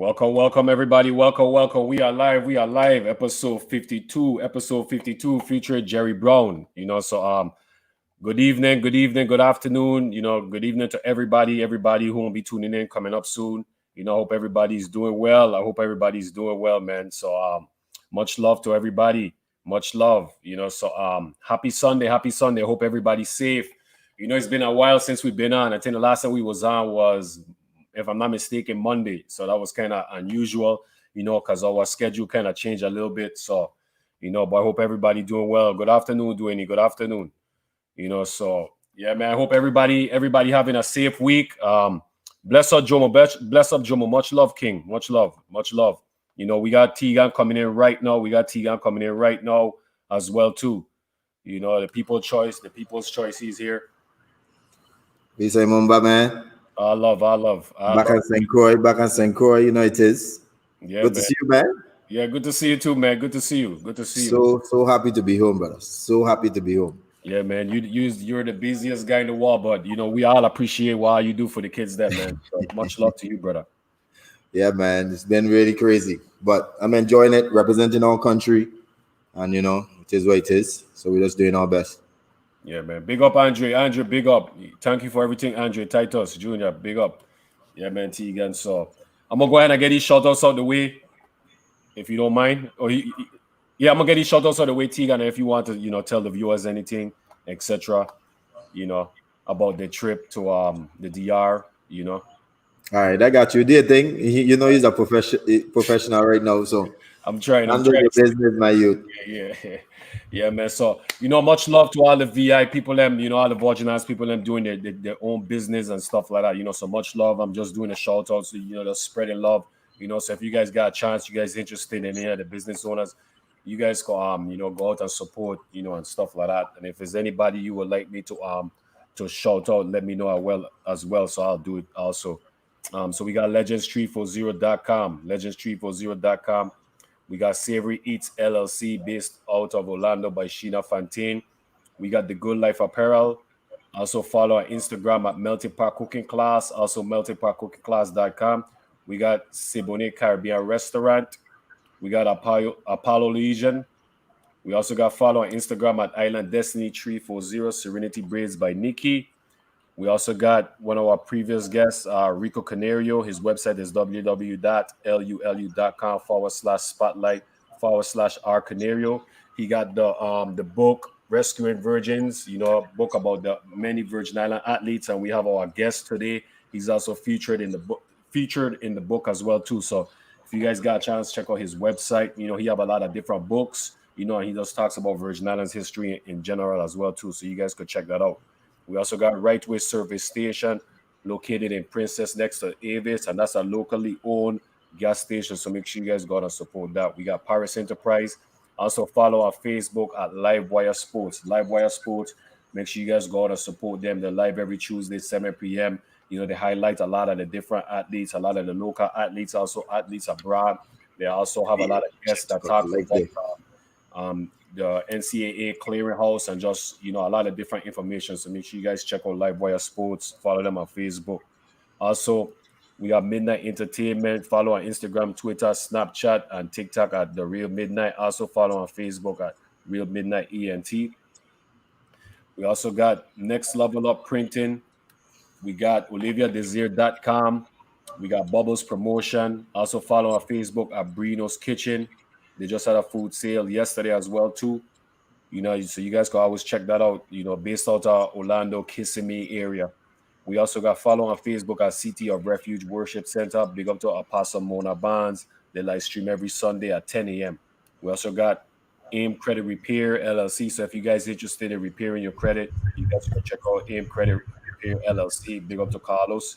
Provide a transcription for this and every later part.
Welcome, everybody. Welcome. We are live. Episode 52, featuring Jerry Browne. Good afternoon. Good evening to everybody who will be tuning in coming up soon. I hope everybody's doing well. Man. Much love to everybody. Much love. Happy Sunday. I hope everybody's safe. It's been a while since we've been on. I think the last time we was on was, if I'm not mistaken, Monday. So that was kind of unusual, because our schedule kind of changed a little bit. So, but I hope everybody doing well. Good afternoon, Dwayne. Good afternoon. Yeah, man. I hope everybody having a safe week. Bless up, Jomo. Bless up, Jomo. Much love, King. Much love. We got Tegan coming in right now. As well too. The people's choice. He's here. Peace, Mumba, man. I love. Back in St. Croix, it is. Yeah, good to see you, man. Yeah, good to see you too, man. Good to see you. So happy to be home, brother. So happy to be home. Yeah, man. You're the busiest guy in the world, but we all appreciate what you do for the kids there, man. So much love to you, brother. Yeah, man. It's been really crazy, but I'm enjoying it, representing our country, and it is what it is. So we're just doing our best. Yeah, man. Big up, Andre. Andre, big up. Thank you for everything, Andre. Titus Jr., big up. Yeah, man, Tegan. So I'm going to go ahead and get these shout-outs out the way, if you don't mind. I'm going to get these shout-outs out the way, Tegan, if you want to, tell the viewers anything, etc., about the trip to the DR, All right, I got you. Do you think, he's a professional right now, so I'm trying. The business, my youth. Yeah, man. So, much love to all the VI people, all the Virgin people, doing their own business and stuff like that. So much love. I'm just doing a shout out, so, just spreading love. So if you guys got a chance, you guys interested in any of the business owners, you guys go go out and support, and stuff like that. And if there's anybody you would like me to shout out, let me know as well. So I'll do it also. So we got legends340.com, legends340.com. We got Savory Eats LLC based out of Orlando by Sheena Fontaine. We got The Good Life Apparel. Also follow our Instagram at Melting Pot Cooking Class. Also meltingpotcookingclass.com. We got Siboney Caribbean Restaurant. We got Apollo Legion. We also got follow on Instagram at Island Destiny 340 Serenity Braids by Nikki. We also got one of our previous guests, Rico Canario. His website is www.lulu.com/spotlight/R Canario. He got the book Rescuing Virgins, book about the many Virgin Island athletes, and we have our guest today. He's also featured in the book as well too. So if you guys got a chance, check out his website. He have a lot of different books. And he just talks about Virgin Islands history in general as well too. So you guys could check that out. We also got Right Way Service Station located in Princess next to Avis, and that's a locally owned gas station. So make sure you guys go out and support that. We got Paris Enterprise. Also follow our Facebook at Livewire Sports. Livewire Sports. Make sure you guys go out and support them. They're live every Tuesday, 7 p.m. They highlight a lot of the different athletes, a lot of the local athletes, also athletes abroad. They also have a lot of guests that talk about the NCAA clearinghouse and just a lot of different information. So make sure you guys check out Livewire Sports. Follow them on Facebook. Also, we got Midnight Entertainment. Follow on Instagram, Twitter, Snapchat, and TikTok at The Real Midnight. Also follow on Facebook at Real Midnight ENT. We also got Next Level Up Printing. We got OliviaDesir.com. We got Bubbles Promotion. Also follow on Facebook at Brino's Kitchen. They just had a food sale yesterday as well too. So you guys can always check that out. Based out of Orlando, Kissimmee area. We also got follow on Facebook at City of Refuge Worship Center. Big up to Apostle Mona Barnes. They live stream every Sunday at 10 a.m. We also got AIM Credit Repair LLC. So if you guys interested in repairing your credit, you guys can check out AIM Credit Repair LLC. Big up to Carlos.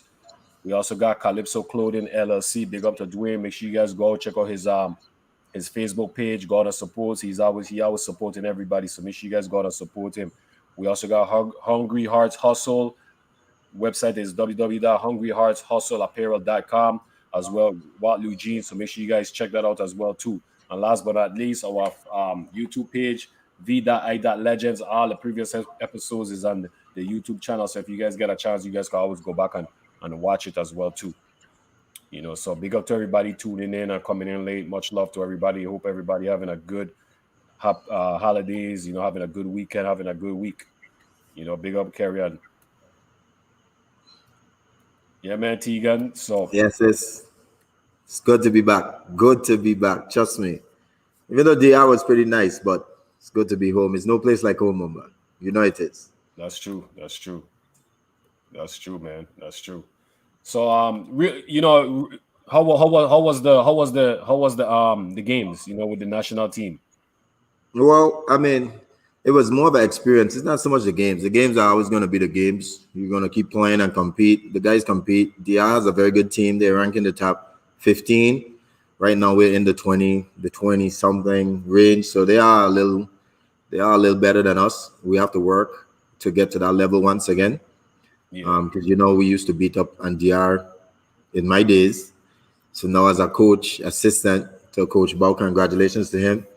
We also got Calypso Clothing LLC. Big up to Dwayne. Make sure you guys go check out his Facebook page. Go out and support. He always supporting everybody. So make sure you guys go out and support him. We also got Hungry Hearts Hustle. Website is www.hungryheartshustleapparel.com as well. Watloo Jeans. So make sure you guys check that out as well too. And last but not least, our YouTube page, v.i.legends. All the previous episodes is on the YouTube channel. So if you guys get a chance, you guys can always go back and watch it as well too. So big up to everybody tuning in and coming in late. Much love to everybody. Hope everybody having a good holidays. Having a good weekend, having a good week. Big up, carry on. Yeah, man, Tegan. So Yes, it's good to be back. Good to be back. Trust me. Even though the hour was pretty nice, but it's good to be home. It's no place like home, man. You know it is. that's true. That's true. That's true, man. That's true. So how was the games? With the national team. Well, I mean, it was more of an experience. It's not so much the games. The games are always going to be the games. You're going to keep playing and compete. The guys compete. DR has a very good team. They rank in the top 15. Right now, we're in the 20 something range. So they are a little better than us. We have to work to get to that level once again. Yeah. Because we used to beat up on DR in my days. So now, as a coach, assistant to Coach Bau, congratulations to him.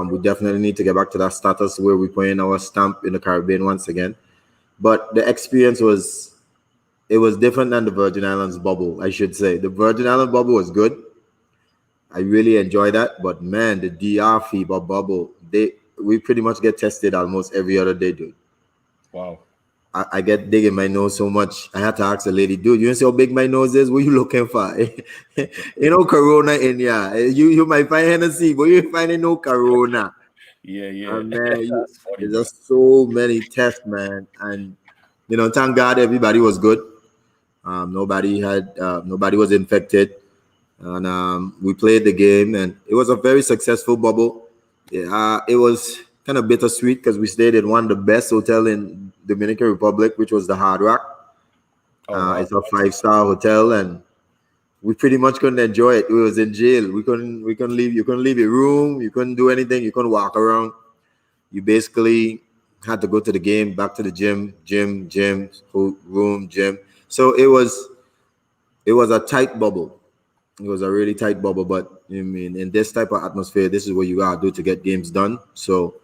We definitely need to get back to that status where we're putting our stamp in the Caribbean once again. But the experience was different than the Virgin Islands bubble, I should say. The Virgin Island bubble was good. I really enjoyed that. But man, the DR FIBA bubble, we pretty much get tested almost every other day, dude. Wow. I get digging my nose so much. I had to ask the lady, dude, you see how big my nose is? What you looking for? Corona in here. You might find Hennessy, but you ain't finding no Corona. Yeah, yeah. And man, That's funny, there's bro. just so many tests, man. And thank God everybody was good. Nobody was infected, and we played the game, and it was a very successful bubble. Yeah, it was kind of bittersweet because we stayed in one of the best hotel in Dominican Republic, which was the Hard Rock. Oh wow. It's a 5-star hotel, and we pretty much couldn't enjoy it. We was in jail. We couldn't leave. You couldn't leave your room. You couldn't do anything. You couldn't walk around. You basically had to go to the game, back to the gym, room, gym. So it was a tight bubble. It was a really tight bubble, but I mean, in this type of atmosphere, this is what you gotta do to get games done. So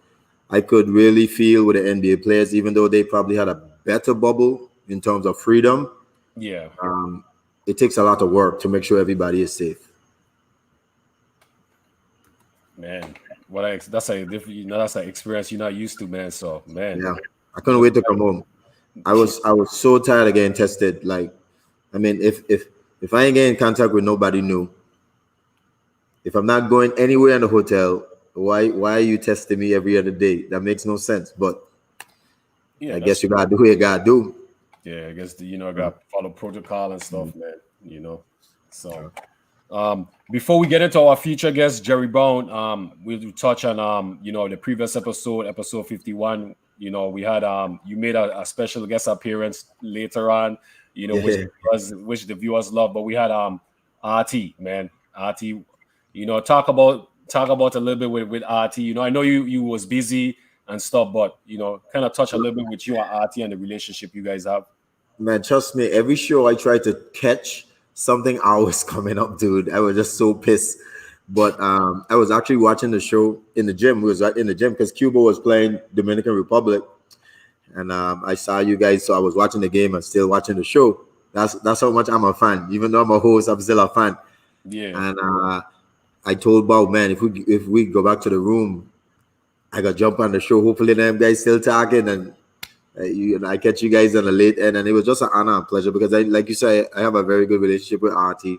I could really feel with the NBA players, even though they probably had a better bubble in terms of freedom. Yeah, It takes a lot of work to make sure everybody is safe. man. That's an experience you're not used to, man. So, man, Yeah, I it couldn't was wait to come home. I was so tired of getting tested. Like, I mean, if I ain't getting in contact with nobody new, if I'm not going anywhere in the hotel, why are you testing me every other day? That makes no sense. But yeah, I that's guess you gotta do what you gotta do. yeah. I guess I got to follow protocol and stuff, man. So before we get into our future guest, Jerry Browne, we'll touch on the previous episode 51. We had you made a special guest appearance later on, Yeah. which the viewers love, but we had RT, man. RT, talk about a little bit with RT. I know you was busy and stuff, but kind of touch a little bit with you and RT and the relationship you guys have. Man, trust me, every show I try to catch, something always coming up, dude. I was just so pissed. But I was actually watching the show in the gym. We was right in the gym because Cuba was playing Dominican Republic. And I saw you guys, so I was watching the game and still watching the show. That's how much I'm a fan. Even though I'm a host, I'm still a fan. Yeah. And I told Bob, man, if we go back to the room, I got jump on the show. Hopefully, them guys still talking, and I catch you guys on the late end. And it was just an honor and pleasure because, like you say, I have a very good relationship with RT.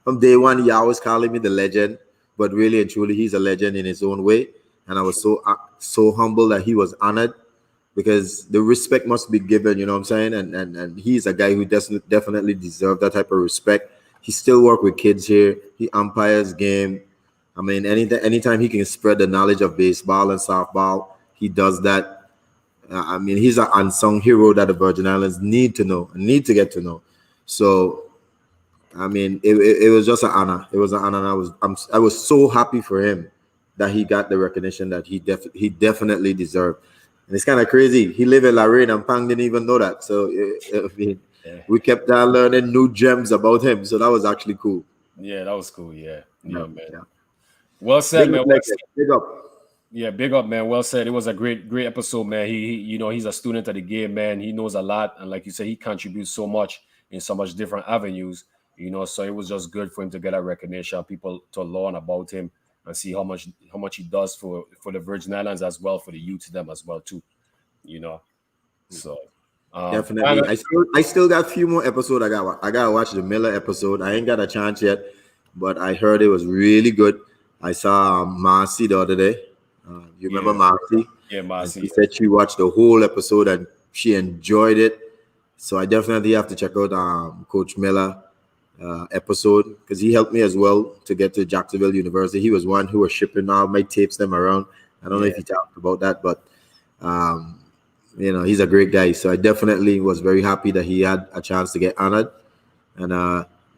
From day one, he always calling me the legend, but really and truly, he's a legend in his own way. And I was so humble that he was honored because the respect must be given. You know what I'm saying? And he's a guy who definitely deserves that type of respect. He still work with kids here. He umpires game. I mean, anytime he can spread the knowledge of baseball and softball, he does that. I mean, he's an unsung hero that the Virgin Islands need to know, need to get to know. So, I mean, it was just an honor. It was an honor. And I was so happy for him that he got the recognition that he definitely deserved. And it's kind of crazy. He lived in Lorraine and Pang didn't even know that. So, I mean, Yeah. we kept on learning new gems about him. So that was actually cool. Yeah, that was cool. Yeah. Yeah, Yeah, man. yeah. Well said, Big man. up, Well legend. said. Big up. Yeah, big up, man. Well said. It was a great episode, man. He's a student of the game, man. He knows a lot, and like you said, he contributes so much in so much different avenues. So it was just good for him to get that recognition, people to learn about him and see how much he does for the Virgin Islands as well, for the youth to them as well too. You know, so Definitely. I still got a few more episodes. I gotta watch the Miller episode. I ain't got a chance yet, but I heard it was really good. I saw Marcy the other day. You remember yeah, Marcy? yeah, And she Marcy, said she watched the whole episode and she enjoyed it. So I definitely have to check out Coach Miller episode because he helped me as well to get to Jacksonville University. He was one who was shipping all my tapes them around. I don't know yeah. if he talked about that, but um, he's a great guy. So I definitely was very happy that he had a chance to get honored. And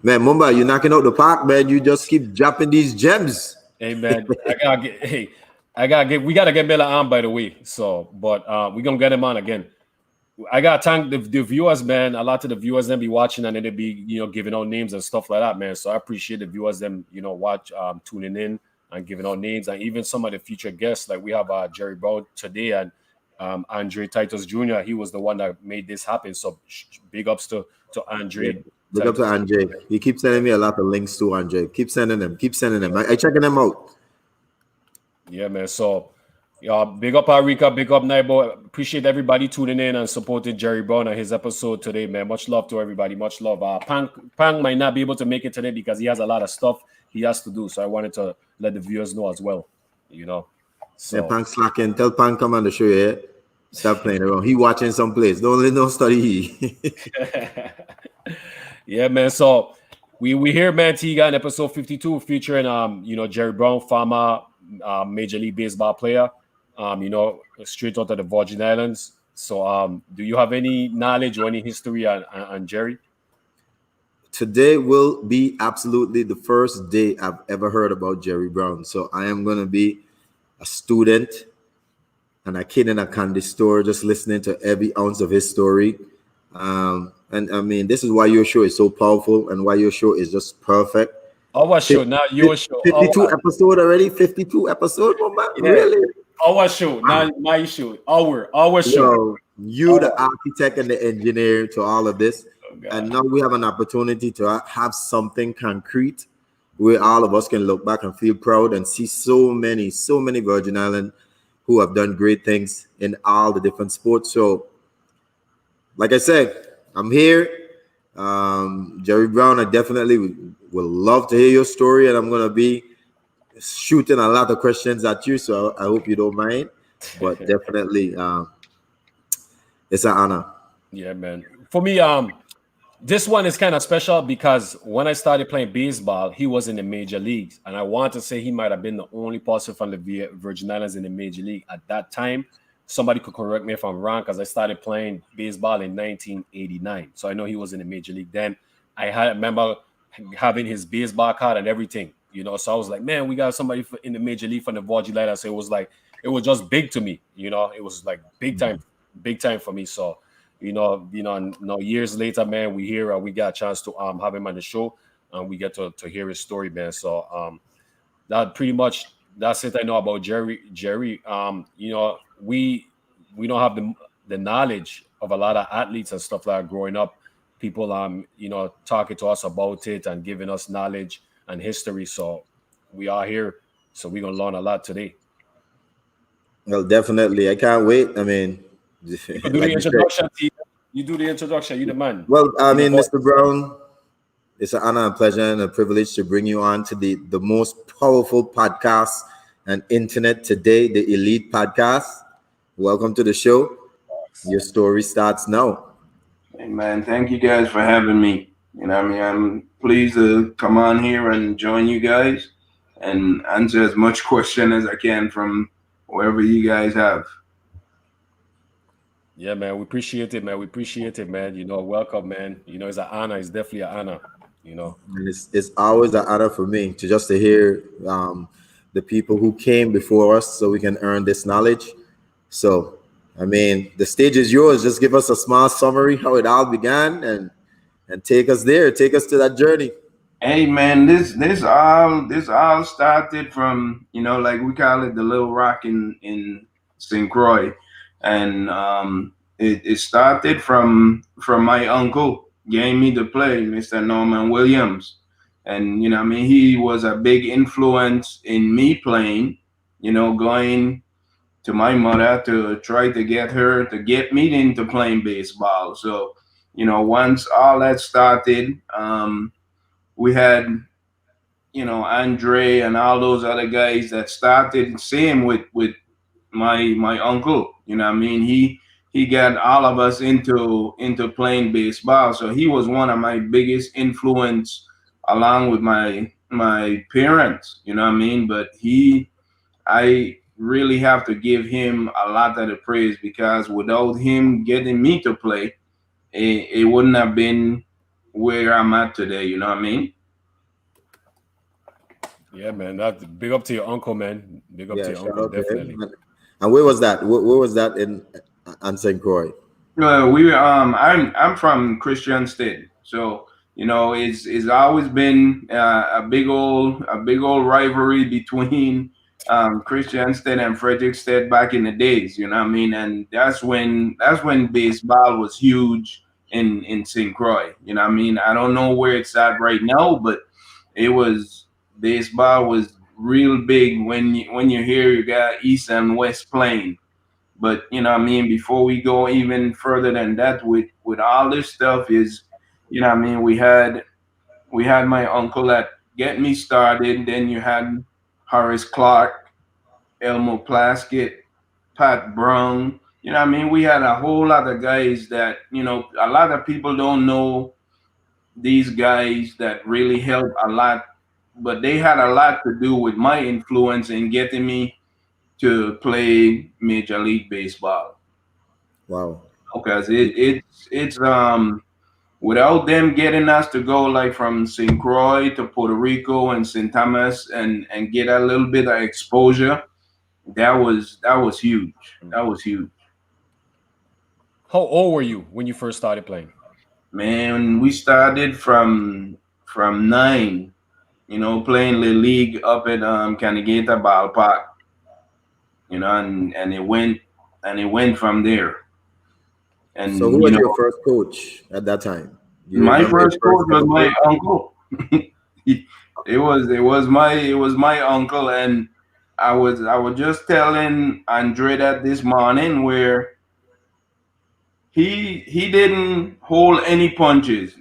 man, Mumba, you're knocking out the park, man. You just keep dropping these gems. Hey man, we gotta get Miller on, by the way. So, but we're gonna get him on again. I gotta thank the viewers, man. A lot of the viewers them be watching and then they be giving out names and stuff like that, man. So I appreciate the viewers them watch tuning in and giving out names, and even some of the future guests, like we have Jerry Browne today and Andre Titus Jr. He was the one that made this happen. So big ups to Yeah. Andre Look up to Titus. Andre. He keeps sending me a lot of links to Andre. Keep sending them. Keep sending them. I checking them out. Yeah, man. So, yeah, big up Arika, big up Naibo. Appreciate everybody tuning in and supporting Jerry Browne and his episode today, man. Much love to everybody. Much love. Pang might not be able to make it today because he has a lot of stuff he has to do. So I wanted to let the viewers know as well. Yeah, So Punk slacking. Tell Punk come on the show, yeah. Stop playing around. He watching someplace. Don't let no study. yeah, man. So we here, man. T got an episode 52 featuring Jerry Browne, former Major League Baseball player. Straight out of the Virgin Islands. So do you have any knowledge or any history on Jerry? Today will be absolutely the first day I've ever heard about Jerry Browne. So I am gonna be a student and a kid in a candy store just listening to every ounce of his story. And I mean, this is why your show is so powerful and why your show is just perfect. Our show, not your show. 52 episode already? 52 episode, Mama? Yeah, Really? our show, not my show. Our show. Yo, you the architect and the engineer to all of this. Oh, God. And now we have an opportunity to have something concrete where all of us can look back and feel proud and see so many Virgin Island who have done great things in all the different sports. So, like I said, I'm here. Jerry Browne, I definitely will love to hear your story, and I'm going to be shooting a lot of questions at you, so I hope you don't mind. But definitely, it's an honor. Yeah, man. For me, this one is kind of special because when I started playing baseball, he was in the major leagues, and I want to say he might have been the only person from the Virgin Islands in the major league at that time. Somebody could correct me if I'm wrong, because I started playing baseball in 1989, so I know he was in the major league then. Remember having his baseball card and everything, So I was like, man, we got somebody in the major league from the Virgin Islands. So it was just big to me, It was like big time for me. So. Years later, man, we got a chance to have him on the show, and we get to hear his story, man. So that's it I know about Jerry. We don't have the knowledge of a lot of athletes and stuff like that growing up. People talking to us about it and giving us knowledge and history. So we are here. So we're gonna learn a lot today. Well, definitely. I can't wait. I mean, You could do like the you said. introduction, T. You do the introduction. You the man. Well, I mean, Mr. Browne, it's an honor and pleasure and a privilege to bring you on to the most powerful podcast and internet today, the Elite Podcast. Welcome to the show. Your story starts now. Hey man, thank you guys for having me. I'm pleased to come on here and join you guys and answer as much question as I can from wherever you guys have. Yeah, man, we appreciate it, man. Welcome, man. It's an honor. It's definitely an honor. And it's always an honor for me to hear the people who came before us so we can earn this knowledge. So, I mean, the stage is yours. Just give us a small summary how it all began and take us there. Take us to that journey. Hey man, this all started from like we call it the Little Rock in St. Croix, and it started from my uncle. gave me to play, Mr. Norman Williams. And, I mean, he was a big influence in me playing, going to my mother to try to get her to get me into playing baseball. So, once all that started, we had, Andre and all those other guys that started same with my uncle. I mean, he got all of us into playing baseball. So he was one of my biggest influence along with my parents. You know what I mean? But I really have to give him a lot of the praise because without him getting me to play, it wouldn't have been where I'm at today. You know what I mean? Yeah, man. That's big up to your uncle, man. Big up to Yeah, your shout uncle, out to definitely. him. And where was that? Where was that in St. Croix? I'm from Christian State, so it's always been a big old rivalry between Christian State and Frederick State back in the days. You know what I mean? And that's when baseball was huge in St. Croix. You know what I mean? I don't know where it's at right now, but it was baseball was real big when you hear you got East and West playing. But what I mean, before we go even further than that with all this stuff is, what I mean, we had my uncle that get me started, then you had Horace Clark, Elmo Plaskett, Pat Brown. What I mean, we had a whole lot of guys that, a lot of people don't know these guys that really helped a lot, but they had a lot to do with my influence in getting me to play Major League Baseball. Wow. Because it's without them getting us to go like from St. Croix to Puerto Rico and St. Thomas and get a little bit of exposure, that was huge. That was huge. How old were you when you first started playing? Man, we started from 9, playing the league up at Canigata Ballpark, and it went from there. So And who was your first coach at that time? Do you my remember your first first coach was ever my coach? uncle. It was my uncle, and I was just telling Andre that this morning where he didn't hold any punches.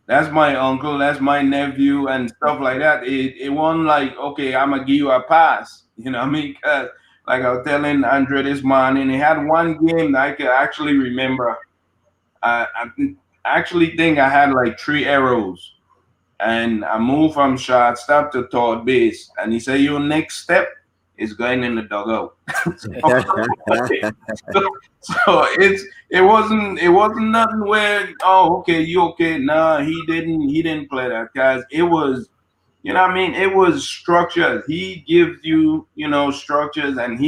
That's my uncle, that's my nephew, and stuff like that. It wasn't like, okay, I'm gonna give you a pass. You know what I mean? 'Cause, like I was telling Andre this morning, he had one game that I could actually remember. I actually think I had like 3 arrows, and I moved from shortstop to third base. And he said, "Your next step is going in the dugout." So it wasn't nothing where, oh, okay, you okay. No, he didn't play that, guys. It was, what I mean, it was structures. He gives you, structures. And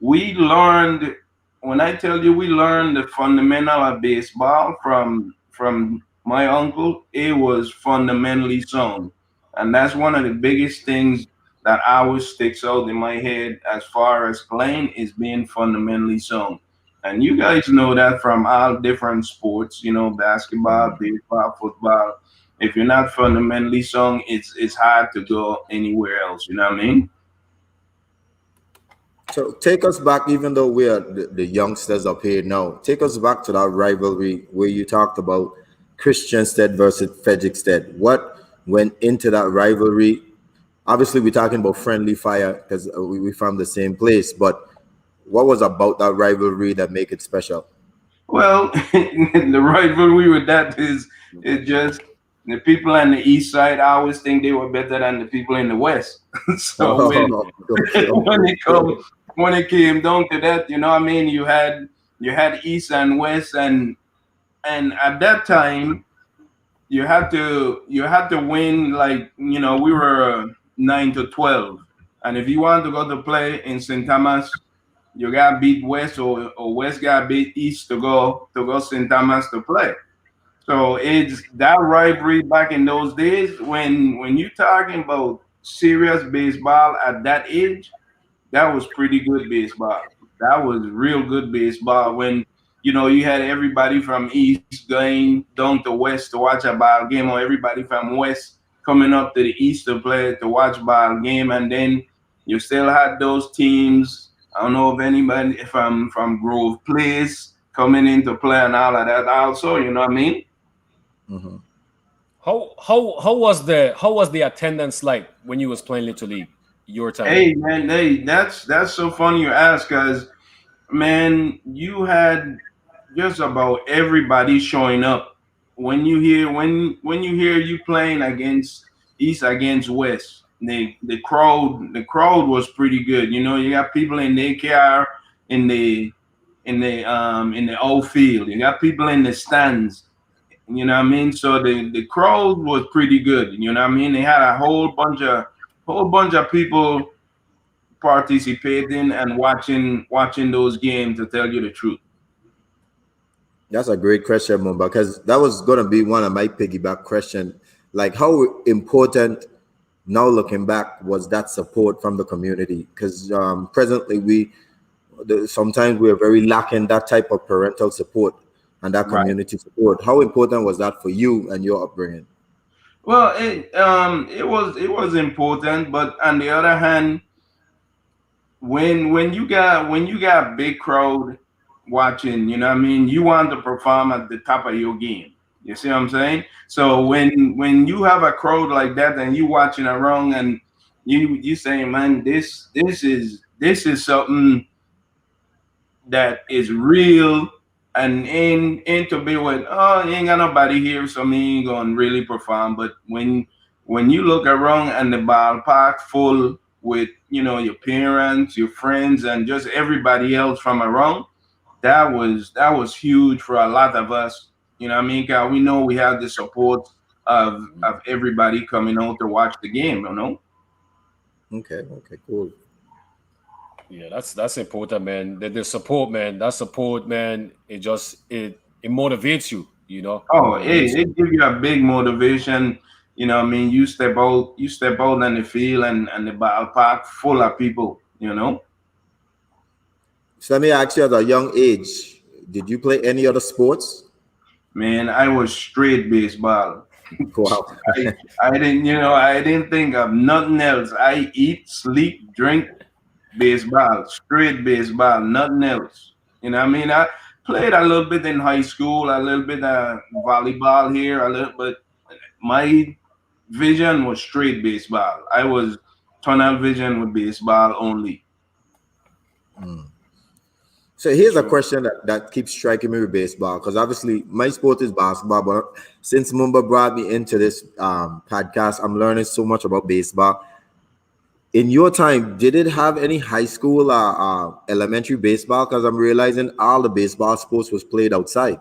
we learned, when I tell you, we learned the fundamental of baseball from my uncle. It was fundamentally sound, and that's one of the biggest things that always sticks out in my head as far as playing is being fundamentally sound. And you guys know that from all different sports, basketball, baseball, football. If you're not fundamentally sound, it's hard to go anywhere else. You know what I mean? So take us back, even though we are the youngsters up here now, take us back to that rivalry where you talked about Christiansted versus Frederiksted. What went into that rivalry? Obviously, we're talking about friendly fire because we from the same place, but what was about that rivalry that make it special? Well, the rivalry with that is it just the people on the east side always think they were better than the people in the west. So when Oh, okay, when it come okay. when it came down to that, what I mean, you had east and west, and at that time you had to win, like, we were 9 to 12, and if you want to go to play in St. Thomas, you gotta beat West, or West gotta beat East to go St. Thomas to play. So it's that rivalry back in those days when you talking about serious baseball at that age. That was pretty good baseball. That was real good baseball when you had everybody from east going down to west to watch a ball game, or everybody from west coming up to the east to watch ball game, and then you still had those teams. I don't know if anybody from Grove Place coming into play and all of that. Also, you know what I mean? Mhm. How was the attendance like when you was playing Little League your time? Hey man, hey, that's so funny you ask, cause man, you had just about everybody showing up when you hear you playing against East against West. The crowd was pretty good. You got people in their car in the outfield. You got people in the stands. You know what I mean? So the crowd was pretty good. You know what I mean? They had a whole bunch of people participating and watching those games, to tell you the truth. That's a great question, Mumba, because that was gonna be one of my piggyback question. Like, how important now looking back was that support from the community? Because presently sometimes we are very lacking that type of parental support and that Right. community support. How important was that for you and your upbringing? Well, it was important, but on the other hand, when you got big crowd watching, you know what I mean, you want to perform at the top of your game. You see what I'm saying? So when you have a crowd like that and you watching around, and you saying, man, this is something that is real, and ain't to be with, oh, ain't got nobody here, so me ain't gonna really perform. But when you look around and the ballpark full with your parents, your friends, and just everybody else from around, that was huge for a lot of us. You know what I mean? 'Cause we know we have the support of everybody coming out to watch the game. Okay, okay, cool. Yeah, that's important, man. The support, man. That support, man. It motivates you. It Oh, motivates you. it gives you a big motivation. You know what I mean? You step out on the field, and the ballpark full of people. So let me ask you, at a young age, did you play any other sports? Man, I was straight baseball. Wow. I I didn't think of nothing else. I eat, sleep, drink baseball, straight baseball, nothing else. You know what I mean? I played a little bit in high school, a little bit of volleyball here, a little, but my vision was straight baseball. I was tunnel vision with baseball only. So here's a True. question that keeps striking me with baseball, because obviously my sport is basketball, but since Mumba brought me into this podcast, I'm learning so much about baseball. In your time, did it have any high school elementary baseball? Because I'm realizing all the baseball sports was played outside.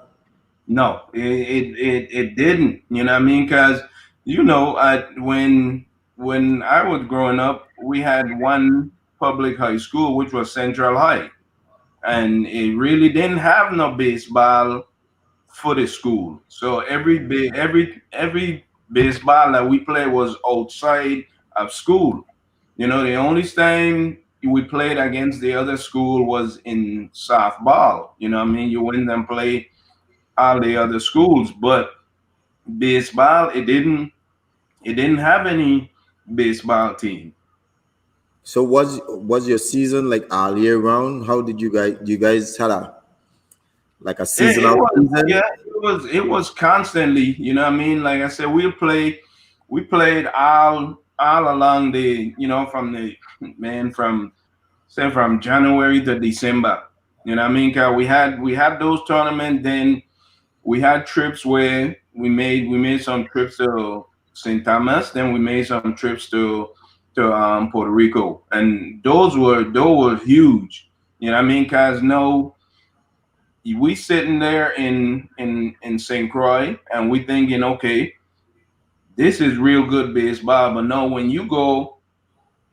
No, it didn't. You know what I mean? Because when I was growing up, we had one public high school, which was Central High, and it really didn't have no baseball for the school. So every baseball that we played was outside of school. The only time we played against the other school was in softball. You know what I mean? You win and play all the other schools, but baseball, it didn't have any baseball team. So was your season like all year round? How did you guys had a like a It seasonal was, yeah, season? it was constantly. You know what I mean? Like I said, we played all along from the man from say from January to December. You know what I mean? 'Cause we had those tournaments. Then we had trips where we made some trips to St. Thomas. Then we made some trips to Puerto Rico, and those were huge. You know what I mean? Cause no, we sitting there in St. Croix, and we thinking, okay, this is real good baseball. But no, when you go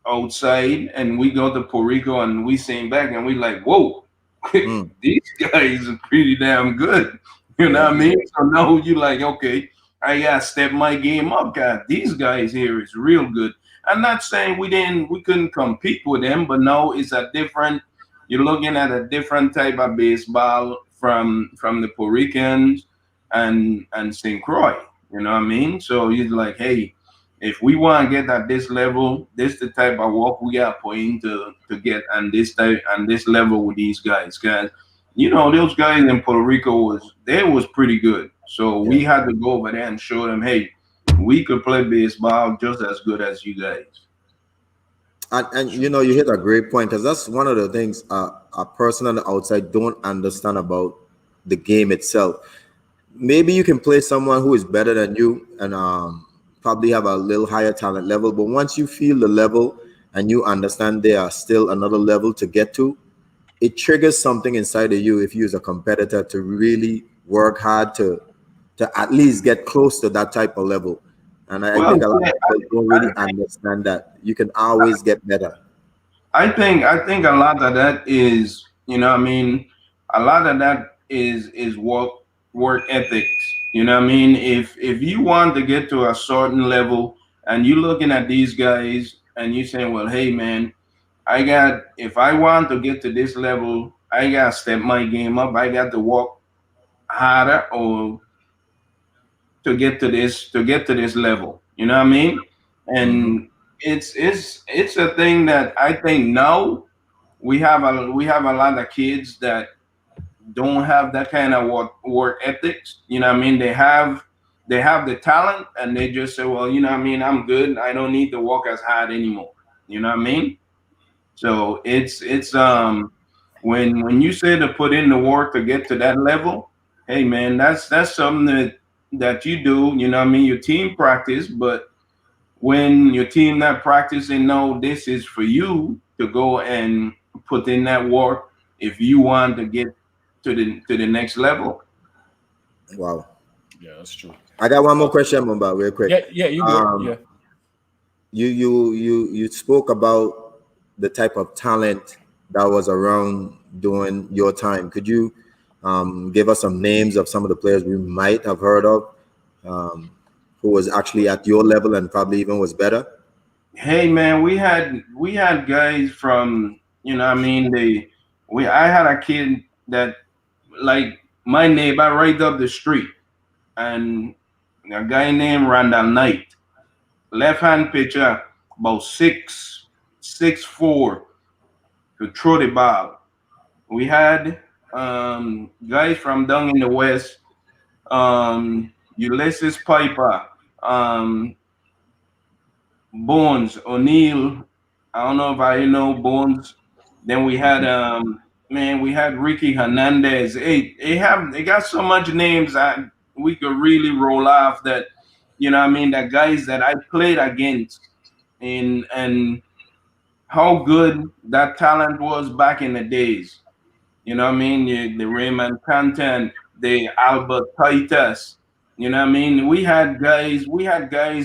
outside and we go to Puerto Rico and we sing back and we like, whoa, Mm, these guys are pretty damn good. You know yeah. what I mean? So now you like, okay, I gotta step my game up, guys. These guys here is real good. I'm not saying we couldn't compete with them, but no, it's a different. You're looking at a different type of baseball from the Puerto Ricans and St. Croix. You know what I mean? So he's like, hey, if we want to get at this level, this the type of work we got put in to get on this type and this level with these guys. Cause you know those guys in Puerto Rico was pretty good. So Yeah. we had to go over there and show them, hey, we could play baseball just as good as you guys. And you know, you hit a great point because that's one of the things a person on the outside don't understand about the game itself. Maybe you can play someone who is better than you and probably have a little higher talent level, but once you feel the level and you understand there are still another level to get to, it triggers something inside of you if you as a competitor to really work hard to at least get close to that type of level. And I Well, think a lot of yeah, people don't really understand that you can always get better. I think a lot of that is, you know what I mean, a lot of that is work ethics. You know what I mean? If you want to get to a certain level and you're looking at these guys and you saying, well, hey man, I got if I want to get to this level, I gotta step my game up. I got to work harder or to get to this level. You know what I mean? Hmm. And it's a thing that I think now we have a lot of kids that don't have that kind of work ethics. You know what I mean? They have the talent and they just say, well, you know what I mean, I'm good. I don't need to work as hard anymore. You know what I mean? So it's when you say to put in the work to get to that level, hey man, that's something that you do, you know what I mean? Your team practice, but when your team not practicing, no, this is for you to go and put in that work if you want to get to the next level. Wow. Yeah, that's true. I got one more question, Mumba, real quick. Yeah, yeah, you good. Um, Yeah. you spoke about the type of talent that was around during your time. Could you give us some names of some of the players we might have heard of um, who was actually at your level and probably even was better? Hey man, we had guys from, you know what I mean, I had a kid that, like, my neighbor right up the street, and a guy named Randall Knight, left hand pitcher, about 6'4", to throw the ball. We had guys from down in the west, Ulysses Piper, um, Bones O'Neill. I don't know if I know Bones. Then we had Mhm. man, we had Ricky Hernandez. Hey, they got so much names that we could really roll off that, you know what I mean, that guys that I played against, and how good that talent was back in the days. You know what I mean? The Raymond Canton, the Albert Titus. You know what I mean? We had guys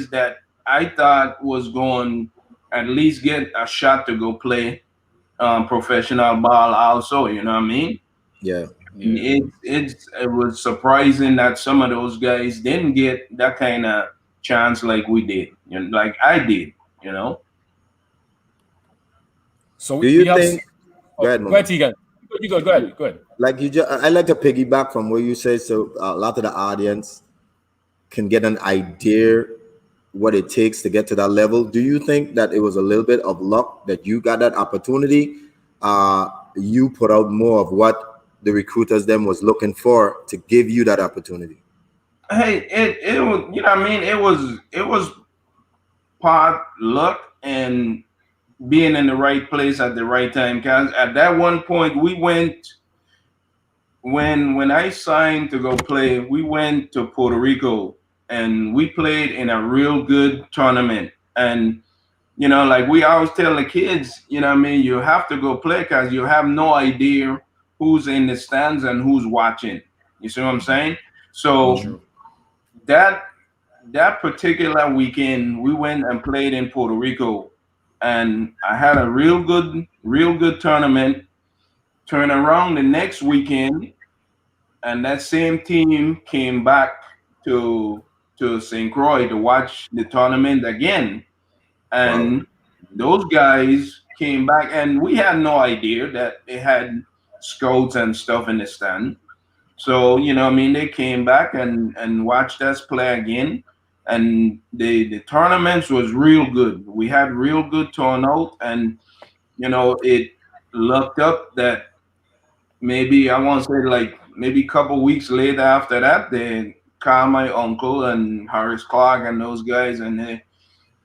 that I thought was going at least get a shot to go play professional ball also, you know what I mean? Yeah. And Yeah. it was surprising that some of those guys didn't get that kind of chance like we did, you know, like I did, you know. So Do we you have. think? Go Oh, ahead, go ahead, Mumba. Tegan. You go. Go ahead. Go ahead. Like you just, I like to piggyback from what you say, so a lot of the audience can get an idea what it takes to get to that level. Do you think that it was a little bit of luck that you got that opportunity? You put out more of what the recruiters them was looking for to give you that opportunity. Hey, it was, you know what I mean? It was part luck and being in the right place at the right time. Cause at that one point we went when I signed to go play, we went to Puerto Rico and we played in a real good tournament. And you know, like we always tell the kids, you know what I mean, you have to go play because you have no idea who's in the stands and who's watching. You see what I'm saying? So Mhm. True. that that particular weekend we went and played in Puerto Rico, and I had a real good tournament. Turn around the next weekend, and that same team came back to St. Croix to watch the tournament again. Wow. And those guys came back, and we had no idea that they had scouts and stuff in the stand. So, I mean, they came back and watched us play again. And the tournaments was real good. We had real good turnout, and it looked up that maybe I want to say like maybe a couple weeks later after that, they called my uncle and Harris Clark and those guys, and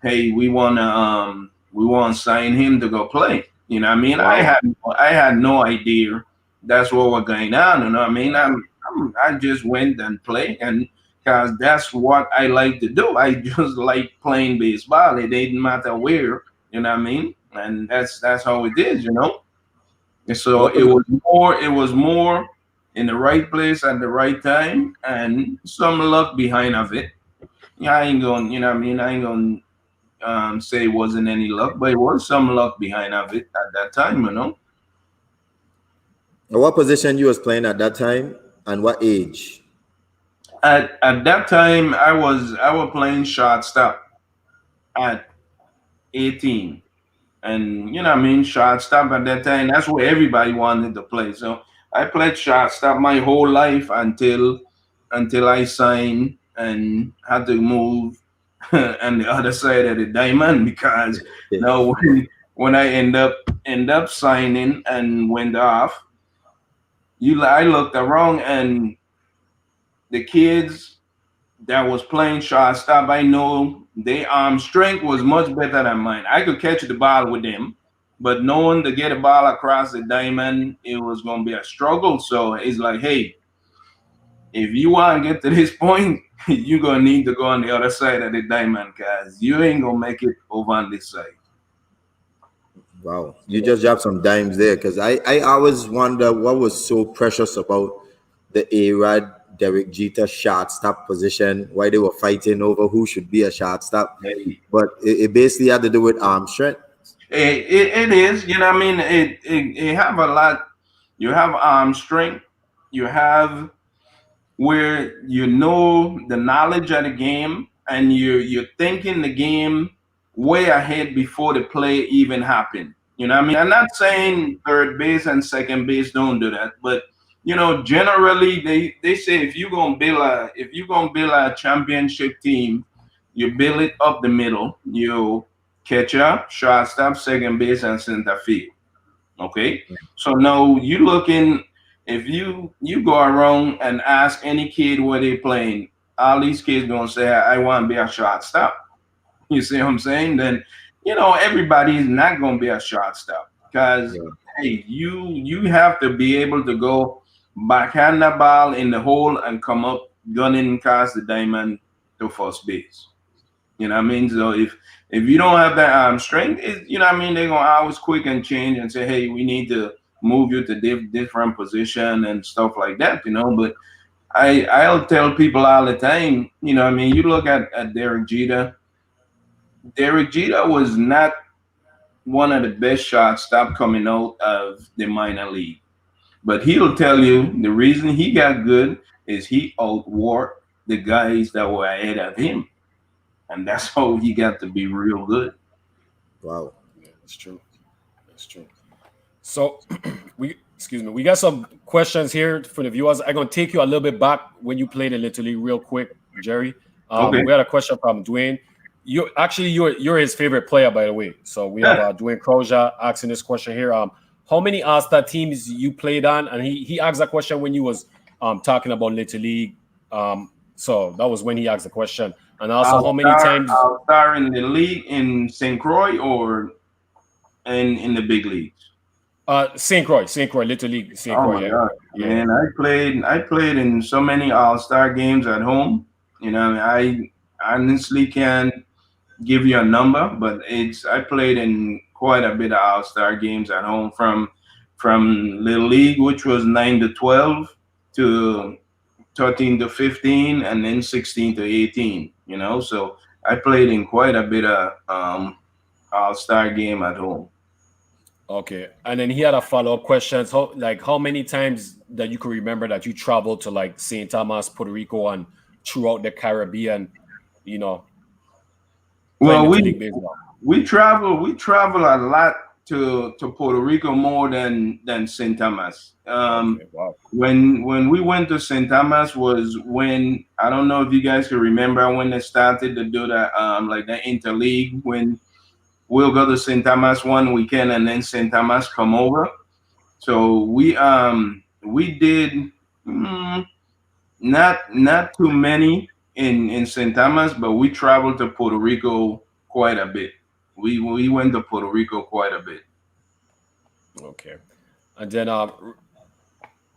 hey, we want to sign him to go play. I mean, Wow. I had no idea that's what was going on. I mean, I just went and played, and because that's what I like to do. I just like playing baseball. It didn't matter where. What I mean, and that's how it is. And so What was it was more in the right place at the right time, and some luck behind of it. Yeah, I ain't going. What I mean, I ain't going say it wasn't any luck, but it was some luck behind of it at that time. What position you was playing at that time, and what age? At that time, I was playing shortstop at 18, and what I mean, shortstop at that time. That's where everybody wanted to play. So I played shortstop my whole life until I signed and had to move on the other side of the diamond because now when I end up signing and went off, I looked around and the kids that was playing shortstop, I know their arm strength was much better than mine. I could catch the ball with them, but knowing to get a ball across the diamond, it was gonna be a struggle. So it's like, hey, if you want to get to this point, you're gonna need to go on the other side of the diamond, cause you ain't gonna make it over on this side. Wow, you just dropped some dimes there because I always wonder what was so precious about the A-Rod Derek Jeter shortstop position, why they were fighting over who should be a shortstop. Hey, But it basically had to do with arm strength. it is, what I mean. It have a lot. You have arm strength. You have where you know the knowledge of the game and you're thinking the game way ahead before the play even happened. What I mean? I'm not saying third base and second base don't do that, but generally they say if you're gonna build a championship team, you build it up the middle. You catcher, shortstop, second base, and center field. Okay, so now you looking if you go around and ask any kid where they playing, all these kids gonna say, I want to be a shortstop. You see what I'm saying? Then everybody is not gonna be a shortstop because Yeah. hey, you have to be able to go backhand the ball in the hole and come up gunning past the diamond to first base. What I mean? So if you don't have that strength, what I mean, they're gonna always quick and change and say, hey, we need to move you to different position and stuff like that. But I'll tell people all the time, what I mean, you look at Derek Jeter. Derek Jeter was not one of the best shortstop coming out of the minor league. But he'll tell you the reason he got good is he outworked the guys that were ahead of him. And that's how he got to be real good. Wow. Yeah, that's true. That's true. So we got some questions here for the viewers. I'm gonna take you a little bit back when you played in Little League real quick, Jerry. Okay. We had a question from Dwayne. You're his favorite player, by the way. So we have Dwayne Crozier asking this question here. How many All-Star teams you played on? And he asked that question when you was talking about Little League. So that was when he asked the question. And also, how many times? I'll star in the league in St. Croix or in the big leagues. St. Croix, Little League, St. Oh Croix. my Yeah, God, yeah. man! I played in so many All-Star games at home. I honestly can't give you a number, but I played in quite a bit of All-Star games at home from Little League, which was 9 to 12 to 13 to 15, and then 16 to 18. So I played in quite a bit of All-Star game at home. Okay, and then he had a follow-up question. So, how many times that you could remember that you traveled to like St. Thomas, Puerto Rico, and throughout the Caribbean, you know, playing Well, Little we League baseball? we travel a lot to Puerto Rico more than St. Thomas. Okay, wow. When we went to St. Thomas was when, I don't know if you guys can remember when they started to do that, like the interleague, when we'll go to St. Thomas one weekend and then St. Thomas come over. So we did, mm, not too many in St. Thomas, but we traveled to Puerto Rico quite a bit. We went to Puerto Rico quite a bit. Okay. And then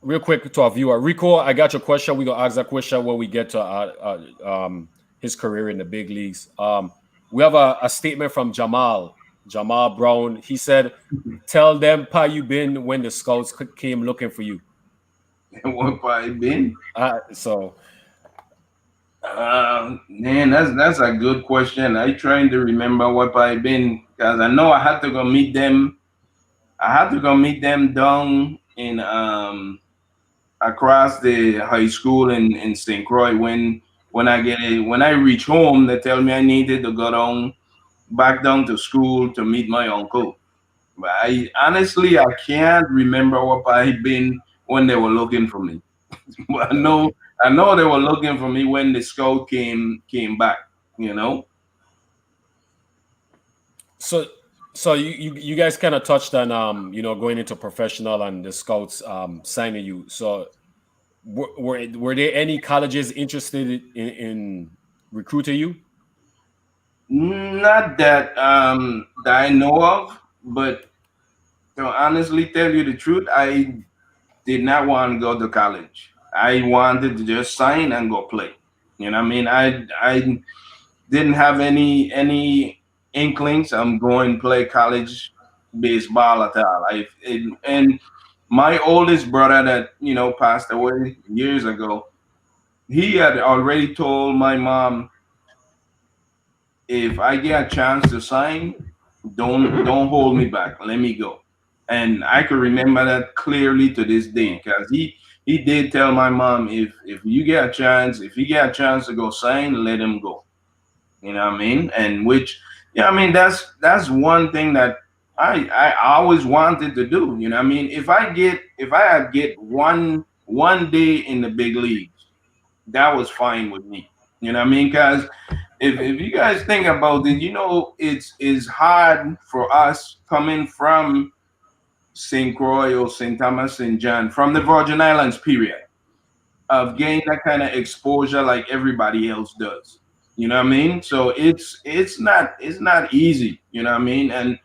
real quick to our viewer, Rico, I got your question. We gonna ask that question when we get to his career in the big leagues. We have a statement from Jamal Brown. He said, "Tell them how you been when the scouts came looking for you." What I been? So Man, that's a good question. I trying to remember what I been, because I know I had to go meet them. I had to go meet them down in across the high school in St. Croix. When I reach home, they tell me I needed to go back down to school to meet my uncle. But I honestly I can't remember what I been when they were looking for me. But okay. I know they were looking for me when the scout came back. You know. So you guys kind of touched on going into professional and the scouts signing you. So were there any colleges interested in recruiting you? Not that that I know of, but to honestly tell you the truth, I did not want to go to college. I wanted to just sign and go play. You know what I mean? I didn't have any inklings. I'm going to play college baseball at all. And my oldest brother that passed away years ago, he had already told my mom, if I get a chance to sign, don't hold me back. Let me go. And I could remember that clearly to this day, because he did tell my mom, if you get a chance, if you get a chance to go sign, let him go. You know what I mean? And which, yeah, I mean that's one thing that I always wanted to do. You know what I mean? If I had get one day in the big leagues, that was fine with me. You know what I mean? Because if you guys think about it, it's hard for us coming from St. Croix or St. Thomas St. John, from the Virgin Islands period, of getting that kind of exposure like everybody else does. You know what I mean? So it's not easy, you know what I mean? And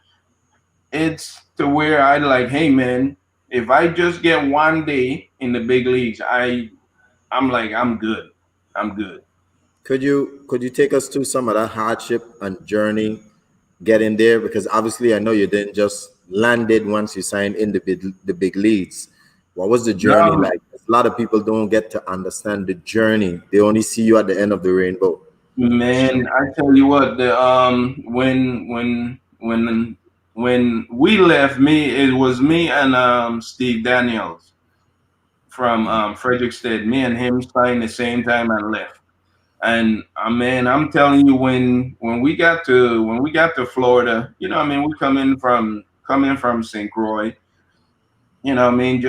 it's to where I like, hey man, if I just get one day in the big leagues, I'm like, I'm good. I'm good. Could you take us through some of that hardship and journey getting there? Because obviously I know you didn't just landed once you signed in the big leagues. What was the journey No, like? A lot of people don't get to understand the journey. They only see you at the end of the rainbow. man, I tell you what, the when we left, it was me and Steve Daniels from Frederickstead. Me and him signed the same time and left. And man, I'm telling you, when we got to Florida, I mean, we coming from St. Croix, I mean,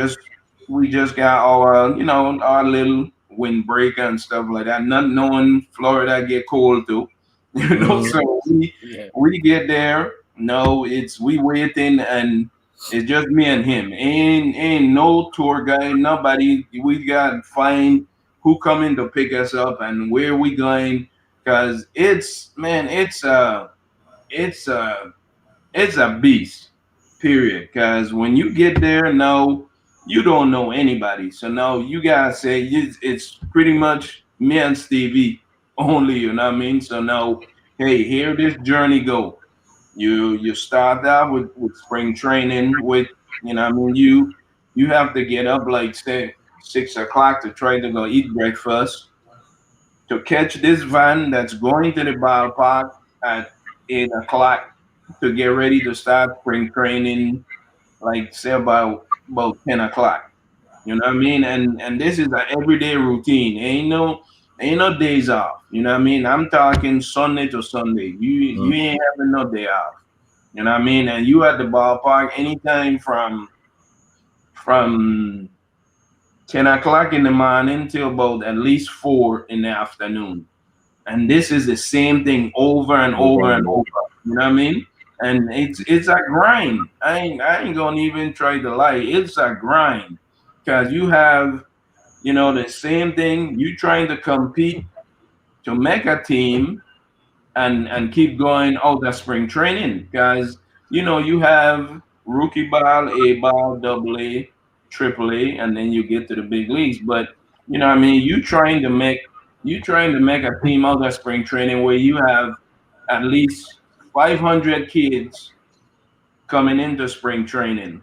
we just got our little windbreaker and stuff like that. Not knowing Florida get cold too, Mhm. So we Yeah. we get there. No, it's we waiting, and it's just me and him. Ain't no tour guide, nobody. We got to find who coming to pick us up and where we going, because it's man, it's a it's a beast, period. Because when you get there, no, you don't know anybody. So now you gotta say it's pretty much me and Stevie only. You know what I mean? So now, hey, here this journey go. You start out with spring training. With I mean, you have to get up like say 6 o'clock to try to go eat breakfast, to catch this van that's going to the ballpark at 8 o'clock, to get ready to start spring training, like say about 10 o'clock. You know what I mean? And this is an everyday routine. Ain't no days off. You know what I mean? I'm talking Sunday to Sunday. You ain't having no day off. You know what I mean? And you at the ballpark anytime from 10 o'clock in the morning till about at least 4 in the afternoon. And this is the same thing over and over and over. You know what I mean? And it's a grind. I ain't gonna even try to lie. It's a grind because you have the same thing. You trying to compete to make a team and keep going out of spring training because you have rookie ball, A ball, double A, triple A, and then you get to the big leagues. But what I mean, you trying to make a team out of spring training where you have at least 500 kids coming into spring training.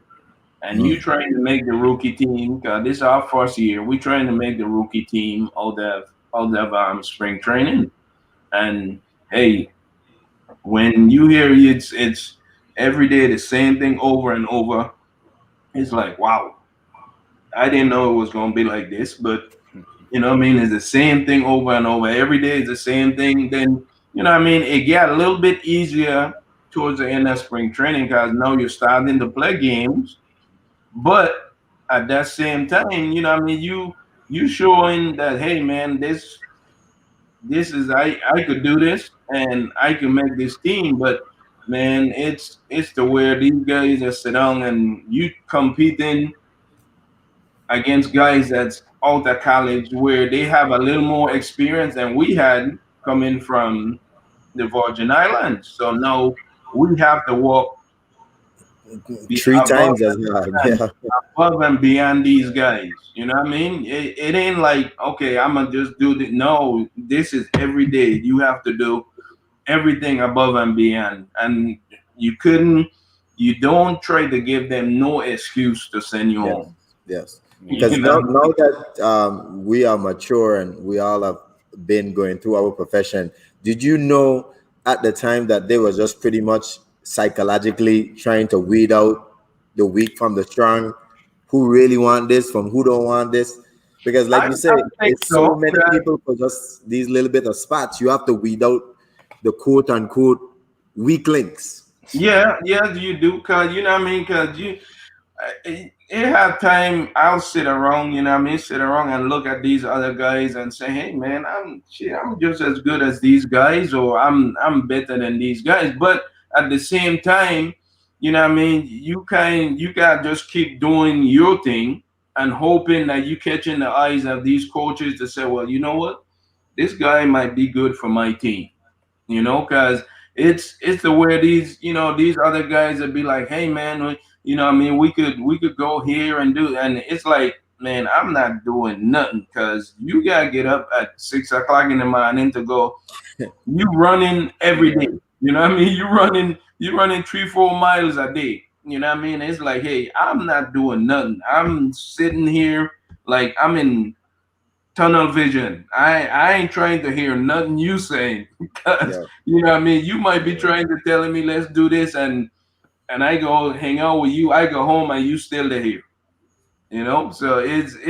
And you trying to make the rookie team, because this is our first year. We trying to make the rookie team out of spring training. And hey, when you hear it's every day the same thing over and over, it's like, wow, I didn't know it was gonna be like this, but what I mean, it's the same thing over and over. Every day is the same thing. Then what I mean, it got a little bit easier towards the end of spring training because now you're starting to play games, but at that same time, what I mean, you showing that, hey man, this is I could do this and I can make this team, but man, it's to where these guys are sit down and you competing against guys that's out of college where they have a little more experience than we had coming from the Virgin Islands. So now we have to walk Three above times as hard. Yeah. above and beyond these guys. You know what I mean? It ain't like, okay, I'm gonna just do this. No, this is every day. You have to do everything above and beyond. And you don't try to give them no excuse to send you Yes. home. Yes. You Because know? now that we are mature and we all have been going through our profession, did you know at the time that they were just pretty much psychologically trying to weed out the weak from the strong, who really want this from who don't want this? Because like I you say, think it's so so. many people for just these little bit of spots. You have to weed out the quote unquote weak links. Yeah, you do, cause you know what I mean, cause it have time. I'll sit around, you know what I mean, sit around and look at these other guys and say, hey man, I'm just as good as these guys, or I'm better than these guys. But at the same time, you know what I mean, you gotta just keep doing your thing and hoping that you catch in the eyes of these coaches to say, well, you know what, this guy might be good for my team, because it's the where these other guys would be like, hey man, I mean, we could go here and do, and it's like, man, I'm not doing nothing because you gotta get up at 6 o'clock in the morning to go. You running every day, you know what I mean? You running 3-4 miles a day. You know what I mean? It's like, hey, I'm not doing nothing. I'm sitting here like I'm in tunnel vision. I ain't trying to hear nothing you saying because Yeah. you know what I mean. You might be trying to telling me let's do this, and I go hang out with you. I go home and you still here. So it's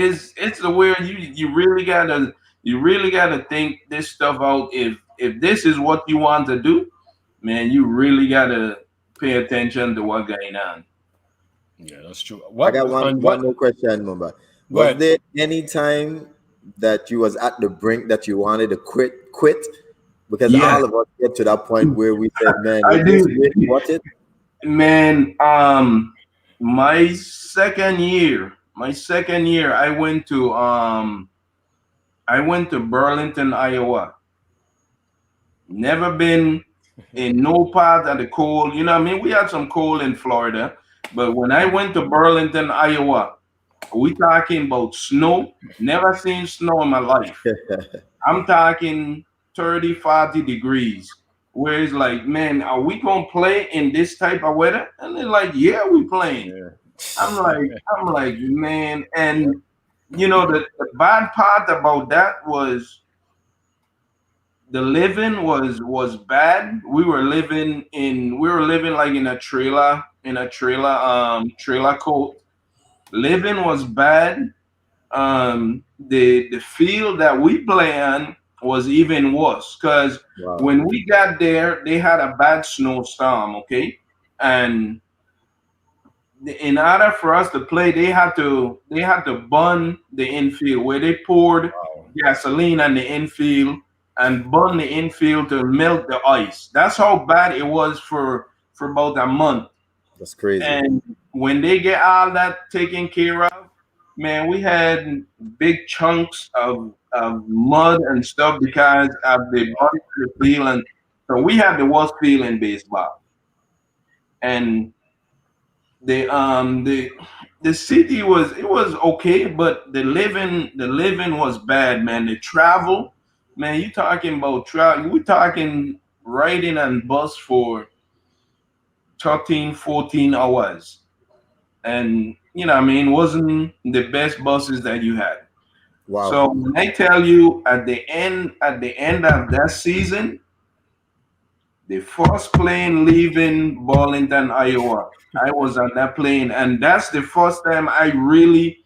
the where you really gotta think this stuff out. If this is what you want to do, man, you really gotta pay attention to what's going on. Yeah, that's true. I What got one and one what? more question, Mumba. Go Was ahead. there any time that you was at the brink that you wanted to quit? Because Yeah, all of us get to that point where we said, "Man, I is this did. really worth it?" Man, my second year, I went to Burlington, Iowa. Never been in no part of the cold. You know what I mean? We had some cold in Florida, but when I went to Burlington, Iowa, we talking about snow. Never seen snow in my life. I'm talking 30, 40 degrees. Where it's like, man, are we gonna play in this type of weather? And they're like, yeah, we playing. Yeah. I'm like, man, and the bad part about that was the living was bad. We were living like in a trailer coat. Living was bad. The field that we play on was even worse because Wow. when we got there, they had a bad snowstorm. Okay, and in order for us to play, they had to burn the infield where they poured Wow. gasoline on the infield and burn the infield to melt the ice. That's how bad it was for about a month. That's crazy. And when they get all that taken care of, man, we had big chunks of mud and stuff because of the Wow. body of the field, and so we had the worst field in baseball. And the city was, it was okay, but the living was bad, man. The travel, man, you talking about travel, we talking riding on bus for 13, 14 hours. And I mean, wasn't the best buses that you had. Wow. So when I tell you, at the end of that season, the first plane leaving Burlington, Iowa, I was on that plane, and that's the first time I really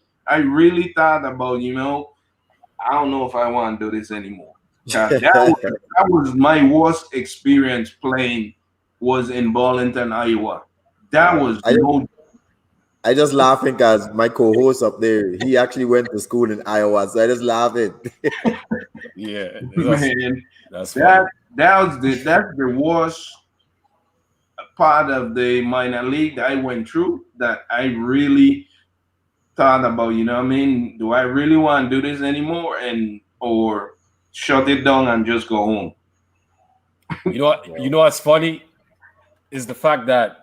thought about, I don't know if I want to do this anymore. 'Cause that was my worst experience playing, was in Burlington, Iowa. That Wow. was no I just laughing because my co-host up there, he actually went to school in Iowa, so I just laughing. Yeah, man. that's That funny. that's the worst part of the minor league that I went through, that I really thought about, what I mean? Do I really want to do this anymore, and or shut it down and just go home? You know what? You know what's funny is the fact that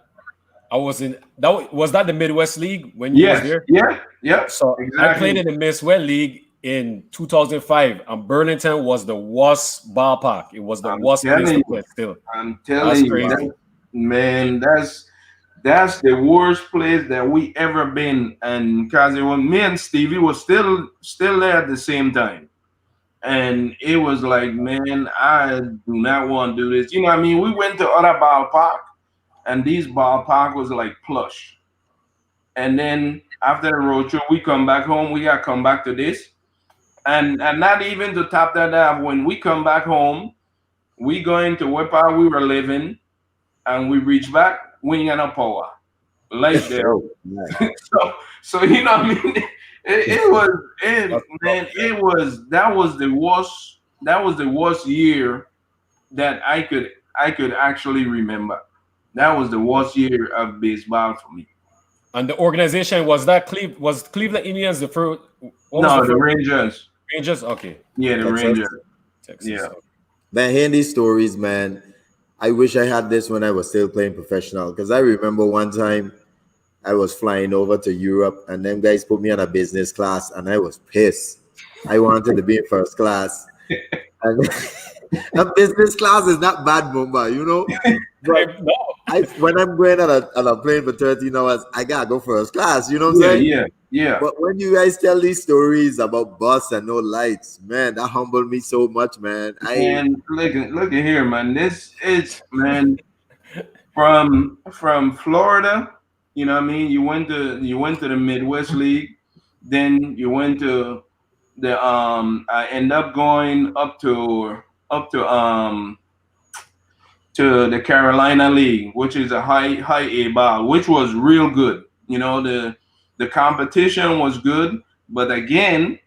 I was in was that the Midwest League when you was Yes, there? yeah, yeah, So I played exactly. in the Midwest League in 2005, and Burlington was the worst ballpark. It was the I'm worst place to telling you, play. Still, I'm that's telling you, crazy. man, that's the worst place that we ever been. And because it was me and Stevie was still there at the same time. And it was like, man, I do not want to do this. You know what I mean? We went to other ballpark, and these ballpark was like plush. And then after the road trip, we come back home. We got to come back to this, and not even to top that up. When we come back home, we going to where part we were living, and we reach back. We ain't got no power. Light there. Oh, man. So you know what I mean? It was it That's man. tough. That was the worst year that I could actually remember. That was the worst year of baseball for me. And the organization was that was Cleveland Indians the first. What was the No, the first? Rangers. Rangers. Okay, Yeah, the Texas. Rangers. Texas. Yeah. Okay. Man, hearing these stories, man, I wish I had this when I was still playing professional. Because I remember one time I was flying over to Europe and them guys put me on a business class and I was pissed. I wanted to be in first class. And a business class is not bad, Mumba, But No, when I'm going on a plane for 13 hours, I gotta go first class, you know what I'm Yeah, saying? yeah, yeah. But when you guys tell these stories about bus and no lights, man, that humbled me so much, man. And look at here, man. This is, man, from Florida. You know what I mean? You went to the Midwest League, then you went to the I end up going up to the Carolina League, which is a high A ball, which was real good. The competition was good, but again,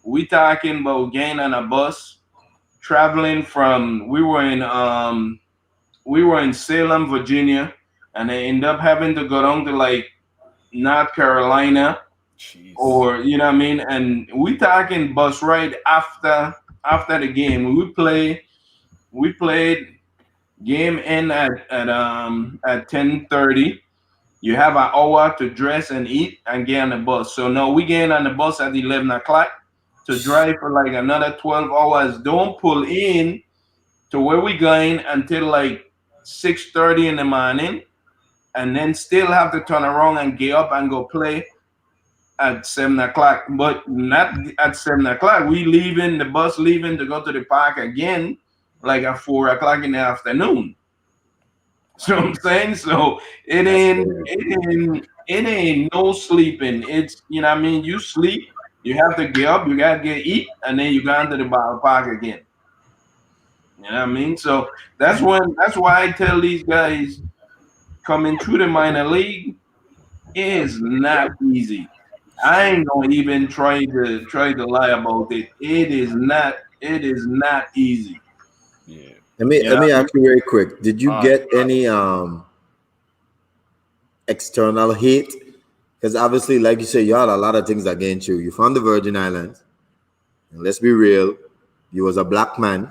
we talking about getting on a bus, traveling from we were in Salem, Virginia, and I end up having to go down to like North Carolina, jeez. or you know what I mean, and we talking bus ride after the game. We played game in at 10:30. You have an hour to dress and eat and get on the bus. So no, we get on the bus at 11 o'clock to drive for like another 12 hours. Don't pull in to where we going until like 6:30 in the morning, and then still have to turn around and get up and go play at 7 o'clock. But not at 7 o'clock. We leaving the bus leaving to go to the park again like at 4 o'clock in the afternoon. So I'm saying, so it That's ain't crazy. it ain't no sleeping. It's, what I mean, you sleep, you have to get up, you gotta get eat, and then you go into the park again. You know what I mean? So that's why I tell these guys, coming through the minor league is not easy. I ain't gonna even try to lie about it. It is not easy. Yeah. You Let know? me ask you very quick. Did you All right. get any external hate? Because obviously, like you said, you had a lot of things against you. You found the Virgin Islands. And let's be real, you was a black man.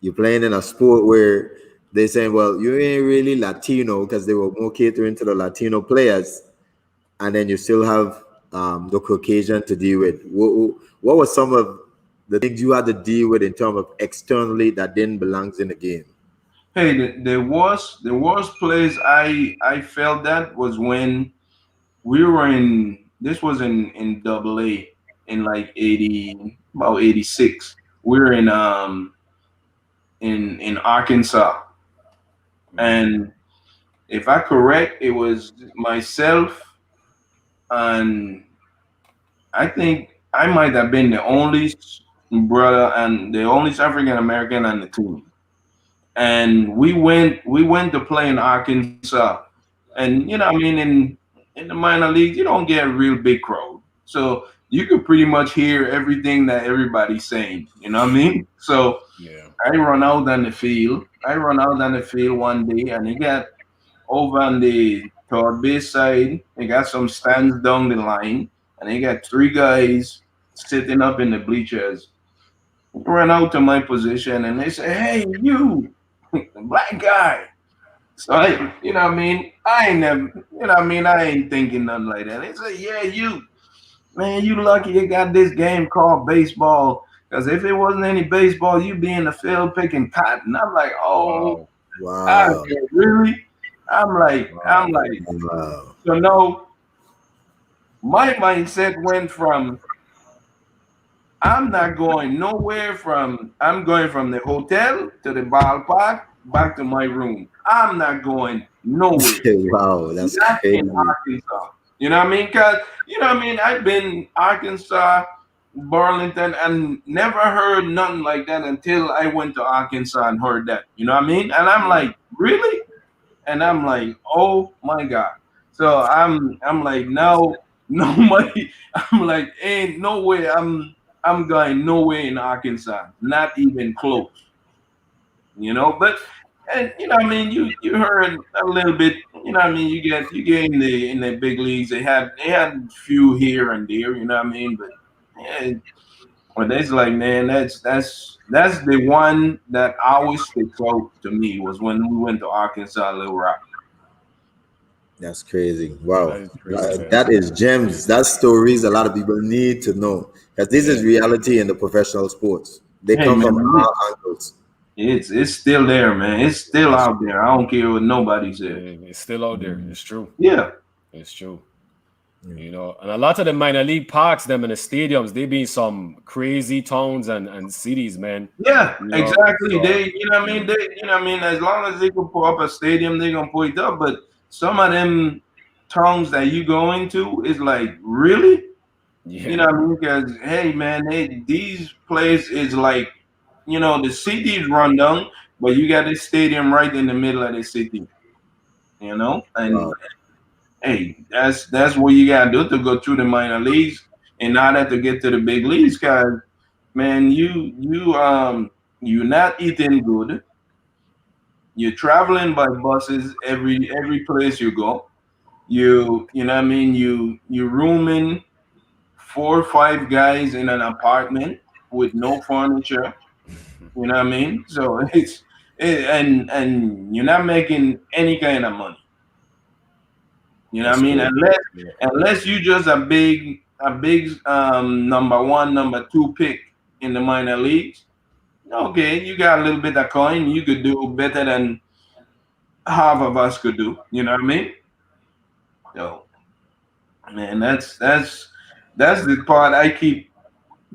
You're playing in a sport where they saying, well, you ain't really Latino because they were more catering to the Latino players, and then you still have the Caucasian to deal with. What were some of the things you had to deal with in terms of externally that didn't belong in the game? Hey, the worst place I felt that was when we were in this was in double A in like 80 about 86. We were in Arkansas, Mhm. and if I correct, it was myself, and I think I might have been the only brother and the only African American on the team. And we went to play in Arkansas, and I mean, in the minor leagues, you don't get a real big crowd, so you could pretty much hear everything that everybody's saying. You know what I mean? So Yeah. I run out on the field one day, and they got over on the third base side. They got some stands down the line, and they got three guys sitting up in the bleachers. Ran out to my position, and they say, "Hey, you, black guy." So you know what I mean? I ain't never, you know what I mean? I ain't thinking nothing like that. They say, "Yeah, you, man, you lucky you got this game called baseball. Because if it wasn't any baseball, you'd be in the field picking cotton." I'm like, "Oh, Wow. I Wow. said, really?" I'm like, Wow. Wow. so no, my mindset went from I'm going from the hotel to the ballpark back to my room. I'm not going nowhere. Wow, that's Not in crazy. Arkansas. You know what I mean? Because, you know what I mean? I've been Arkansas, Burlington, and never heard nothing like that until I went to Arkansas and heard that. You know what I mean? And I'm Yeah. like, really? And I'm like, oh my God. So I'm like, now nobody, I'm like, ain't no way I'm going nowhere in Arkansas. Not even close. But and what I mean, you heard a little bit, what I mean, you get in the big leagues, they had few here and there, what I mean, but yeah, but that's like, man, that's the one that always sticks out to me was when we went to Arkansas Little Rock. That's crazy. Wow. That is crazy, man. That is gems. That's stories a lot of people need to know. Because this Yeah. is reality in the professional sports. They Hey come man, from all angles. it's still there, man. It's still It's out there. I don't care what nobody says. it's still out there. It's true. Yeah. It's true. And a lot of the minor league parks, them in the stadiums, they be some crazy towns and cities, man. Yeah, exactly. So They, you know what I yeah, mean? As long as they can put up a stadium, they're gonna put it up. But some of them towns that you go into is like, really? You yeah, know what I mean? Because hey, man, these places is like, the city is run down, but you got this stadium right in the middle of the city. And Wow. hey, that's what you gotta do to go through the minor leagues in order to get to the big leagues. Cause man, you're not eating good. You're traveling by buses every place you go. You know what I mean? You rooming 4 or 5 guys in an apartment with no furniture. You know what I mean? So and you're not making any kind of money. You know what That's I mean? crazy. Unless you just a big number one, number two pick in the minor leagues. Okay, you got a little bit of coin. You could do better than half of us could do. You know what I mean? So, man, that's the part I keep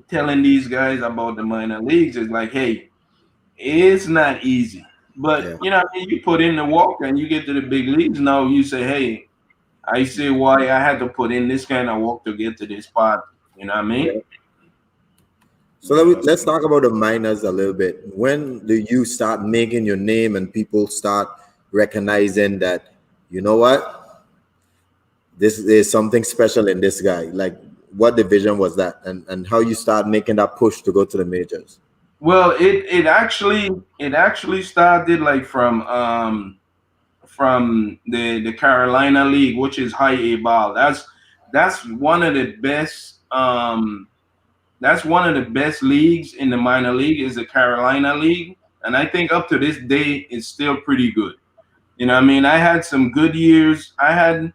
telling these guys about the minor leagues. Is like, hey, it's not easy, but Yeah. you know what I mean. You put in the work and you get to the big leagues. Now you say, hey, I see why I had to put in this kind of work to get to this spot. You know what I mean? Yeah. So yeah, that's let's true. talk about the minors a little bit. When do you start making your name and people start recognizing that, you know what, this is something special in this guy? Like, what division was that, and how you start making that push to go to the majors? Well, it actually started like from the Carolina League, which is high A ball. That's one of the best that's one of the best leagues in the minor league is the Carolina League, and I think up to this day it's still pretty good. You know, what I mean, I had some good years. I had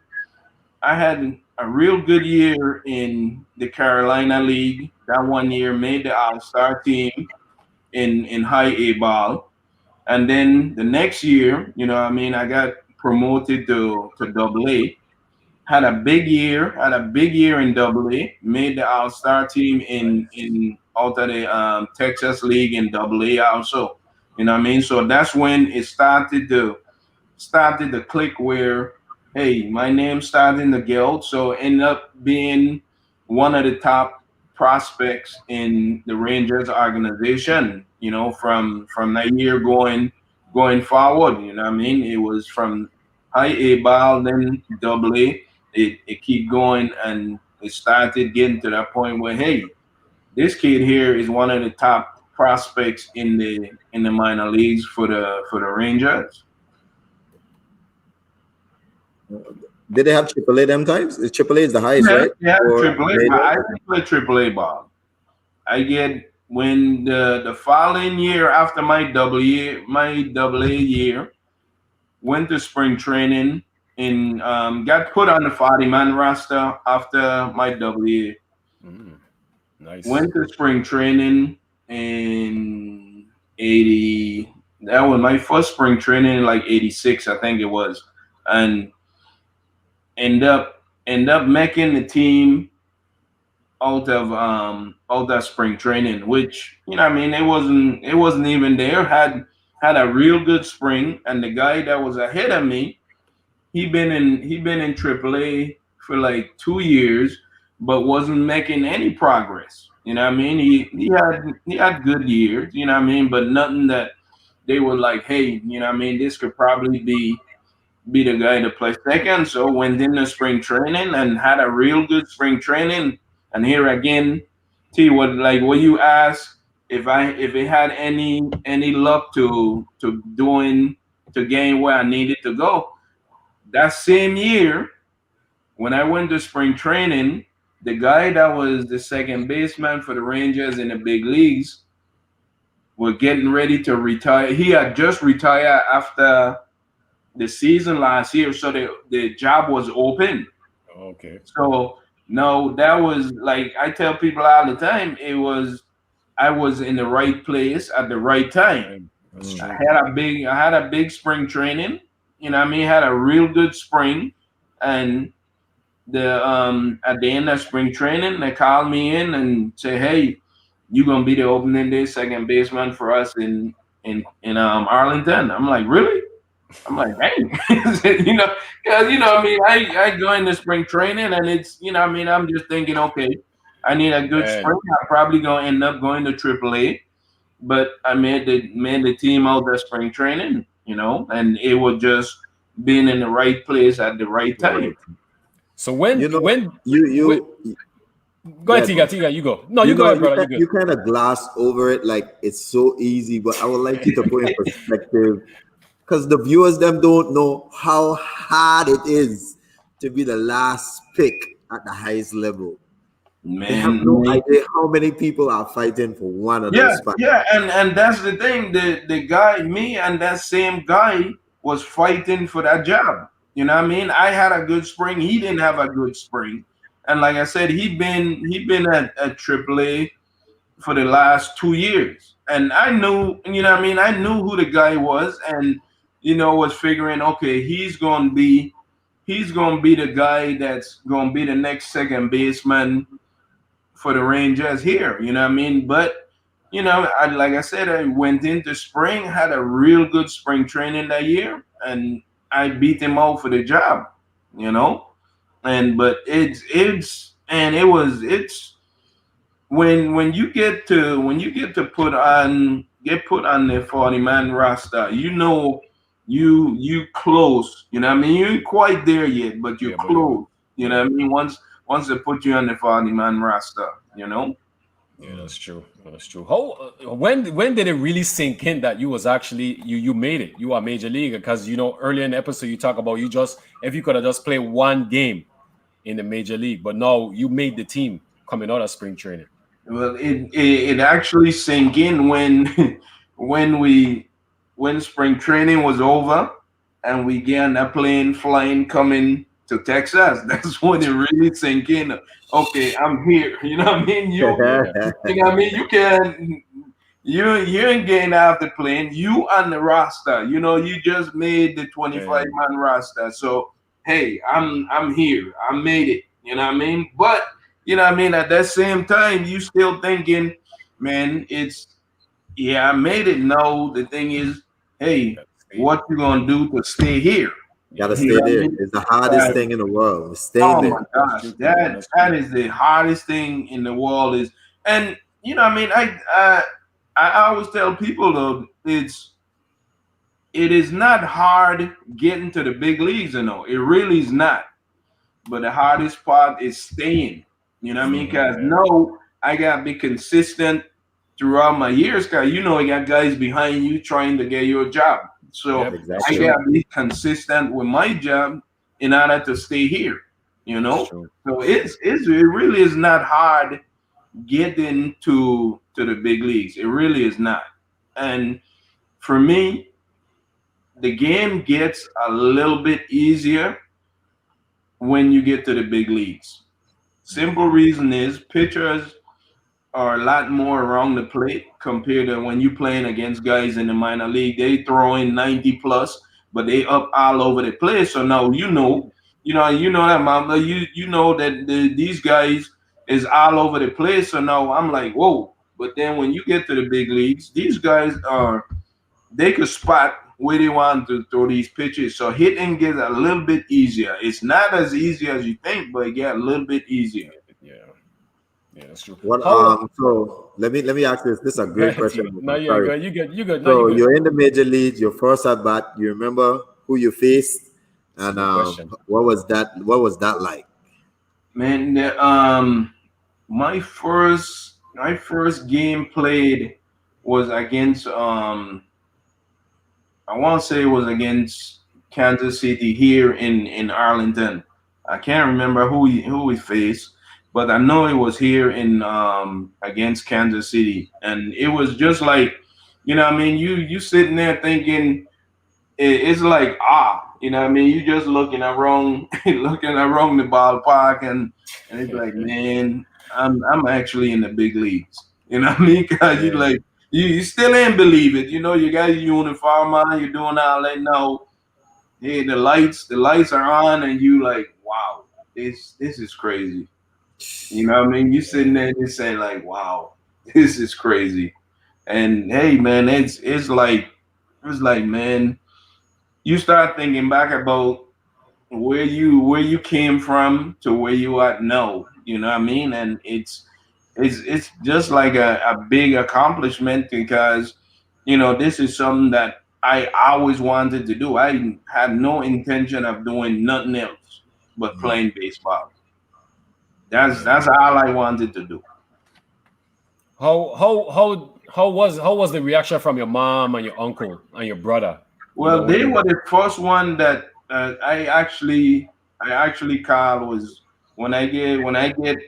a real good year in the Carolina League. That one year made the All Star team in high A ball, and then the next year, you know, what I mean, I got promoted to Double A. Had a big year in Double A. Made the All Star team in out of the Texas League in Double A also. You know what I mean? So that's when it started to click where, hey, my name started to get out. So end up being one of the top prospects in the Rangers organization, you know, from that year going forward. You know what I mean? It was from high A ball, then double A. It keep going, and it started getting to that point where, hey, this kid here is one of the top prospects in the minor leagues for the Rangers. Did they have AAA them times? AAA is the highest, Yeah, right? yeah, For triple A. But major? I didn't play triple A ball. I get when the following year after my double A year, went to spring training and got put on the 40-man roster after my double A. Mm, nice. Went to spring training in 80. That was my first spring training in like 86, I think it was, and end up making the team out of spring training, which, you know, I mean, it wasn't even there. Had a real good spring, and the guy that was ahead of me, he been in AAA for like 2 years, but wasn't making any progress. You know what I mean? He had good years. You know what I mean? But nothing that they were like, hey, you know what I mean? This could probably be the guy to play second. So went into spring training and had a real good spring training. And here again, T, what you asked, if it had any luck to doing to gain where I needed to go. That same year, when I went to spring training, the guy that was the second baseman for the Rangers in the big leagues was getting ready to retire. He had just retired after the season last year, so the job was open. Okay. So no, that was like I tell people all the time. I was in the right place at the right time. That's Mm. true. I had a big spring training. You know what I mean? Had a real good spring, and the at the end of spring training, they called me in and say, "Hey, you gonna be the opening day second baseman for us in Arlington." I'm like, "Really?" I'm like, "Dang," you know, because I mean, I joined the spring training, and it's I mean, I'm just thinking, okay, I need a good And spring. I'm probably gonna end up going to AAA, but I made the team out of spring training, and it was just being in the right place at the right time. right. So when You know, when you when you go go ahead, ahead, bro. Tiga, you go. No, You you go know, ahead, brother. You good. you kind of gloss over it like it's so easy, but I would like you to put in perspective because the viewers them don't know how hard it is to be the last pick at the highest level. They have Man, no idea how many people are fighting for one of yeah, those spots. yeah, and that's the thing. The guy, me and that same guy was fighting for that job. You know what I mean? I had a good spring. He didn't have a good spring. And like I said, he been at AAA for the last 2 years. And I knew, what I mean, I knew who the guy was, and was figuring, okay, he's gonna be the guy that's gonna be the next second baseman for the Rangers here. You know what I mean? But like I said, I went into spring, had a real good spring training that year, and I beat him out for the job. You know, and but it's and it was it's when you get to get put on the 40-man roster, you close. You know what I mean? You ain't quite there yet, but you're Yeah, but you, close. You know yeah, what I mean? Once they put you on the 40 man roster, you know. yeah, that's true. That's true. How when did it really sink in that you was actually you made it? You are major league because earlier in the episode you talk about you just if you could have just played one game in the major league, but now you made the team coming out of spring training. Well, it actually sank in when when we when spring training was over and we get on that plane flying coming to Texas. That's when it really sank in. Okay, I'm here. You know what I mean? Yeah, You know what I mean? You can you ain't getting off the plane. You on the roster. You know, you just made the 25 yeah, man roster. So hey, I'm here. I made it. You know what I mean? But you know what I mean? At that same time, you still thinking, man, it's yeah, I made it. No, the thing is, hey, gotta stay what there. you gonna do to stay here? Yeah, Gotta yeah, You stay know what I there. mean? It's the hardest Like, thing in the world. It's staying oh my there. that's gosh, true, man. that That's that true. is the hardest thing in the world is, and you know what I mean? I always tell people though, it is not hard getting to the big leagues, it really is not. But the hardest part is staying. You know what I mean? Hmm, Because yeah, no, I gotta be consistent throughout my years. Cause you got guys behind you trying to get your job. So yep, that's I Exactly. true. gotta be consistent with my job in order to stay here. You That's know, true. so it really is not hard getting to the big leagues. It really is not. And for me, the game gets a little bit easier when you get to the big leagues. Simple reason is pitchers are a lot more around the plate compared to when you playing against guys in the minor league. They throw in 90 plus, but they up all over the place. So now you know that mama, you know that these guys is all over the place. So now I'm like, whoa. But then when you get to the big leagues, these guys are they could spot where they want to throw these pitches. So hitting gets a little bit easier. It's not as easy as you think, but it get a little bit easier. Yeah, yeah, that's true. What How so let me ask this. This is a go great ahead, question. T. No, I'm yeah, sorry. go. You good. No, you So good. you're in the major leagues, your first at bat, you remember who you faced It's a and good question. what was that like? Man, my first game played was against I want to say it was against Kansas City here in Arlington. I can't remember who we faced, but I know it was here in against Kansas City, and it was just like, what I mean, you sitting there thinking it's like you know what I mean, you just looking around looking around the ballpark, and it's like, man, I'm actually in the big leagues. You know what I mean? Because you Yeah, like you still ain't believe it. You know, you got your uniform on, you're doing all that. Now, hey, the lights are on, and you like, wow, this is crazy. You know what I mean? You yeah, sitting there and you say like, wow, this is crazy. And hey, man, it's like, man, you start thinking back about where you came from to where you are now. You know what I mean? And it's just like a big accomplishment because this is something that I always wanted to do. I had no intention of doing nothing else but Mm. playing baseball. That's yeah. that's all I wanted to do. How was the reaction from your mom and your uncle and your brother? Well, When they you were the first one that I actually called was when I get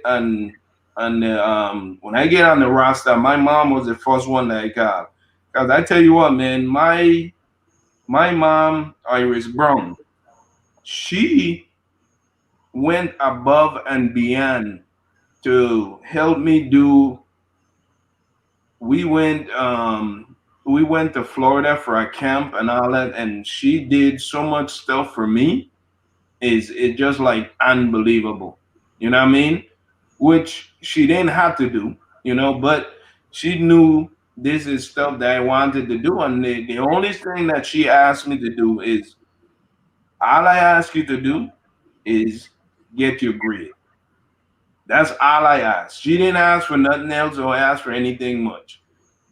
on the roster. My mom was the first one that I called because I tell you what, man, my mom Iris Brown, she went above and beyond to help me do. We went to Florida for a camp and all that, and she did so much stuff for me is it just like unbelievable. You know what I mean? Which she didn't have to do, but she knew this is stuff that I wanted to do. And the only thing that she asked me to do is all I ask you to do is get your grade. That's all I asked. She didn't ask for nothing else or ask for anything much.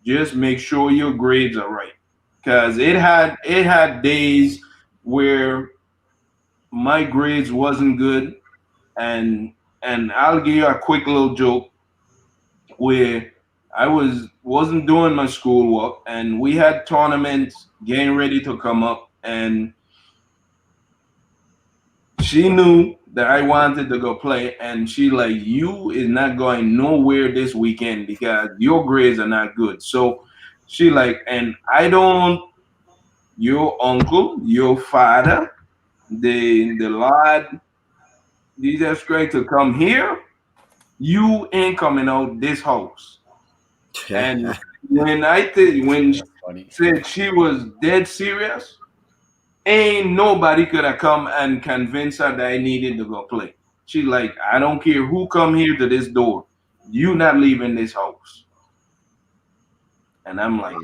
Just make sure your grades are right. because it had days where my grades wasn't good, and I'll give you a quick little joke where I wasn't doing my schoolwork, and we had tournaments getting ready to come up, and she knew that I wanted to go play, and she like, you is not going nowhere this weekend because your grades are not good. So she like, and I don't, your uncle, your father, the Lord Jesus Christ to come here, you ain't coming out this house. And when she That's funny. said she was dead serious, ain't nobody could have come and convince her that I needed to go play. She like, I don't care who come here to this door, you not leaving this house. And I'm like,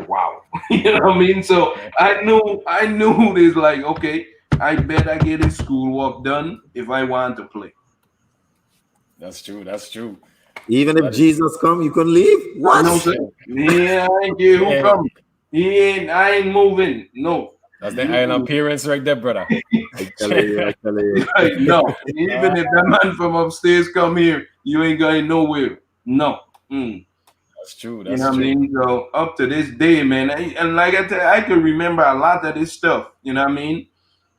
wow, you know what I mean? So I knew this like, okay, I bet I get his schoolwork done if I want to play. That's true. That's true. Even if That is Jesus come, you couldn't leave. You know What? what I'm saying? Yeah, I ain't care who yeah. come. I ain't moving. No. That's the iron Mm-mm. appearance right there, brother. I tell you, I tell you. Like, no. Even if that man from upstairs come here, you ain't going nowhere. No. Mm. That's true. You That's know what I true. mean? So up to this day, man, and like I tell you, I can remember a lot of this stuff. You know what I mean?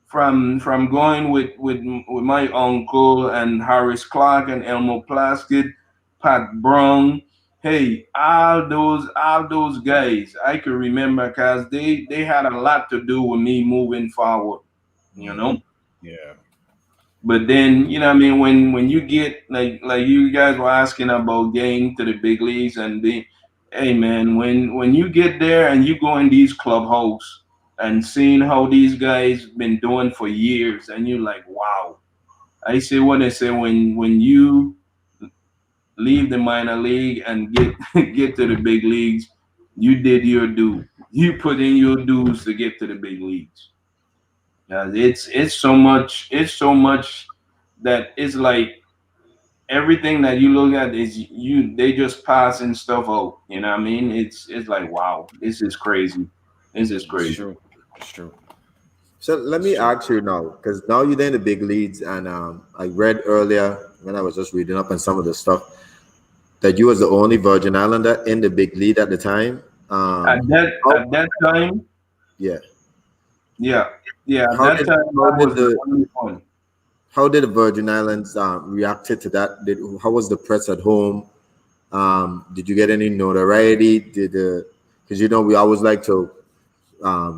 From going with my uncle and Harris Clark and Elmo Plaskett, Pat Brown. Hey, all those guys, I can remember because they had a lot to do with me moving forward. You Mhm. know. Yeah. But then, you know what I mean, when you get like you guys were asking about getting to the big leagues and the hey man, when you get there and you go in these clubhouse and seeing how these guys been doing for years and you're like, wow. I say what they say when you leave the minor league and get get to the big leagues, you did your due. You put in your dues to get to the big leagues. It's so much that it's like everything that you look at is they just passing stuff out. You know what I mean? It's like wow, this is crazy. This is It's crazy. true. It's true. So let It's me true. ask you now, because now you're in the big leagues, and I read earlier when I was just reading up on some of the stuff that you was the only Virgin Islander in the big league at the time. At Um, that how, at that time, yeah, yeah, yeah. At how that did time, how I did was the the only one. how did the Virgin Islands reacted to that? How was the press at home? Did you get any notoriety? Because we always like to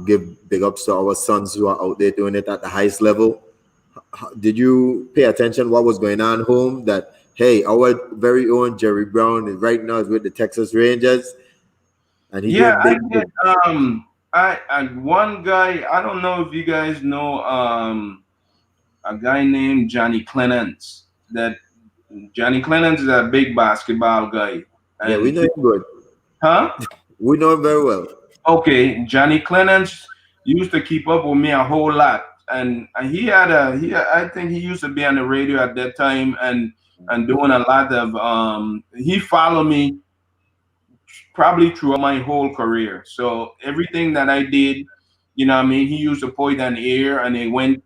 give big ups to our sons who are out there doing it at the highest level. Did you pay attention what was going on home? That hey, our very own Jerry Browne is right now is with the Texas Rangers, and he Yeah, doing I big get things. I one guy. I don't know if you guys know a guy named Johnny Clemens. That Johnny Clemens is a big basketball guy, Yeah, we and know him good. huh? We know him very well. Okay, Johnny Clemens used to keep up with me a whole lot, and I think he used to be on the radio at that time and doing a lot of he followed me probably throughout my whole career. So everything that I did, you know what I mean, he used to put it on the air and it went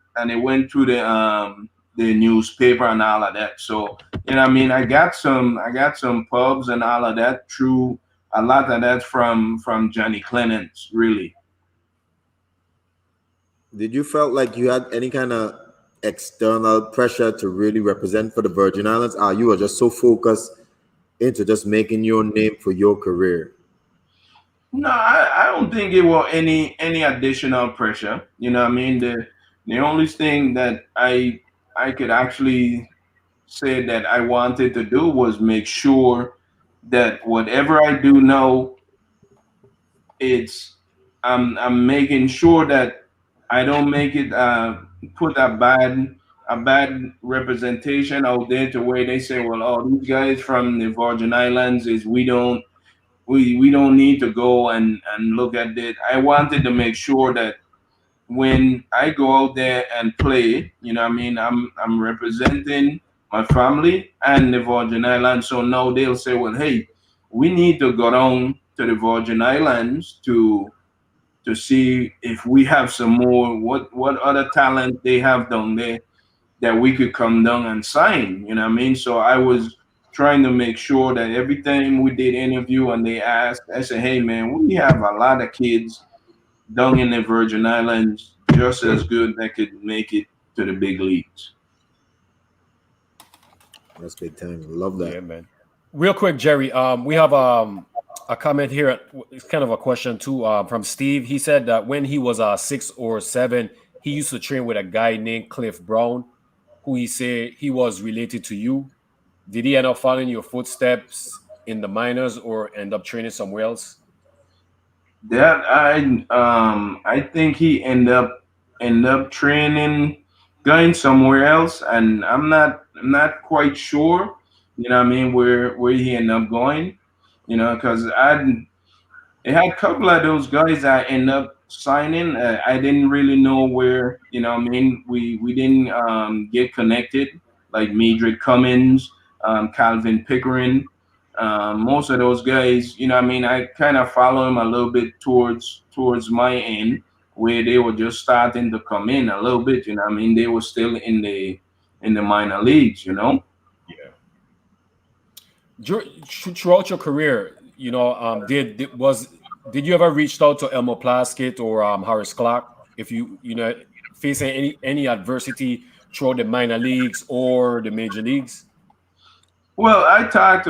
through the newspaper and all of that. So, you know what I mean, I got some pubs and all of that through a lot of that from Johnny Clemens, really. Did you felt like you had any kind of external pressure to really represent for the Virgin Islands? Or you were just so focused into just making your name for your career? No, I don't think it was any additional pressure. You know what I mean? The only thing that I could actually say that I wanted to do was make sure that whatever I do now, it's I'm making sure that I don't make it put a bad representation out there to where they say, well, oh, these guys from the Virgin Islands is we don't need to go and look at it. I wanted to make sure that when I go out there and play, you know what I mean, I'm representing my family and the Virgin Islands. So now they'll say, well, hey, we need to go down to the Virgin Islands to see if we have some more what other talent they have down there that we could come down and sign. You know what I mean? So I was trying to make sure that every time we did interview and they asked, I said, hey man, we have a lot of kids down in the Virgin Islands just as good that could make it to the big leagues. That's big time. Love that. Yeah, man. Real quick, Jerry. We have a comment here. It's kind of a question too from Steve. He said that when he was 6 or 7, he used to train with a guy named Cliff Brown, who he said he was related to you. Did he end up following your footsteps in the minors or end up training somewhere else? That I think he end up training going somewhere else, and I'm not quite sure. You know what I mean, where he ended up going. You know, because it had a couple of those guys that end up signing. I didn't really know where. You know, what I mean, we didn't get connected like Madrid Cummins, Calvin Pickering. Most of those guys, you know, what I mean, I kind of follow him a little bit towards my end where they were just starting to come in a little bit. You know, what I mean, they were still in the minor leagues. You know. Yeah. Throughout your career, did you ever reach out to Elmo Plaskett or Horace Clark if facing any adversity throughout the minor leagues or the major leagues? Well, I talked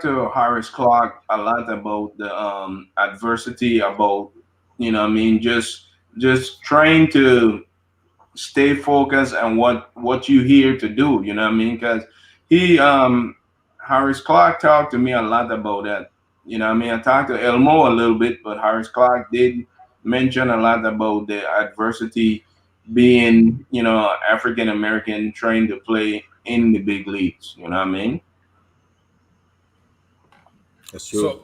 to Horace Clark a lot about the adversity, about what I mean, just trying to stay focused on what you here to do. You know what I mean? Because he Horace Clark talked to me a lot about that. You know what I mean? I talked to Elmo a little bit, but Horace Clark did mention a lot about the adversity being, African American trying to play in the big leagues. You know what I mean? That's true.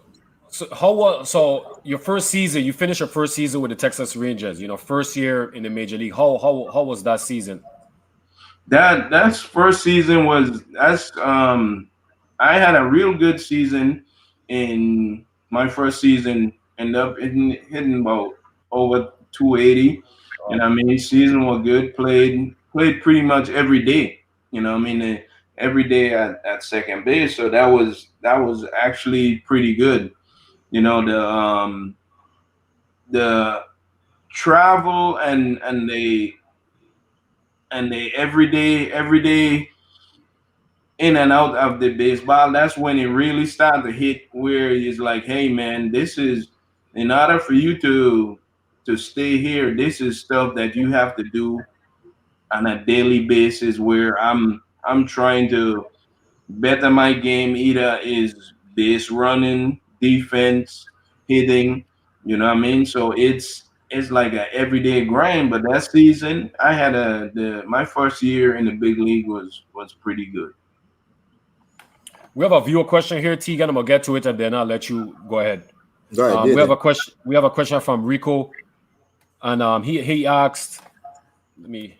So your first season, you finished your first season with the Texas Rangers. First year in the major league. How was that season? That's first season was that's I had a real good season in my first season. Ended up hitting about over 280. You know what I mean? Season was good. Played pretty much every day. You know what I mean? Every day at second base. So that was actually pretty good. You know, the travel and the everyday in and out of the baseball, that's when it really started to hit where it's like, hey man, this is in order for you to stay here, this is stuff that you have to do on a daily basis where I'm trying to better my game. Either is base running, defense, hitting, you know what I mean? So it's like a everyday grind. But that season, I had my first year in the big league was pretty good. We have a viewer question here, Tegan. I'm gonna get to it and then I'll let you go ahead. Go ahead, We have did a question. We have a question from Rico, and he asked. Let me.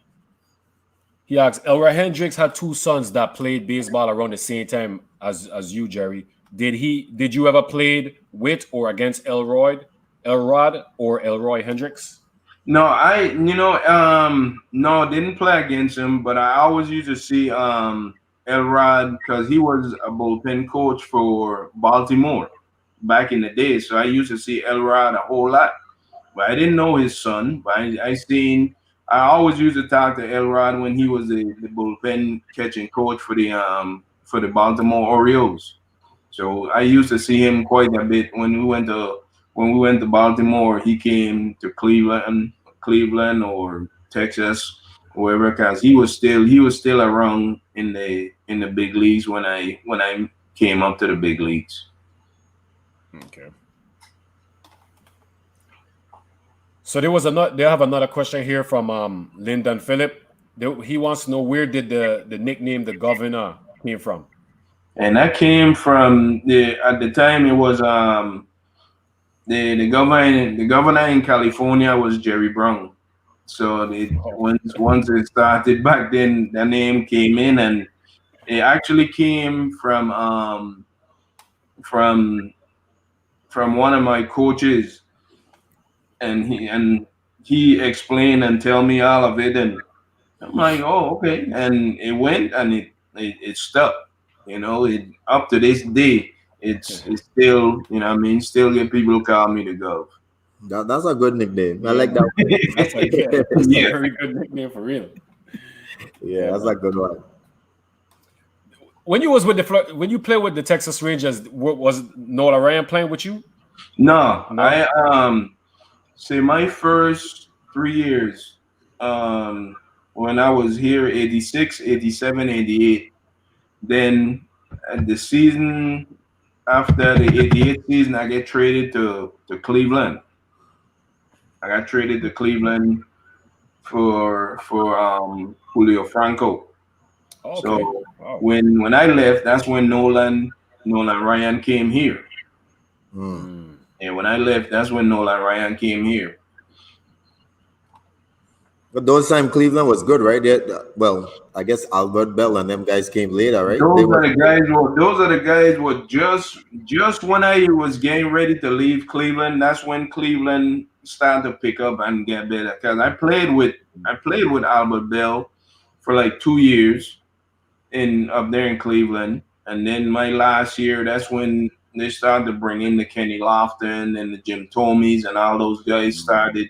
He asked. Elroy Hendricks had two sons that played baseball around the same time as you, Jerry. Did you ever played with or against Elrod or Elroy Hendricks? No, no, didn't play against him, but I always used to see Elrod because he was a bullpen coach for Baltimore back in the day. So I used to see Elrod a whole lot, but I didn't know his son. But I always used to talk to Elrod when he was the bullpen catching coach for the Baltimore Orioles. So I used to see him quite a bit when we went to Baltimore. He came to Cleveland or Texas, wherever, because he was still around in the big leagues when I came up to the big leagues. Okay. So they have another question here from Lyndon Phillip. He wants to know where did the nickname the governor came from? And that came from at the time it was the governor in California was Jerry Browne. So once it started back then, the name came in, and it actually came from from one of my coaches. and he explained and tell me all of it, and I'm like, oh, okay. And it went, and it stuck. It up to this day, it's still, what I mean, still get people call me the Gov. That's a good nickname. I Yeah, like that one. that's a Yeah. very good nickname for real. Yeah, Yeah, that's a man. good one. When you was with when you played with the Texas Rangers, was Nola Ryan playing with you? No, No. I say my first 3 years, when I was here, 86, 87, 88. Then at the season after the 88 season, I get traded to Cleveland. I got traded to Cleveland for Julio Franco. Okay. So Wow. when I left, that's when Nolan Ryan came here. Hmm. Mm. And when I left, that's when Nolan Ryan came here. But those time Cleveland was good, right? Well, I guess Albert Bell and them guys came later, right? They Those were. are the guys. Those are the guys. What just when I was getting ready to leave Cleveland, that's when Cleveland started to pick up and get better. Because I played with Albert Bell for like 2 years in up there in Cleveland, and then my last year, that's when they started to bring in the Kenny Lofton and the Jim Tomies and all those guys started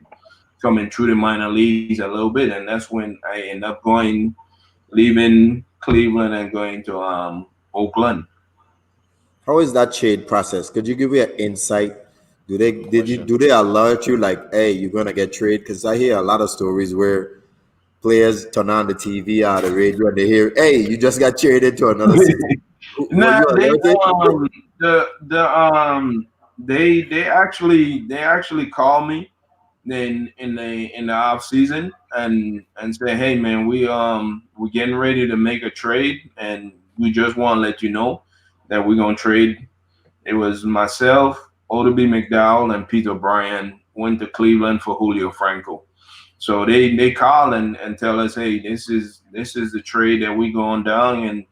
coming through the minor leagues a little bit, and that's when I end up leaving Cleveland and going to Oakland. How is that trade process? Could you give me an insight? Good question. Do they alert you like, hey, you're gonna get traded? Because I hear a lot of stories where players turn on the TV or the radio and they hear, hey, you just got traded to another city. Were Nah, you they alerted? they actually call me then in the off season and say, hey man, we're getting ready to make a trade, and we just want to let you know that we're gonna trade. It was myself, Odaby McDowell, and Peter Bryan went to Cleveland for Julio Franco. So they call and tell us, hey, this is the trade that we going down, and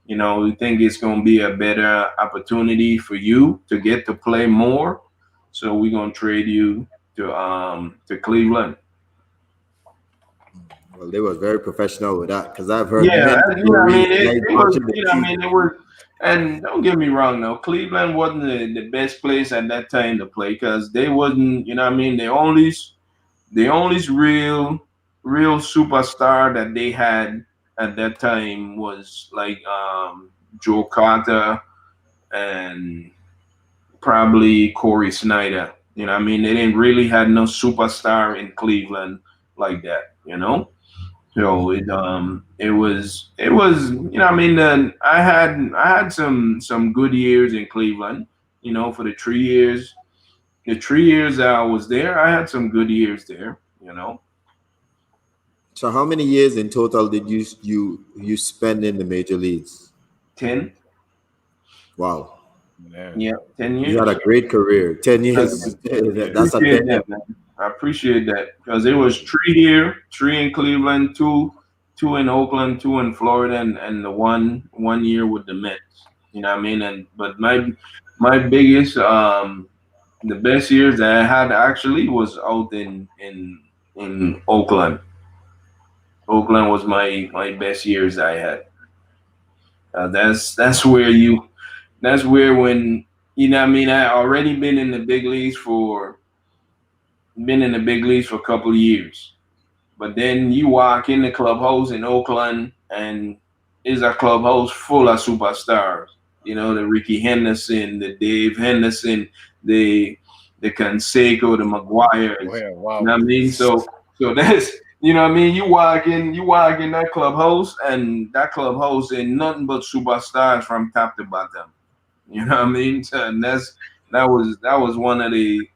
we think it's going to be a better opportunity for you to get to play more. So we're going to trade you to Cleveland. Well, they were very professional with that because I've heard Yeah, many I stories mean, of it, guys it was, watching the I team. mean, it was, and don't get me wrong, though, Cleveland wasn't the best place at that time to play because they wasn't, I mean, the only real superstar that they had at that time was like Joe Carter and probably Corey Snyder. I mean, they didn't really had no superstar in Cleveland like that. So it was I mean, I had some good years in Cleveland. For the 3 years that I was there, I had some good years there. So how many years in total did you spend in the major leagues? 10. Wow. Man. Yeah, 10 You had a years. great career. 10 I Yeah, years. man. Yeah. That's a appreciate 10. that, man. I appreciate that because it was three here, three in Cleveland, two in Oakland, two in Florida, and the one year with the Mets. You know what I mean? And but my biggest the best years that I had actually was out in Oakland. Oakland was my best years I had. That's where when I mean, I already been in the big leagues for a couple of years. But then you walk in the clubhouse in Oakland, and is a clubhouse full of superstars. The Ricky Henderson, the Dave Henderson, the Canseco, the Oh, Maguires. yeah. You know Wow. what I mean? So that's what I mean. You walk in that clubhouse, and that clubhouse ain't nothing but superstars from top to bottom. You know what I mean? So, and that was one of the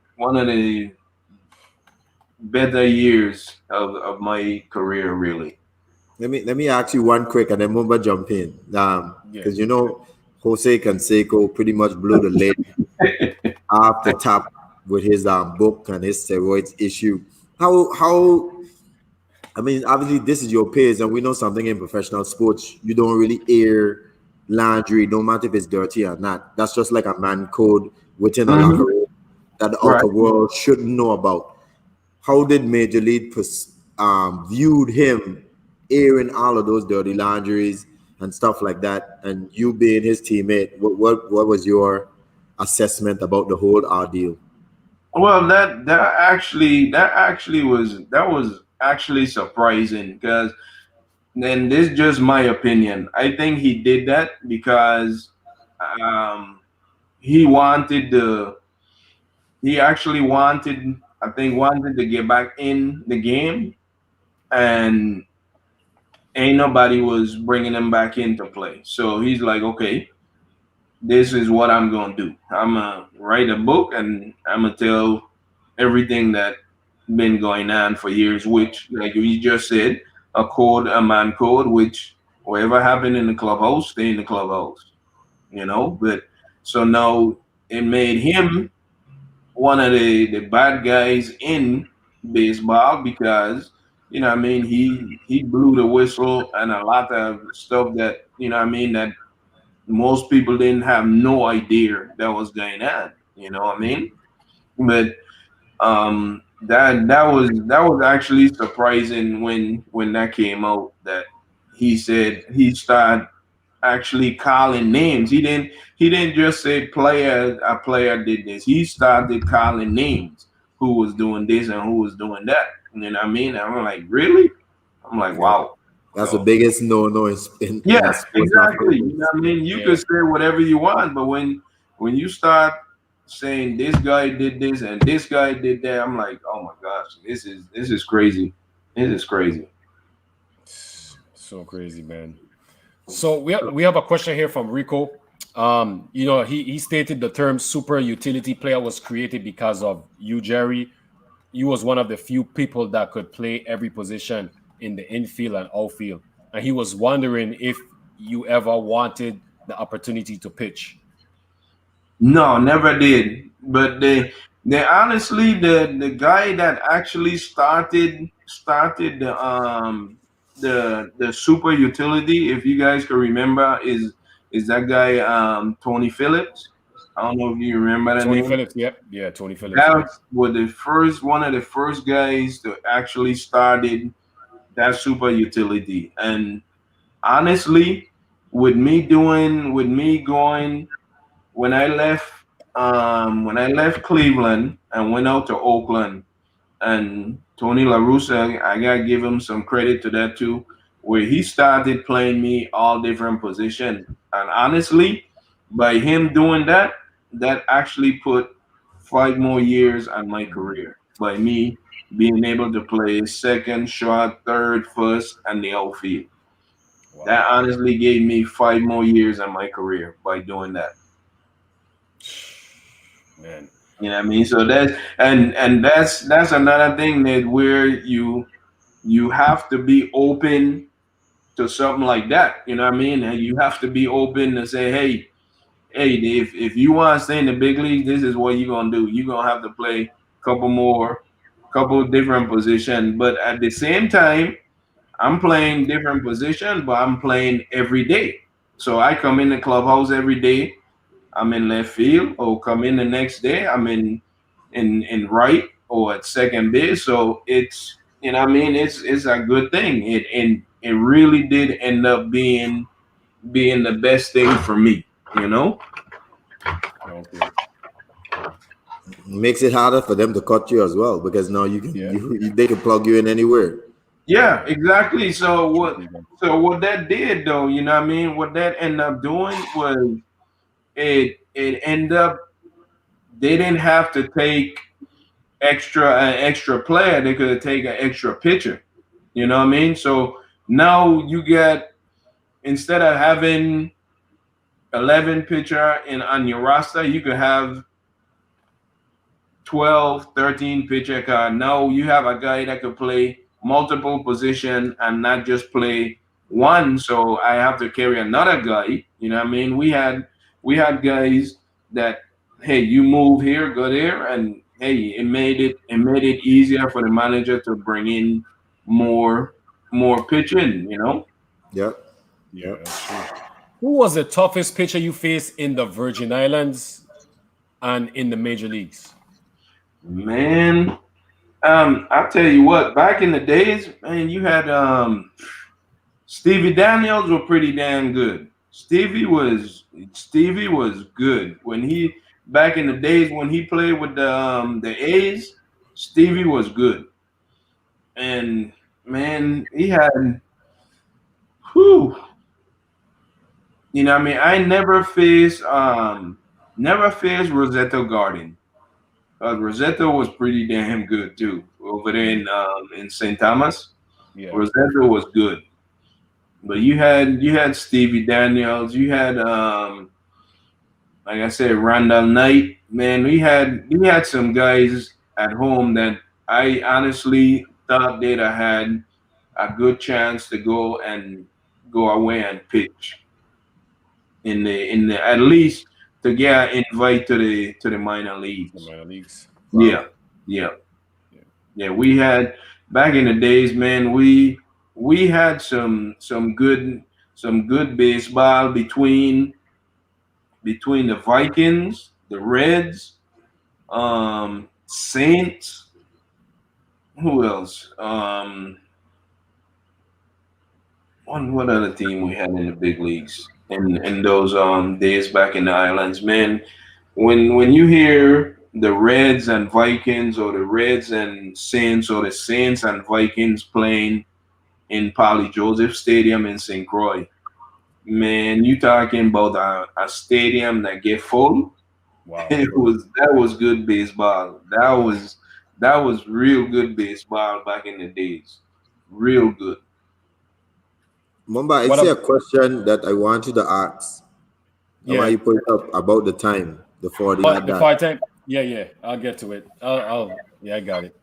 better years of my career, really. Let me ask you one quick and then Mumba jump in. Yeah. Because Jose Canseco pretty much blew the lid off the top with his book and his steroids issue. How I mean, obviously this is your peers, and we know something in professional sports. You don't really air laundry, no matter if it's dirty or not. That's just like a man code within a Hmm. locker room that the Right. outer world shouldn't know about. how did Major League viewed him airing all of those dirty laundries and stuff like that, and you being his teammate? What was your assessment about the whole ordeal? Well, that was actually surprising because then this is just my opinion. I think he did that because um, he wanted the he actually wanted I think wanted to get back in the game, and ain't nobody was bringing him back into play. So he's like, okay, this is what I'm gonna do. I'm gonna write a book and I'm gonna tell everything that been going on for years. Which, like you just said, a man code. Which whatever happened in the clubhouse, stay in the clubhouse. But so now it made him one of the bad guys in baseball because what I mean he blew the whistle and a lot of stuff that what I mean that most people didn't have no idea that was going on. What I mean? But that was actually surprising when that came out that he said he started actually calling names. He didn't just say a player did this. He started calling names who was doing this and who was doing that. You know what I mean? And I'm like, really? I'm like, Yeah, wow. that's the So biggest no in a yeah, sports, not exactly. football. You know what I mean? You Yeah. could say whatever you want, but when you start saying this guy did this and this guy did that, I'm like, oh my gosh, this is crazy. This is crazy. So crazy, man. So we have a question here from Rico. He stated the term super utility player was created because of you, Jerry. You was one of the few people that could play every position in the infield and outfield. And he was wondering if you ever wanted the opportunity to pitch. No, never did. But they honestly the guy that actually started the super utility, if you guys can remember, is that guy Tony Phillips. I don't know if you remember the Tony name. Phillips, yep. Yeah, Tony Phillips, That yeah. was one of the first guys to actually started that super utility. And honestly, with me going when I left Cleveland and went out to Oakland, and Tony La Russa, I gotta give him some credit to that too, where he started playing me all different positions. And honestly, by him doing that, that actually put 5 more years on my career. By me being able to play second, short, third, first, and the outfield. That Wow. honestly gave me 5 more years on my career by doing that. Man. You know what I mean? So that's another thing that where you have to be open to something like that. You know what I mean? And you have to be open to say, hey, if you want to stay in the big league, this is what you're gonna do. You're gonna have to play couple different positions. But at the same time, I'm playing different position, but I'm playing every day. So I come in the clubhouse every day. I'm in left field, or come in the next day. I'm in right or at second base. So it's what I mean. It's a good thing. It really did end up being the best thing for me. You know. Okay. Makes it harder for them to cut you as well because now Yeah. they can plug you in anywhere. Yeah, Yeah. exactly. So what? Tricky, man. So what that did though, you know what I mean? What that ended up doing was it ended up they didn't have to take an extra player. They could take an extra pitcher. You know what I mean? So now you get instead of having 11 pitcher in on your roster, you could have 12, 13 pitcher card. Now you have a guy that could play multiple position and not just play one. So I have to carry another guy. You know what I mean? We had guys that hey, you move here, go there, and hey, it made it easier for the manager to bring in more more pitching. Yep. Yeah, Yep. that's true. Who was the toughest pitcher you faced in the Virgin Islands and in the major leagues? Man, I'll tell you what. Back in the days, man, you had Stevie Daniels were pretty damn good. Stevie was good when he back in the days when he played with the A's. Stevie was good, and man, he had whew. You know, what I mean, I never faced Rosetta Garden. Rosetta was pretty damn good too over there in St. Thomas. Yeah. Rosetta was good, but you had Stevie Daniels, you had like I said, Randall Knight. Man, we had some guys at home that I honestly thought they'd have had a good chance to go away and pitch in the at least to get an invite to the minor The leagues. minor leagues. Yeah, Wow. yeah, Yeah. yeah. We had back in the days, man. We had some good baseball between the Vikings, the Reds, Saints. Who else? What other team we had in the big leagues in those days back in the islands, man. When you hear the Reds and Vikings or the Reds and Saints or the Saints and Vikings playing in Poly Joseph Stadium in St. Croix, man, you talking about a stadium that get full. Wow. That was good baseball. That was real good baseball back in the days. Real good. Mamba, I What see up? a question that I want you to ask. I want Yeah. you to put it up about the time, the 40 But like the that. fight time. Yeah, yeah. I'll get to it. Yeah, I got it.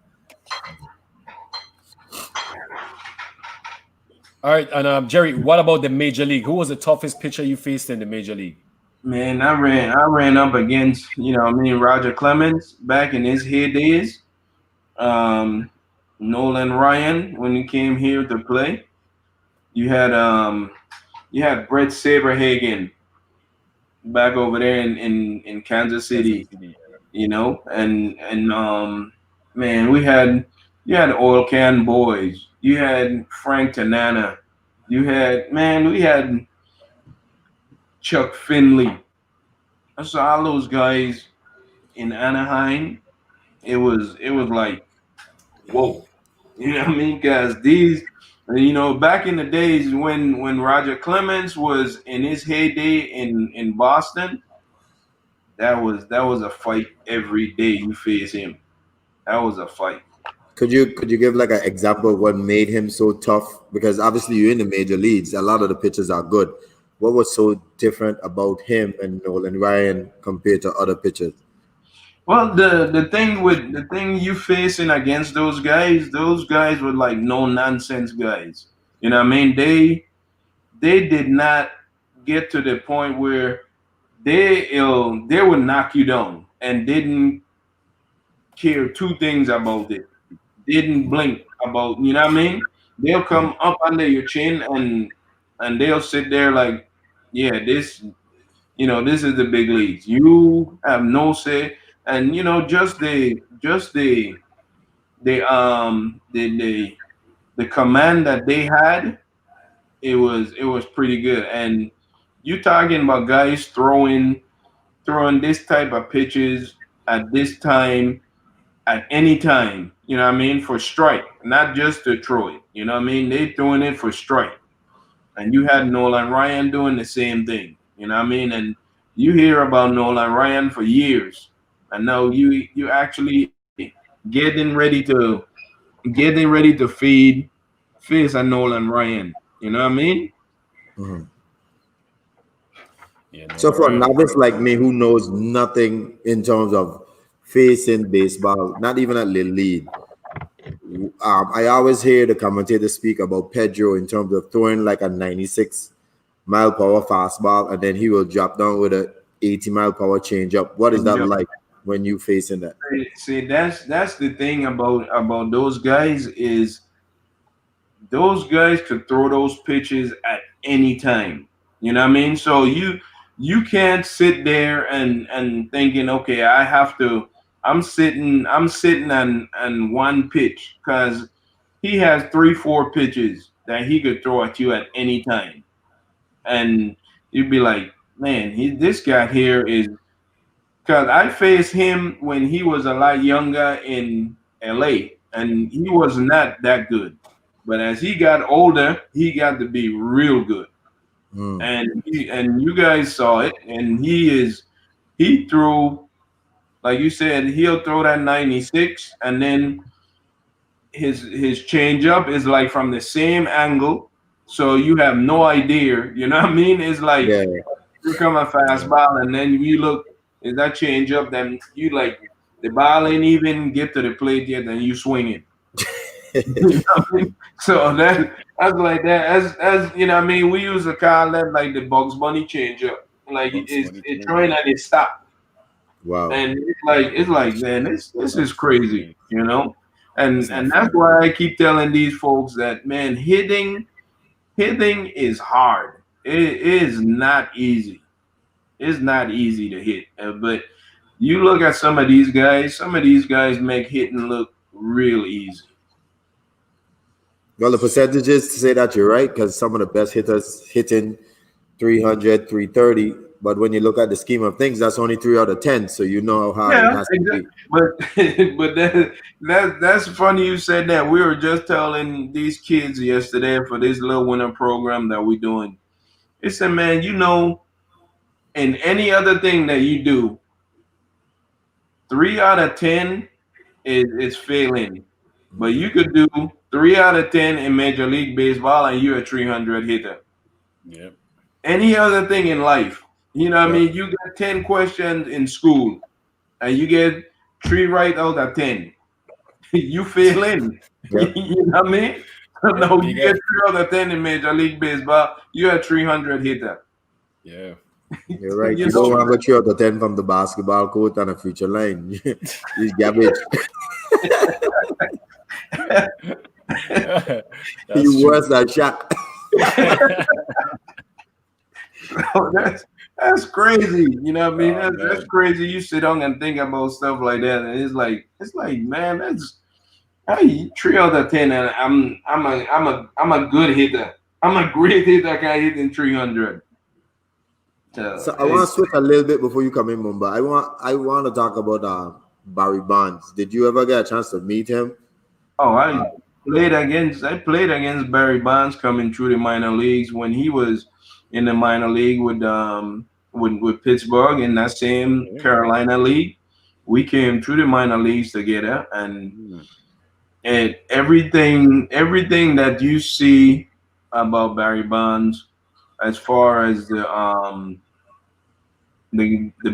All right. And Jerry, what about the major league? Who was the toughest pitcher you faced in the major league? Man, I ran up against, Roger Clemens back in his heydays. Um, Nolan Ryan when he came here to play. You had Brett Saberhagen back over there in Kansas Kansas City, City. and man, you had Oil Can Boys, you had Frank Tanana, we had Chuck Finley. I saw all those guys in Anaheim. It was like whoa, you know what I mean? Because back in the days when Roger Clemens was in his heyday in Boston, that was a fight every day you face him. That was a fight. Could you give like an example of what made him so tough? Because obviously you're in the major leagues. A lot of the pitchers are good. What was so different about him and Nolan Ryan compared to other pitchers? Well, the thing you facing against those guys were like no nonsense guys. You know what I mean? They did not get to the point where they would knock you down and didn't care two things about it. Didn't blink about, you know what I mean? They'll come up under your chin and they'll sit there like, yeah, this is the big leagues. You have no say, and just the command that they had, it was pretty good. And you talking about guys throwing this type of pitches at this time at any time, you know what I mean, for strike, not just to throw it. You know what I mean? They throwing it for strike. And you had Nolan Ryan doing the same thing. You know what I mean? And you hear about Nolan Ryan for years. And now you actually getting ready to face a Nolan Ryan. You know what I mean? Mhm. Yeah, So Nolan for a Ryan. novice like me who knows nothing in terms of facing baseball, not even at Little League, I always hear the commentators speak about Pedro in terms of throwing like a 96 mile per hour fastball, and then he will drop down with a 80 mile per hour changeup. What is that Change up. like when you facing that? See, that's the thing about those guys is those guys could throw those pitches at any time. You know what I mean? So you can't sit there and thinking, okay, I have to. I'm sitting on one pitch because he has 3, 4 pitches that he could throw at you at any time, and you'd be like, man, this guy here is. Because I faced him when he was a lot younger in LA, and he was not that good. But as he got older, he got to be real good. Mm. And you guys saw it, and he threw, like you said, he'll throw that 96, and then his changeup is like from the same angle, so you have no idea. You know what I mean? It's like Yeah. you come a fastball, and then you look, is that changeup? Then you like the ball ain't even get to the plate yet, and you swing it. You know what I mean? So that's like that. As you know, what I mean, we use to call that like the Bugs Bunny changeup. Like Bugs Bunny it change trying up. and it stop, Wow. and it's like man, this is That's crazy, crazy. you know. It's not And that's fair. why I keep telling these folks that man, hitting is hard. It is not easy. It's not easy to hit, but you look at some of these guys. Some of these guys make hitting look real easy. Well, the percentages say that you're right because some of the best hitters hitting 300, 330. But when you look at the scheme of things, that's only 3 out of 10. So you know how hard it Yeah, has to exactly. be. But but that's funny you said that. We were just telling these kids yesterday for this little winter program that we're doing. It said, man, in any other thing that you do, 3 out of 10 is failing. But you could do 3 out of 10 in Major League Baseball and you're a 300 hitter. Yeah. Any other thing in life, you know what I Yeah. mean? You got 10 questions in school and you get 3 right out of 10. You failing. Yeah. You know what I mean? Yeah. No, You you get got 3 out of 10 in Major League Baseball, you're a 300 hitter. yeah. You're right. You You know, don't have a 3 out of 10 from the basketball court and a future line. He's garbage. That's You true. worse than Shaq. that's crazy. You know what I mean? Oh That's man. crazy. You sit down and think about stuff like that, and it's like man, that's hey, 3 out of 10, and I'm a good hitter. I'm a great hitter. I can hit in 300. So So I want to switch a little bit before you come in, Mumba. I want to talk about Barry Bonds. Did you ever get a chance to meet him? oh, Uh, I played against Barry Bonds coming through the minor leagues when he was in the minor league with Pittsburgh in that same Yeah. Carolina league. We came through the minor leagues together, Mm. and everything that you see about Barry Bonds as far as the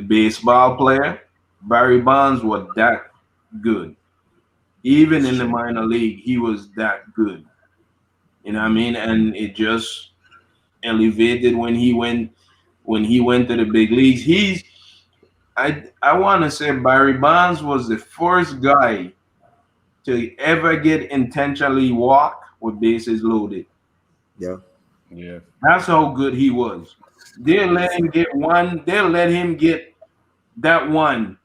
baseball player, Barry Bonds was that good. Even That's in the true. minor league, he was that good. You know what I Mm. mean? And it just elevated when he went to the big leagues. I want to say Barry Bonds was the first guy to ever get intentionally walk with bases loaded. yeah. Yeah. That's how good he was. It's They'll let crazy. him get one. They'll let him get that one.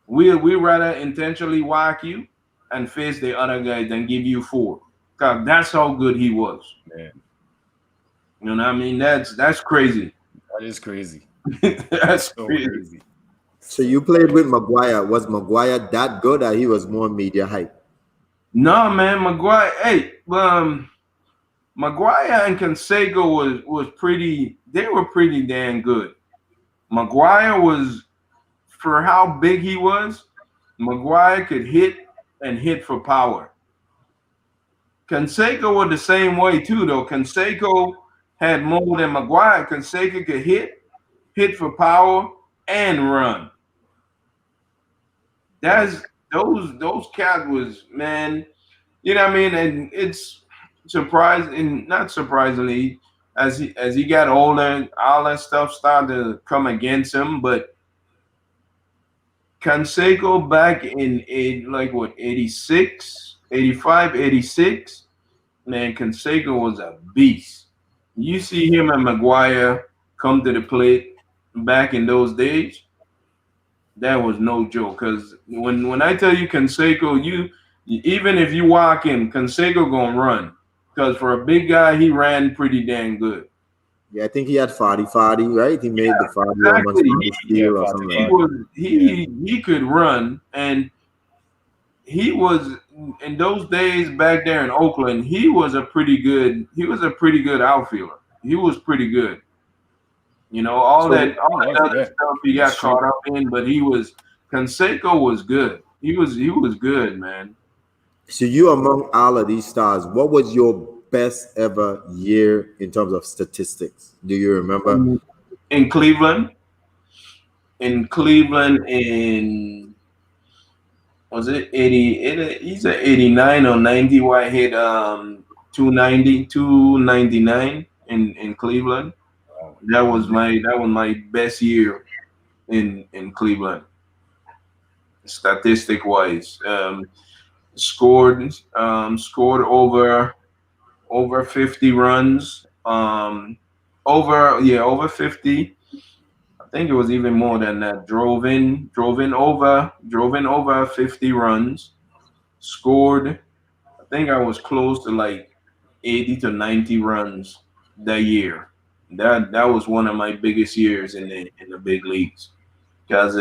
We rather intentionally walk you and face the other guy than give you four. Cause that's how good he was. Man, You know what I mean? That's crazy. that is crazy. That's That's so crazy. crazy. So So you played with crazy. Maguire. Was Maguire that good, or he was more media hype? No man, Maguire. Hey, Maguire and Canseco was pretty. They were pretty damn good. Maguire was for how big he was. Maguire could hit and hit for power. Canseco was the same way too, though. Canseco had more than Maguire. Canseco could hit for power, and run. Yeah. That's those cats was man. You know what I mean? And it's surprising, not surprisingly, as he got older, all that stuff started to come against him. But Canseco back in like what 86, 85, 86, man, Canseco was a beast. You see him and Maguire come to the plate back in those days. That was no joke. Because when I tell you Canseco, even if you walk in, Canseco gonna run. Because for a big guy, he ran pretty dang good. Yeah, I think he had 40, right? He made the 40 on one Exactly. strong Yeah, steel or something 40, like He that. 40. was Yeah. he could run, and he was in those days back there in Oakland. He was a pretty good outfielder. He was pretty good. All So that He was, other yeah. stuff he In the got street. caught up in, but Canseco was good. He was good, man. so you among all of these stars, what was your best ever year in terms of statistics? Do you remember? In Cleveland, in was it 80? He's at 89 or 90. Why hit 290, 299 in Cleveland. Wow. That was my best year in Cleveland, statistic wise. Scored over 50 runs. Over 50. I think it was even more than that. Drove in over 50 runs. Scored. I think I was close to like 80 to 90 runs that year. That was one of my biggest years in the big leagues. Because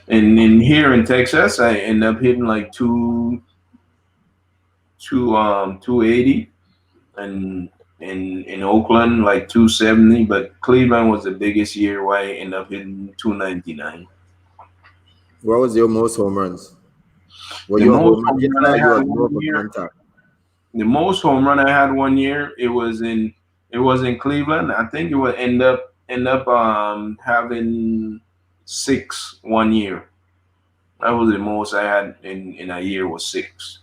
in here in Texas, I ended up hitting like 280, and in Oakland like 270. But Cleveland was the biggest year where I ended up hitting 299. What was your most home runs? Were The you a most home run home hitter run or I you had were more one of a year. contact? The most home run I had one year. It was in Cleveland. I think it would end up having six one year. That was the most I had in a year was six.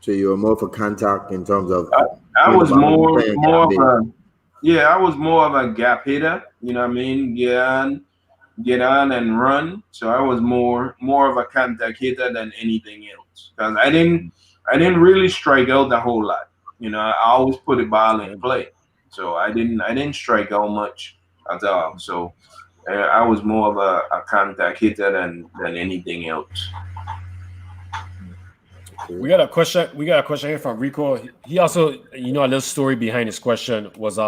So you were more of a contact in terms of I, I throwing the was ball and more playing more gap of base. a yeah, I was more of a gap hitter. You know what I mean? Get on and run. So I was more of a contact hitter than anything else because I didn't really strike out a whole lot. I always put the ball in Good. play. So I didn't strike out much at all. So I was more of a contact hitter than anything else. Okay. We got a question here from Rico. He also, a little story behind his question was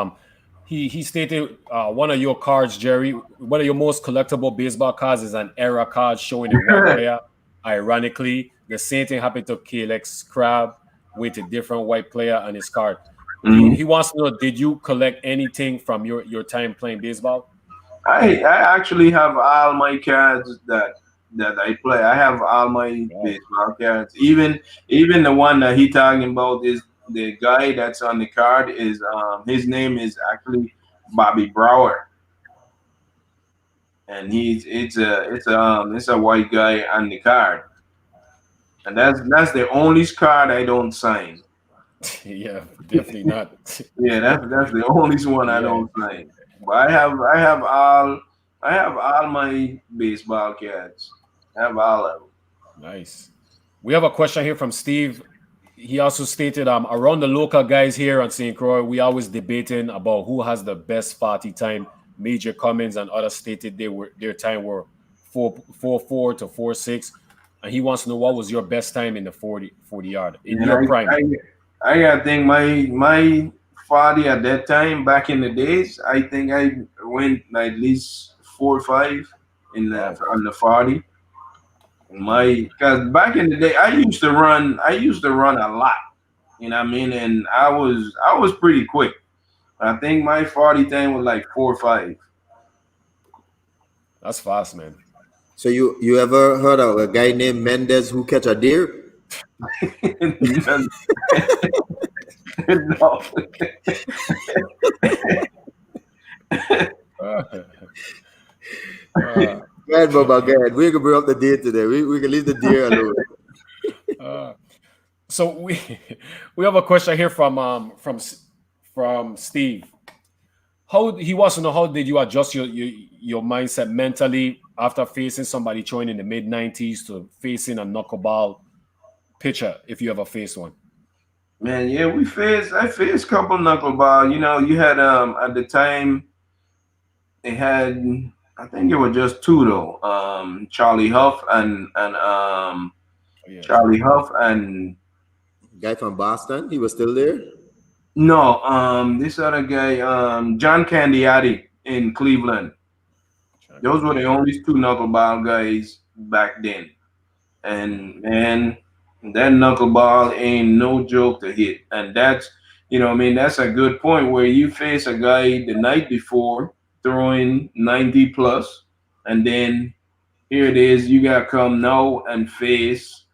he stated one of your cards, Jerry, one of your most collectible baseball cards is an era card showing a white player. Ironically, the same thing happened to Kalex Crab with a different white player on his card. He Mhm. he wants to know, did you collect anything from your time playing baseball? I actually have all my cards that I play. I have all my Wow. baseball cards. Even the one that he talking about is the guy that's on the card is his name is actually Bobby Brower, and it's a white guy on the card, and that's the only card I don't sign. Yeah, definitely not. Yeah, that's the only one I Yeah, don't sign. But I have all my baseball cards. I have all of them. nice. We have a question here from Steve. He also stated, around the local guys here on St. Croix, we always debating about who has the best 40 time. Major Cummins and others stated their time were 4.44 to 4.6. And he wants to know, what was your best time in the 40 yard in And your prime? I gotta think my 40 at that time back in the days. I think I went at least 4 or 5 Wow. on the 40. Because back in the day, I used to run a lot. You know what I mean? And I was pretty quick. I think my 40 time was like 4 or 5. That's fast, man. So you ever heard of a guy named Mendez who catch a deer? No. Uh, Go ahead, Baba, go ahead. We can bring up the deer today. We can leave the deer alone. uh, so we we have a question here from Steve. How he wants to know, how did you adjust your mindset mentally after facing somebody throwing in the mid 90s to facing a knuckleball pitcher, if you ever faced one? Man, yeah, I faced a couple knuckleball. You had at the time they had I think it was just two though. Charlie Huff Oh, yeah, Charlie Charlie Huff. Huff and Guy from Boston, he was still there. no, this other guy, John Candiati in Cleveland. John Those were the Candy. only two knuckleball guys back then. And man, that knuckleball ain't no joke to hit. And that's, I mean, that's a good point where you face a guy the night before throwing 90 plus, and then here it is, you got to come now and face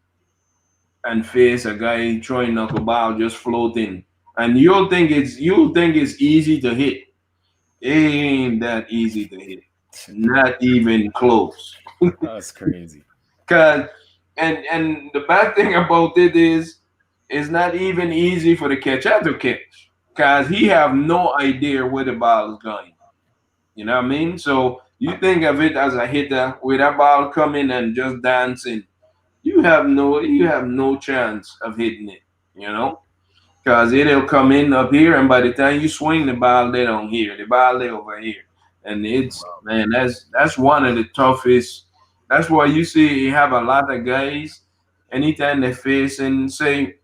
a guy throwing knuckleball just floating. And you'll think it's easy to hit. It ain't that easy to hit. Not even close. That's crazy. Cause and the bad thing about it is it's not even easy for the catcher to catch. Cause he have no idea where the ball is going. You know what I mean? So you think of it as a hitter with that ball coming and just dancing. You have no chance of hitting it, you know? Because it'll come in up here, and by the time you swing the ball, they don't hear the ball they over here, and it's man, that's one of the toughest. That's why you see you have a lot of guys. Anytime they're facing, say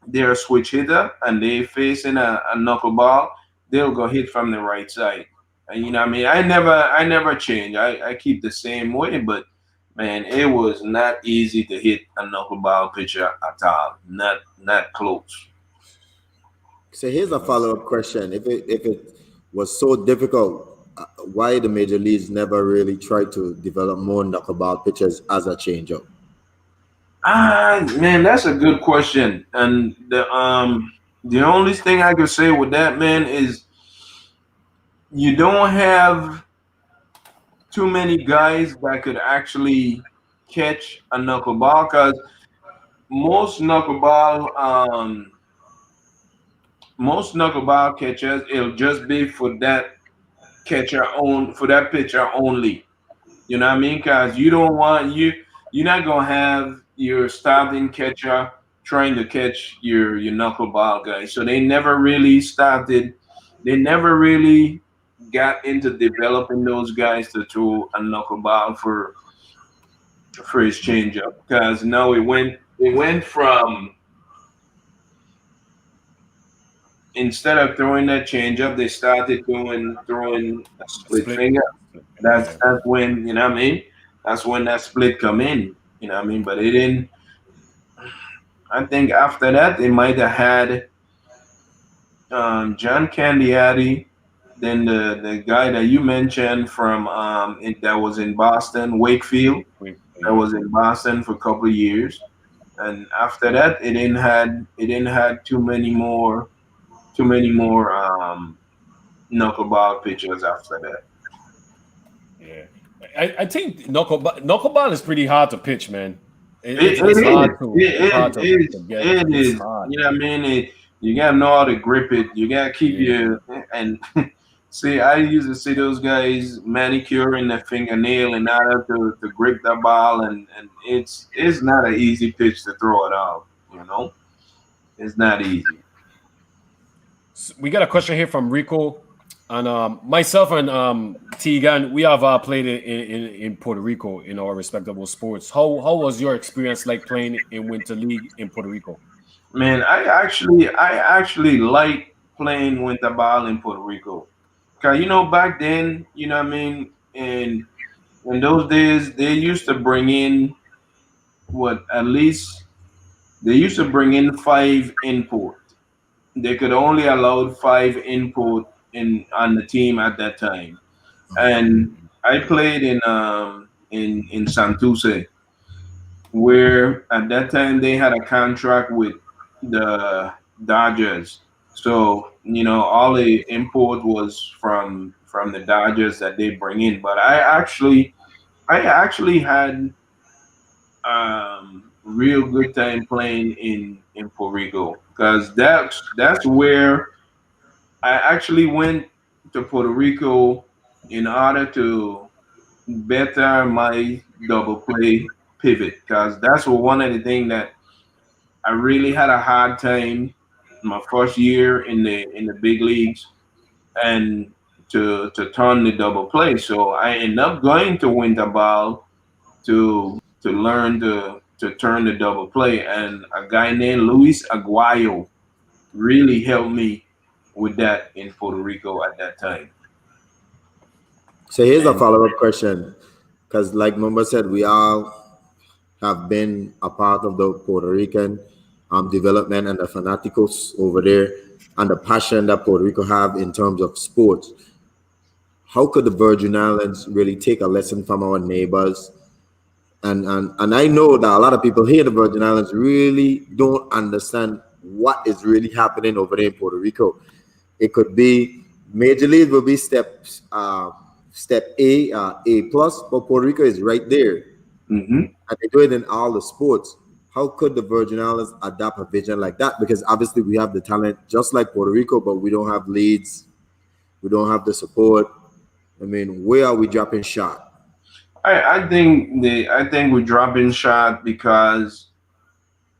they're a switch hitter and they facing a knuckleball, they'll go hit from the right side. And you know what I mean? I never change. I keep the same way, but man, it was not easy to hit a knuckleball pitcher at all. Not close. So here's a That's follow up question: if it was so difficult, why the major leagues never really tried to develop more knuckleball pitches as a changeup? Man, that's a good question. And the only thing I could say with that, man, is you don't have too many guys that could actually catch a knuckleball because most knuckleball um most knuckleball catchers it'll just be for that pitcher only. You know what I mean? Because you're not gonna have your starting catcher trying to catch your knuckleball guy. So they never really started. They never really got into developing those guys to throw a knuckleball for his changeup. Because now it went from instead of throwing that changeup, they started throwing a split split. finger. That's Yeah. that's when you know what I mean. That's when that split come in. You know what I mean. But it didn't. I think after that they might have had John Candiati, then the guy that you mentioned from that was in Boston, Wakefield, that Yeah. was in Boston for a couple of years, and after that it didn't had too many more knuckleball pitchers after that. Yeah. I think knuckleball is pretty hard to pitch, man. It, It's it is. hard to It, it to is. get. It It's is. hard, You know what I man. mean? You gotta know how to grip it. You gotta keep Yeah. your and see. I used to see those guys manicuring their fingernail in order to grip the ball, and it's not an easy pitch to throw it out. It's not easy. We got a question here from Rico, and myself and Tegan, we have played in Puerto Rico in our respectable sports. How was your experience like playing in Winter League in Puerto Rico? Man, I actually like playing with the ball in Puerto Rico. Cause back then, you know what I mean, and in those days they used to bring in what at least they used to bring in five import. They could only allow five import in on the team at that time. And I played in Santurce, where at that time they had a contract with the Dodgers. So all the import was from the Dodgers that they bring in. But I actually had real good time playing in Puerto Rico because that's where I actually went to Puerto Rico in order to better my double play pivot because that's one of the things that I really had a hard time my first year in the big leagues and to turn the double play. So I end up going to Winterball to learn to turn the double play, and a guy named Luis Aguayo really helped me with that in Puerto Rico at that time. So here's a And follow-up question, because like Mumba said, we all have been a part of the Puerto Rican development and the fanaticos over there and the passion that Puerto Rico have in terms of sports. How could the Virgin Islands really take a lesson from our neighbors? And I know that a lot of people here in the Virgin Islands really don't understand what is really happening over there in Puerto Rico. It could be Major League will be step A plus, but Puerto Rico is right there, mhm. and they do it in all the sports. How could the Virgin Islands adopt a vision like that? Because obviously we have the talent just like Puerto Rico, but we don't have leads, we don't have the support. I mean, where are we dropping shot? I think we're dropping shot because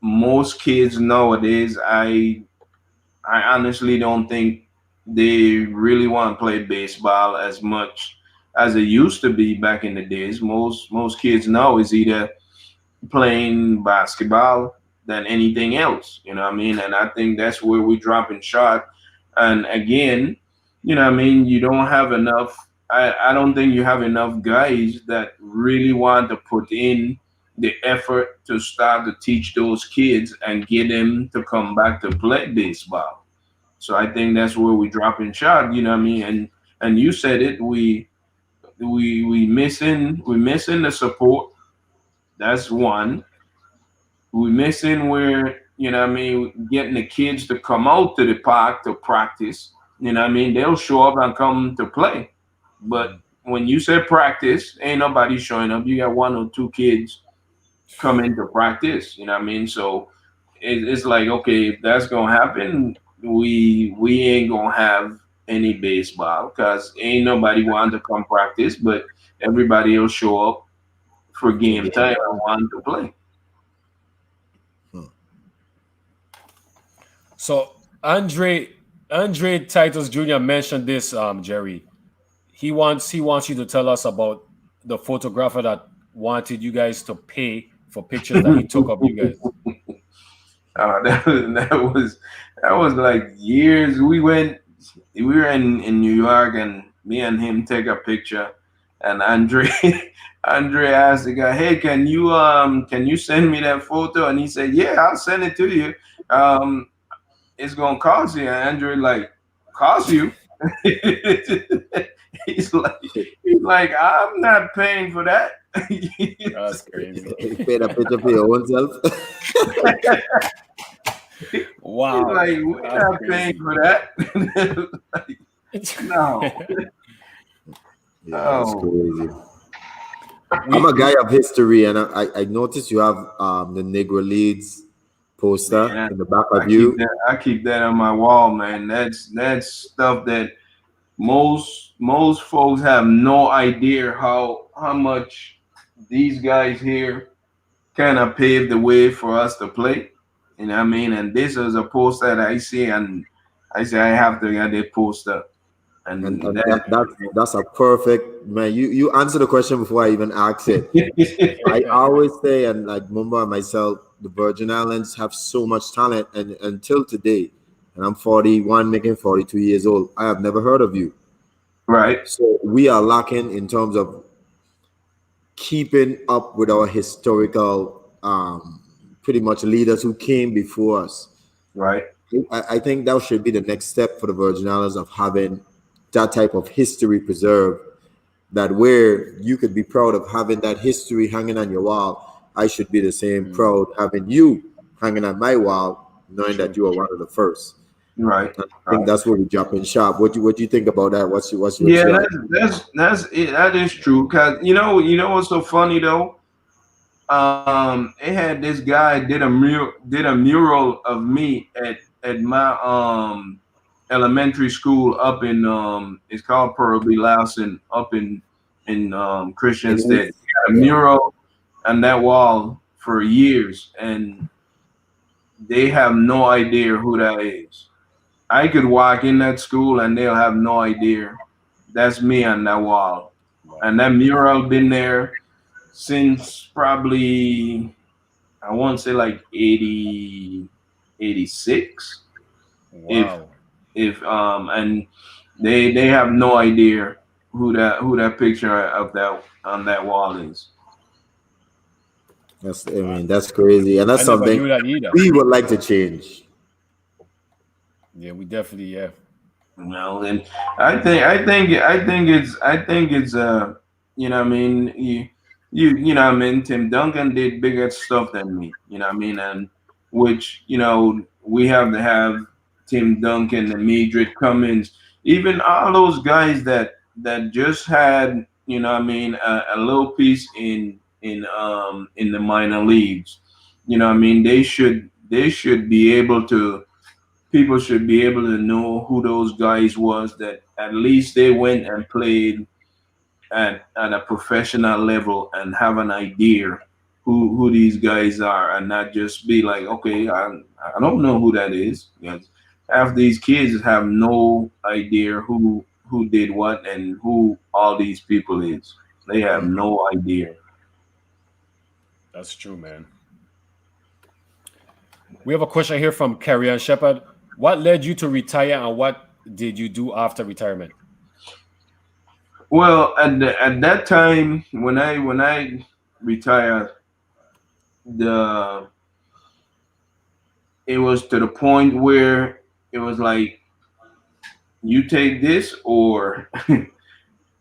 most kids nowadays, I honestly don't think they really want to play baseball as much as it used to be back in the days. Most kids now is either playing basketball than anything else. You know what I mean? And I think that's where we're dropping shot. And again, you know what I mean? You don't have enough. I don't think you have enough guys that really want to put in the effort to start to teach those kids and get them to come back to play baseball. So I think that's where we dropping shot. You know what I mean? And you said it. We missing the support. That's one. We missing where, you know what I mean, getting the kids to come out to the park to practice. You know what I mean? They'll show up and come to play. But when you say practice, ain't nobody showing up. You got one or two kids coming to practice. You know what I mean? So it's like, okay, if that's gonna happen, we ain't gonna have any baseball because ain't nobody want to come practice, but everybody will show up for For game game time and time. want to play. Hmm. So Andre Titus Jr. mentioned this, Jerry. He wants you to tell us about the photographer that wanted you guys to pay for pictures that he took of you guys. That that was like years. We were in New York, and me and him take a picture, and Andre Andre asked the guy, "Hey, can you send me that photo?" And he said, "Yeah, I'll send it to you. Um, it's gonna cost you." And Andre like, "Cost you?" he's like he's like, "I'm not paying for that." That's crazy. You paid a picture for your own self. He's Wow, like, "We're that's not paying crazy. for that." Like, no. Yeah, that's Oh, crazy. I'm a we guy of history, and I noticed you have the Negro Leads poster man, in the back of you. I keep that on my wall, man. That's stuff that most folks have no idea how much these guys here kind of paved the way for us to play. You know what I mean? And this is a poster that I see, and I say I have to get this poster. And And that's a perfect man. You answer the question before I even ask it. I that always say, and like Mumba and myself, the Virgin Islands have so much talent, and until today, and I'm 41, making 42 years old, I have never heard of you. right, So we are lacking in terms of keeping up with our historical, pretty much leaders who came before us. right, I think that should be the next step for the Virgin Islands of having that type of history preserved, that where you could be proud of having that history hanging on your wall. I should be the same Mm, proud having you hanging on my wall, knowing that true. you are one of the first. right, And I think right. that's where we drop in sharp. What do you think about that? What's Yeah, your that's it. That is true. Cause you know what's so funny though? It had this guy did a mural of me at my elementary school up in it's called Pearlby Lawson up in Christian State. He had a yeah. mural on that wall for years, and they have no idea who that is. I could walk in that school and they'll have no idea That's me on that wall, Wow. and that mural been there since probably I want to say like 80, 86. If Wow. and they have no idea who that picture of that on that wall is. That's, I mean, that's crazy, and I that's never something knew that either. we would like to change. Yeah, we definitely, yeah. You know, and I think it's you know what I mean you know what I mean Tim Duncan did bigger stuff than me, you know what I mean, and which we have to have Tim Duncan and Medred Cummins, even all those guys that just had, you know what I mean, a little piece in the minor leagues, you know what I mean, they should be able to, people should be able to know who those guys was, that at least they went and played at a professional level and have an idea who these guys are, and not just be like, okay, I don't know who that is. Because half these kids have no idea who did what and who all these people is. They have Hmm. no idea. That's true, man. We have a question here from Carrie Shepherd. What led you to retire and what did you do after retirement? Well, at that time when I retired, the it was to the point where it was like, you take this or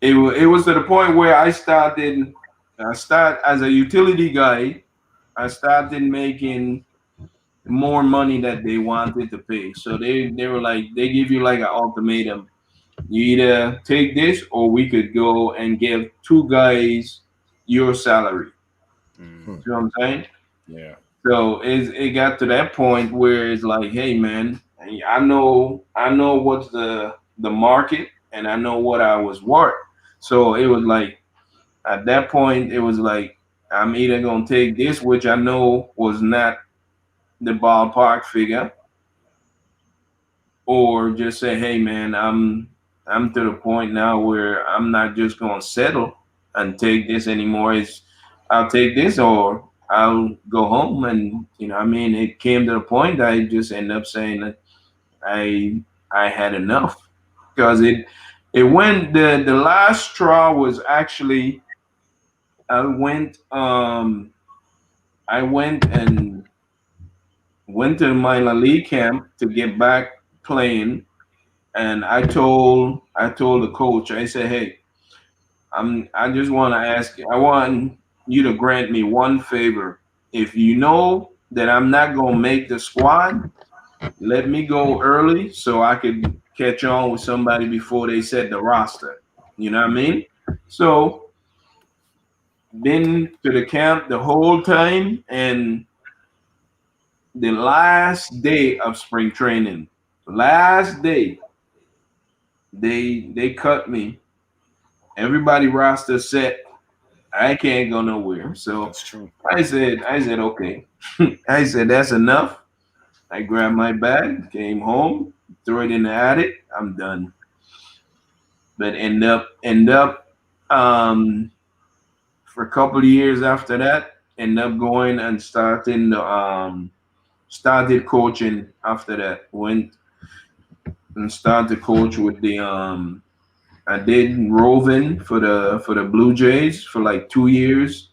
it was to the point where I start as a utility guy. I started making more money that they wanted to pay, so they were like, they give you like an ultimatum: you either take this or we could go and give two guys your salary. Mm, You know what I'm saying? yeah. So it got to that point where it's like, hey man, I know what's the market, and I know what I was worth. So it was like, at that point it was like, I'm either gonna take this, which I know was not the ballpark figure, or just say, hey man, I'm to the point now where I'm not just gonna settle and take this anymore. It's, I'll take this or I'll go home. And I mean, it came to the point that I just ended up saying that I had enough, because it went, the last straw was actually, I went I went to the minor league camp to get back playing. And I told the coach, I said, hey, I just want to ask you, I want you to grant me one favor. If you know that I'm not gonna make the squad, let me go early so I could catch on with somebody before they set the roster. You know what I mean? So been to the camp the whole time, and the last day of spring training, last day, they cut me. Everybody roster set. I can't go nowhere. So That's true. I said, okay. I said, that's enough. I grabbed my bag, came home, threw it in the attic. I'm done. But end up um for a couple of years after that, end up going and started coaching after that. Went and started coach with the I did roving for the Blue Jays for like 2 years.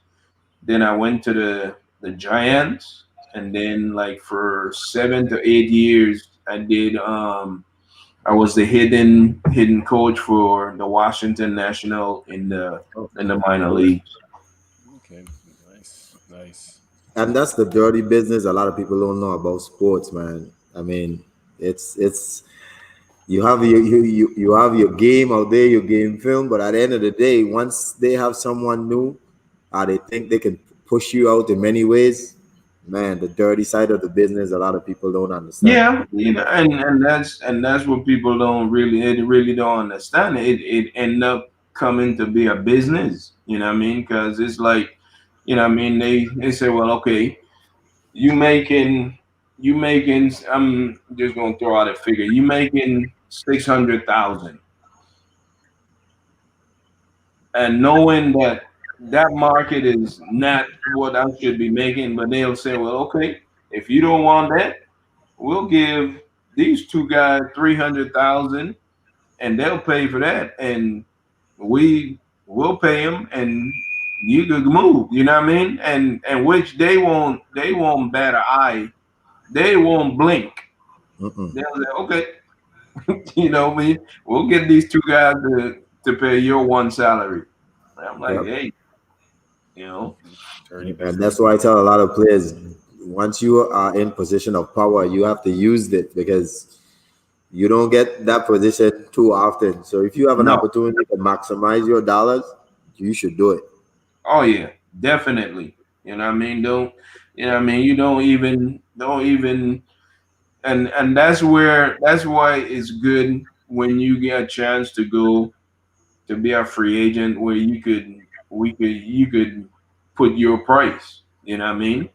Then I went to the Giants, and then like for 7 to 8 years, I was the hidden coach for the Washington National in the minor leagues. Okay. Nice. Nice. And that's the dirty business a lot of people don't know about sports, man. I mean, it's you have you have your game out there, your game film, but at the end of the day, once they have someone new, they think they can push you out in many ways. Man, the dirty side of the business, a lot of people don't understand. Yeah, and that's what people don't really, it really don't understand. It end up coming to be a business. You know what I mean? Because it's like, what I mean, they say, well, okay, you making I'm just gonna throw out a figure. You making 600,000. and knowing that that market is not what I should be making, but they'll say, well, okay, if you don't want that, we'll give these two guys 300,000, and they'll pay for that, and we will pay them, and you could move. You know what I mean? And which they won't bat an eye, they won't blink. Mm-mm. They'll say, okay, we'll get these two guys to pay your one salary. And I'm like, Yep. hey, you know, Dirty And that's business. why I tell a lot of players, once you are in position of power, you have to use it because you don't get that position too often. So if you have an no, opportunity to maximize your dollars, you should do it. oh yeah, definitely. You know what I mean? Don't you know what I mean? You don't even and that's why it's good when you get a chance to go to be a free agent where you could put your price. You know what I mean?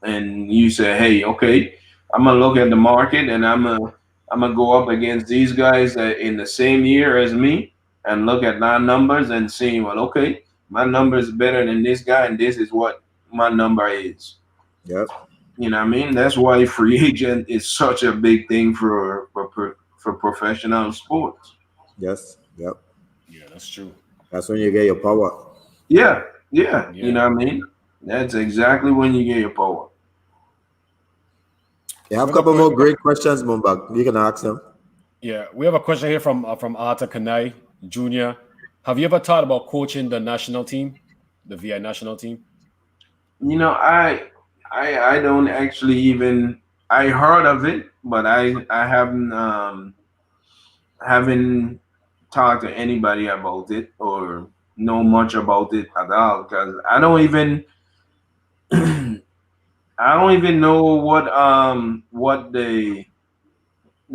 And you say, hey, okay, I'm gonna look at the market and I'm gonna go up against these guys that in the same year as me and look at my numbers and see, well, okay, my number is better than this guy, and this is what my number is. Yep. You know what I mean? That's why free agent is such a big thing for professional sports. Yes. Yep. Yeah, that's true. That's when you get your power. Yeah, yeah, you Yeah. know what I mean? That's exactly when you get your power. You have We a have a couple quick. more great questions, Mumbag. You can ask them. Yeah, we have a question here from Arthur Kanai Jr. Have you ever thought about coaching the national team, the VI national team? You know, I don't actually even I heard of it, but I haven't talked to anybody about it or know much about it at all because I don't even know what the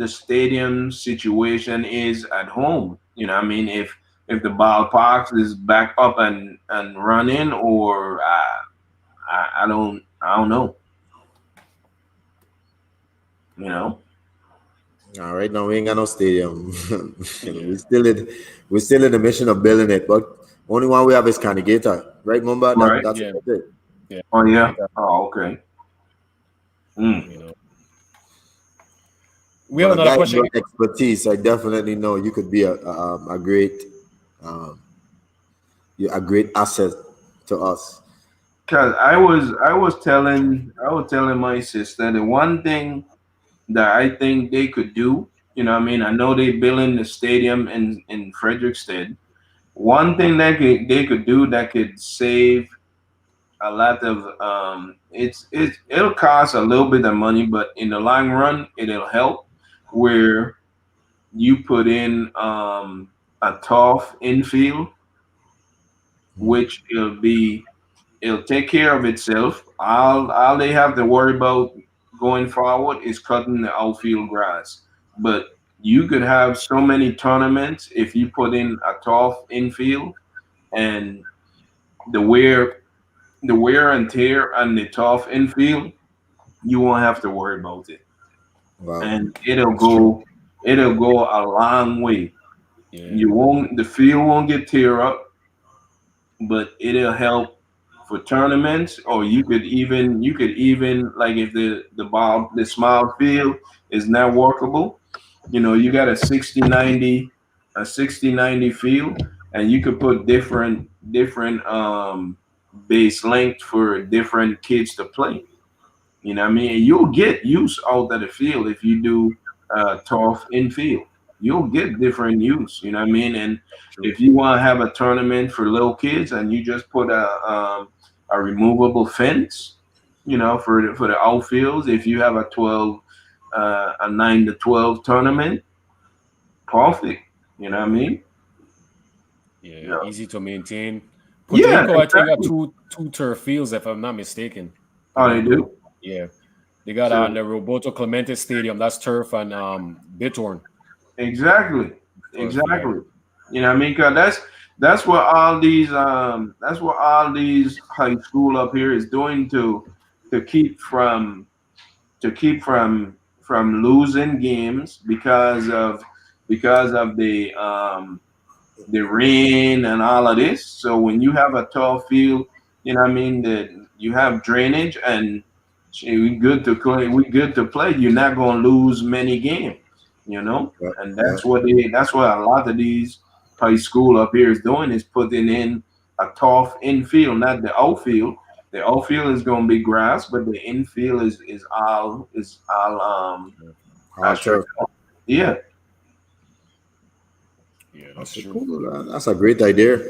stadium situation is at home. You know, what I mean, if the ballpark is back up and running, or I don't know. You know, All right, now we ain't got no stadium. Yeah. We're still in the mission of building it, but only one we have is Canigata, right, Mumba? right? That's Yeah. it. Yeah. Oh Can yeah. get that, Oh okay. Mm. you know. We have But a another guy with question. your expertise, I definitely know you could be a great um, a great asset to us. Cause I was telling my sister the one thing that I think they could do. You know, what I mean, I know they building the stadium in Frederickstead. One thing that they could do that could save a lot of it'll cost a little bit of money, but in the long run it'll help. Where you put in a tough infield, which it'll take care of itself. All they have to worry about going forward is cutting the outfield grass. But you could have so many tournaments if you put in a tough infield, and the wear the wear and tear on the tough infield, you won't have to worry about it. Wow. And That's true. it'll go a long way. Yeah. The field won't get tear up, but it'll help for tournaments. Or you could even like if the small field is not workable, you got a 60-90 field, and you could put different base length for different kids to play. You know what I mean? And you'll get use out of the field if you do tough infield. You'll get different use. You know what I mean? And True. if you want to have a tournament for little kids and you just put a removable fence, for the outfields, if you have a 9 to 12 tournament, perfect. You know what I mean? Yeah. Yeah. Easy to maintain. Puerto Yeah, Rico, I think, got exactly. two turf fields, if I'm not mistaken. Oh, Puerto they Rico. do. Yeah. They got So the Roberto Clemente Stadium. That's turf and Bitorn. exactly, For VI. exactly. You know what I mean? Cause that's what all these high school up here is doing to keep from losing games because of the the rain and all of this. So when you have a tall field, you know what I mean, that you have drainage and we good to play. We good to play. You're not gonna lose many games, you know. Yeah, And yeah. that's what a lot of these high school up here is doing is putting in a tough infield, not the outfield. The outfield is gonna be grass, but the infield is all Hard astroturf. turf. Yeah, Yeah, that's Okay, true. cool. That's a great idea. Yeah,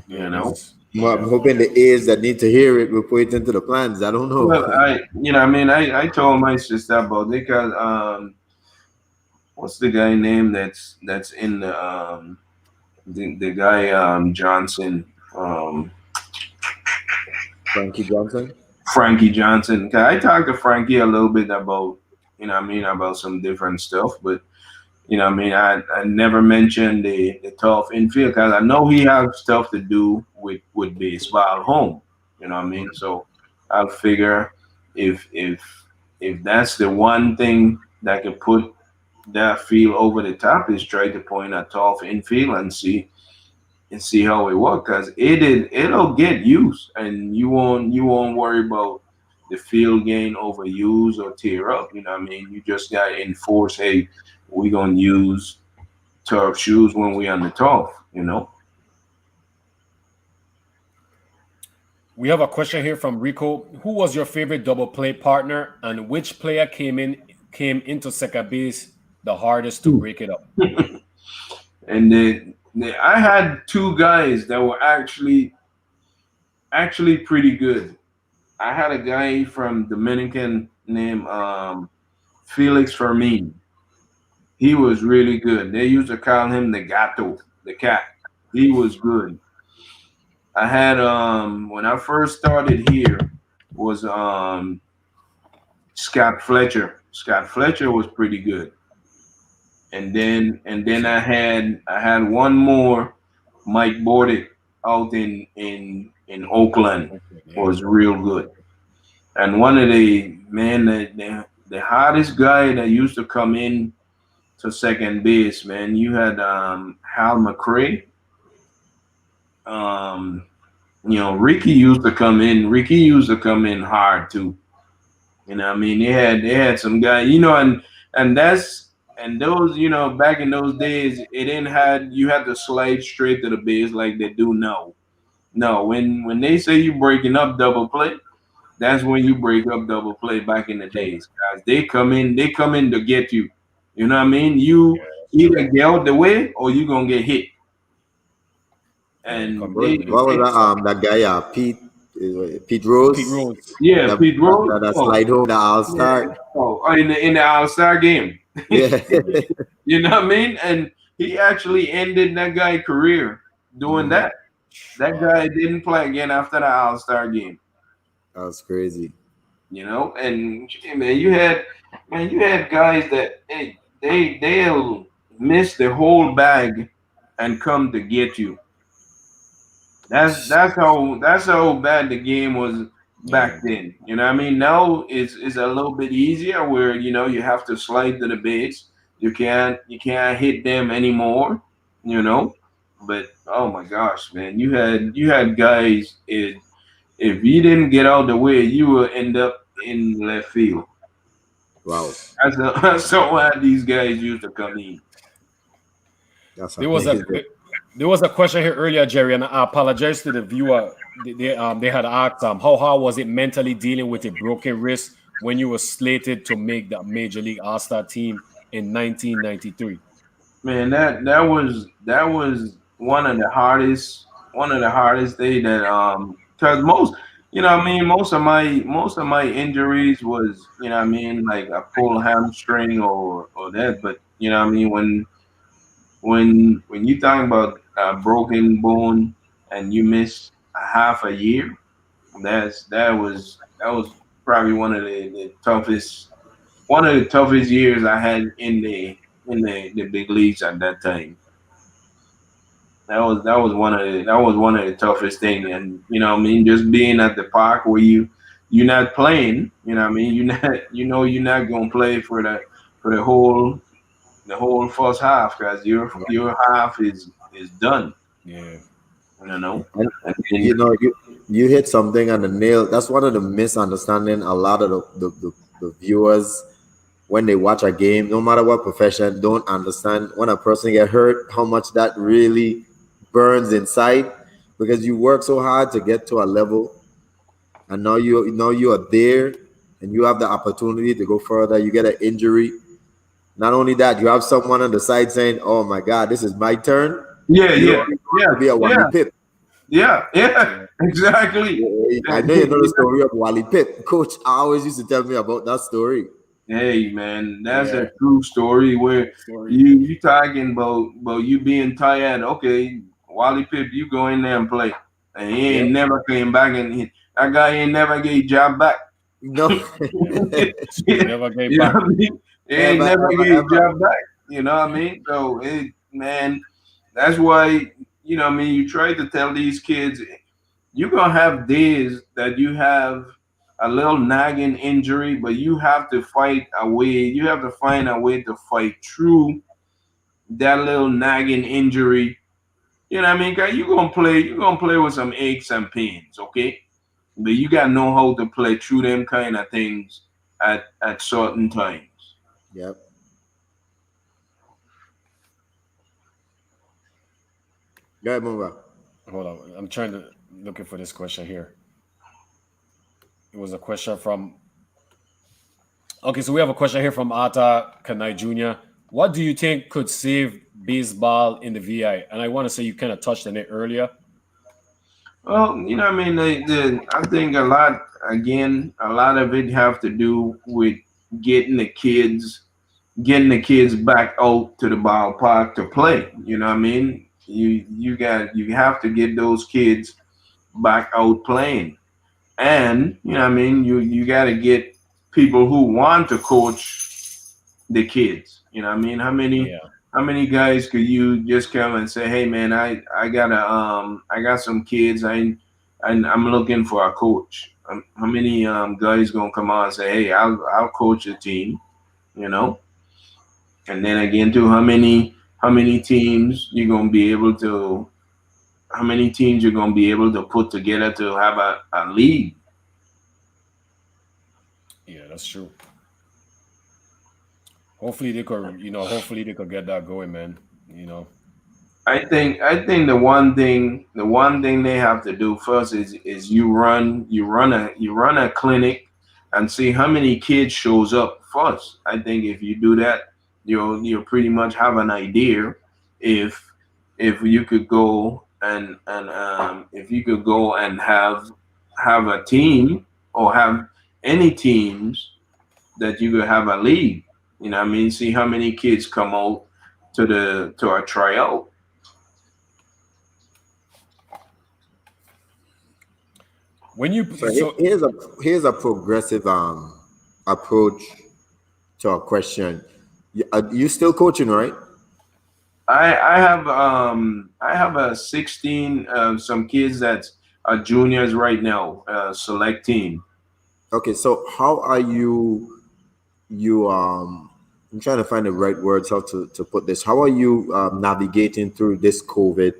you it know. is. Well, I'm Yeah. hoping the A's that need to hear it will put it into the plans. I don't know. Well, I mean, I told my sister about it because what's the guy name that's in the guy Johnson, Frankie Johnson. Frankie Johnson. 'Cause I talked to Frankie a little bit about you know what I mean about some different stuff, but you know what I mean I never mentioned the tough infield because I know he has stuff to do with baseball home. You know what I mean, so I figure if if that's the one thing that could put that field over the top is try to point a tough infield and see how it works because it'll get used and you won't worry about the field getting overused or tear up. You know what I mean? You just gotta enforce, hey, we're gonna use turf shoes when we on the turf, you know. We have a question here from Rico. Who was your favorite double play partner, and which player came into second base the hardest to break it up? And I had two guys that were actually pretty good. I had a guy from Dominican named Felix Fermin. He was really good. They used to call him the gato, the cat. He was good. I had when I first started here was Scott Fletcher. Scott Fletcher was pretty good. And then I had one more, Mike Bordick out in Oakland Okay, yeah. was real good. And one of the hottest guy that used to come in to second base, man. You had Hal McRae. Um, Ricky used to come in. Ricky used to come in hard too. You know, what I mean, they had some guy. And those, back in those days, it didn't had you had to slide straight to the base like they do now. No, when they say you breaking up double play, that's when you break up double play back in the days, guys. They come in to get you. You know what I mean? Yeah, You that's either true. get out the way or you gonna get hit. Yeah, they And come What, in they, with what his was they that? hits and That guy, Pete Pete Rose. Rose. yeah, That, Pete that, Rose. that Oh, slide home, the All yeah. Star. Oh, in the All-Star game. Yeah. Yeah. You know what I mean? And he actually ended that guy's career doing Mhm. that. That Wow. guy didn't play again after the All-Star game. That was crazy. And man, you had guys that they'll miss the whole bag and come to get you. That's how bad the game was back Yeah. then. You know what I mean? Now it's a little bit easier where you have to slide to the base. You can't hit them anymore, you know. But oh my gosh, man, you had guys if you didn't get out the way, you will end up in left field. Wow. That's so why these guys used to come in. That's There was a amazing. there was a question here earlier, Jerry, and I apologize to the viewer. They had asked how hard was it mentally dealing with a broken wrist when you were slated to make the Major League All Star team in 1993. Man, that was one of the hardest things that because what I mean most of my injuries was what I mean like a pulled hamstring or that, but what I mean when you talking about a broken bone and you miss a half a year, that was probably one of the toughest years I had in the big leagues at that time. That was one of the toughest thing, and what I mean, just being at the park where you're not playing, what I mean, you're not gonna play for the whole first half because your half is done. Yeah. You know, And and then, you know, you hit something on the nail. That's one of the misunderstanding a lot of the viewers when they watch a game, no matter what profession, don't understand when a person get hurt, how much that really burns inside because you work so hard to get to a level, and now you are there, and you have the opportunity to go further. You get an injury. Not only that, you have someone on the side saying, "Oh my God, this is my turn." yeah, You don't yeah, want yeah, to be a Wally yeah, Pip. yeah, Yeah. exactly. I know you know the story of Wally Pip. Coach always used to tell me about that story. Hey man, that's a Yeah. true story where Story. you talking about you being tired. Okay, Wally Pipp, you go in there and play, and he ain't Yep. never came back, and that guy ain't never gave job back. No, Yeah. He You never gave know back. what I mean? He ain't ever, never ever, gave ever. job back. You know what I mean? So man, that's why you know what I mean. You try to tell these kids you're gonna have days that you have a little nagging injury, but you have to fight a way. You have to find a way to fight through that little nagging injury. You know what I mean? 'Cause you gonna play. You're gonna play with some aches and pains, okay? But you gotta know how to play through them kind of things at certain times. Yep. Go ahead, move on. Hold on. I'm trying to looking for this question here. It was a question from. Okay, so we have a question here from Ata Kanai Jr. What do you think could save baseball in the VI? And I want to say you kind of touched on it earlier. Well, you know what I mean. I think a lot of it have to do with getting the kids getting the kids back out to the ballpark to play. You know what I mean? You have to get those kids back out playing. And you know what I mean, you gotta get people who want to coach the kids. You know what I mean? Yeah. How many guys could you just come and say, hey man, I got some kids, I'm looking for a coach. How many guys gonna come on and say, hey, I'll coach a team, you know? And then again, too, how many teams you're gonna be able to how many teams you're gonna be able to put together to have a league? Yeah, that's true. Hopefully they could, hopefully they could get that going, man. You know. I think the one thing they have to do first is you run a clinic and see how many kids shows up first. I think if you do that, you'll pretty much have an idea if you could go and if you could go and have a team or have any teams that you could have a league. You know what I mean? See how many kids come out to a tryout. When So you so here's a progressive approach to a question. You still coaching, right? I have a 16 some kids that are juniors right now, select team. Okay, so how are you I'm trying to find the right words how to put this. How are you navigating through this COVID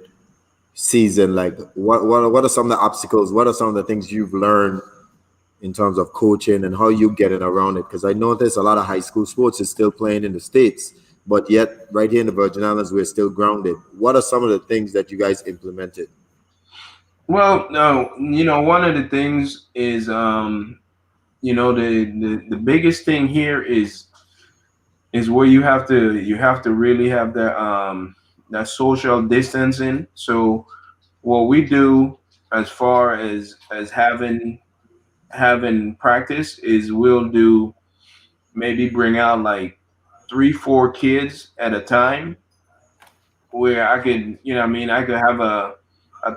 season? Like what are some of the obstacles? What are some of the things you've learned in terms of coaching and how you getting around it? Because I notice a lot of high school sports is still playing in the States, but yet right here in the Virgin Islands, we're still grounded. What are some of the things that you guys implemented? Well, no, you know, one of the things is you know, the biggest thing here is where you have to really have that social distancing. So what we do as far as having practice is we'll do maybe bring out like 3 4 kids at a time where I could, you know what I mean, I could have a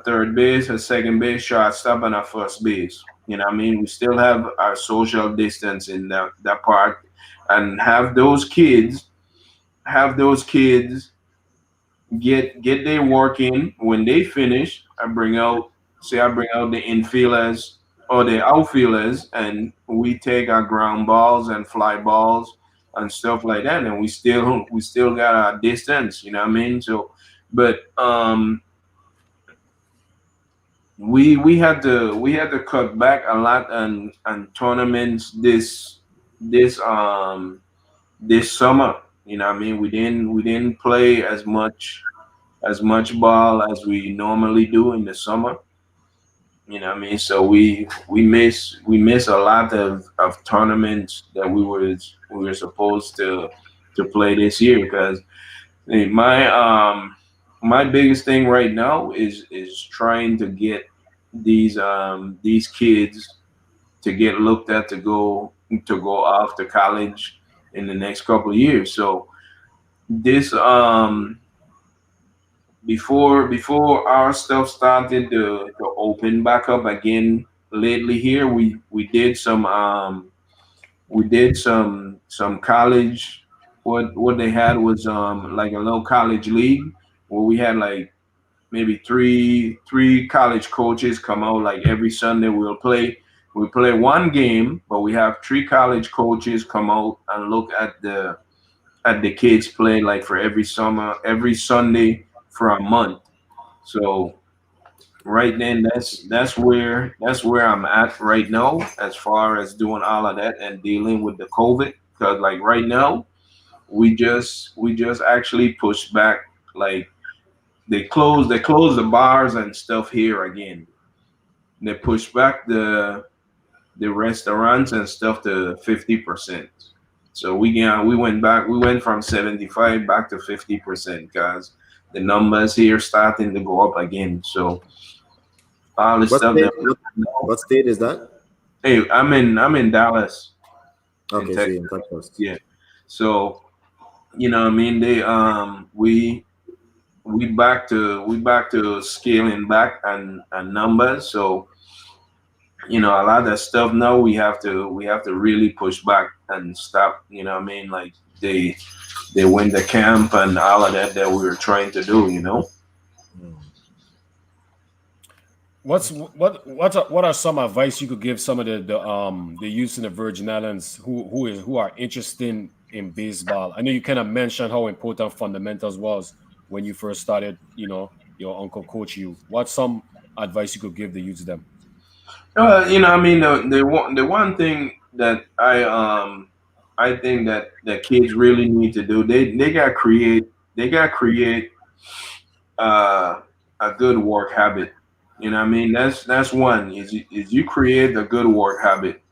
third base, a second base, shortstop, and a first base. You know what I mean? We still have our social distance in that part and have those kids get their work in. When they finish, I bring out the infielders or the outfielders, and we take our ground balls and fly balls and stuff like that, and we still got our distance. You know what I mean? So but we had to cut back a lot on tournaments this summer. You know what I mean? We didn't play as much ball as we normally do in the summer. You know what I mean? So we miss a lot of tournaments that we were supposed to play this year because my biggest thing right now is trying to get these kids to get looked at to go off to college in the next couple of years. So this before our stuff started to open back up again lately here, we did some college. What they had was like a little college league where we had like maybe three college coaches come out like every Sunday. We play one game, but we have three college coaches come out and look at the kids play like for every Sunday for a month. So right then, that's where I'm at right now as far as doing all of that and dealing with the COVID. Because like right now, we just actually pushed back, like they closed the bars and stuff here again. They pushed back the restaurants and stuff to 50%. So we went from 75 back to 50% because the numbers here starting to go up again. So all the What stuff state? that we know. What state is that? Hey, I'm in Dallas, in Okay, so Texas. you're in Texas. Yeah. So what I mean, we back to scaling back and numbers. So a lot of that stuff now we have to really push back and stop. What I mean, like they win the camp and all of that we were trying to do. What are some advice you could give some of the youths in the Virgin Islands who are interested in baseball? I know you kind of mentioned how important fundamentals was when you first started. Your uncle coach you. What's some advice you could give the youths them? I mean, the one thing that I think that the kids really need to do, they got create uh, a good work habit. I mean, that's one is you create a good work habit,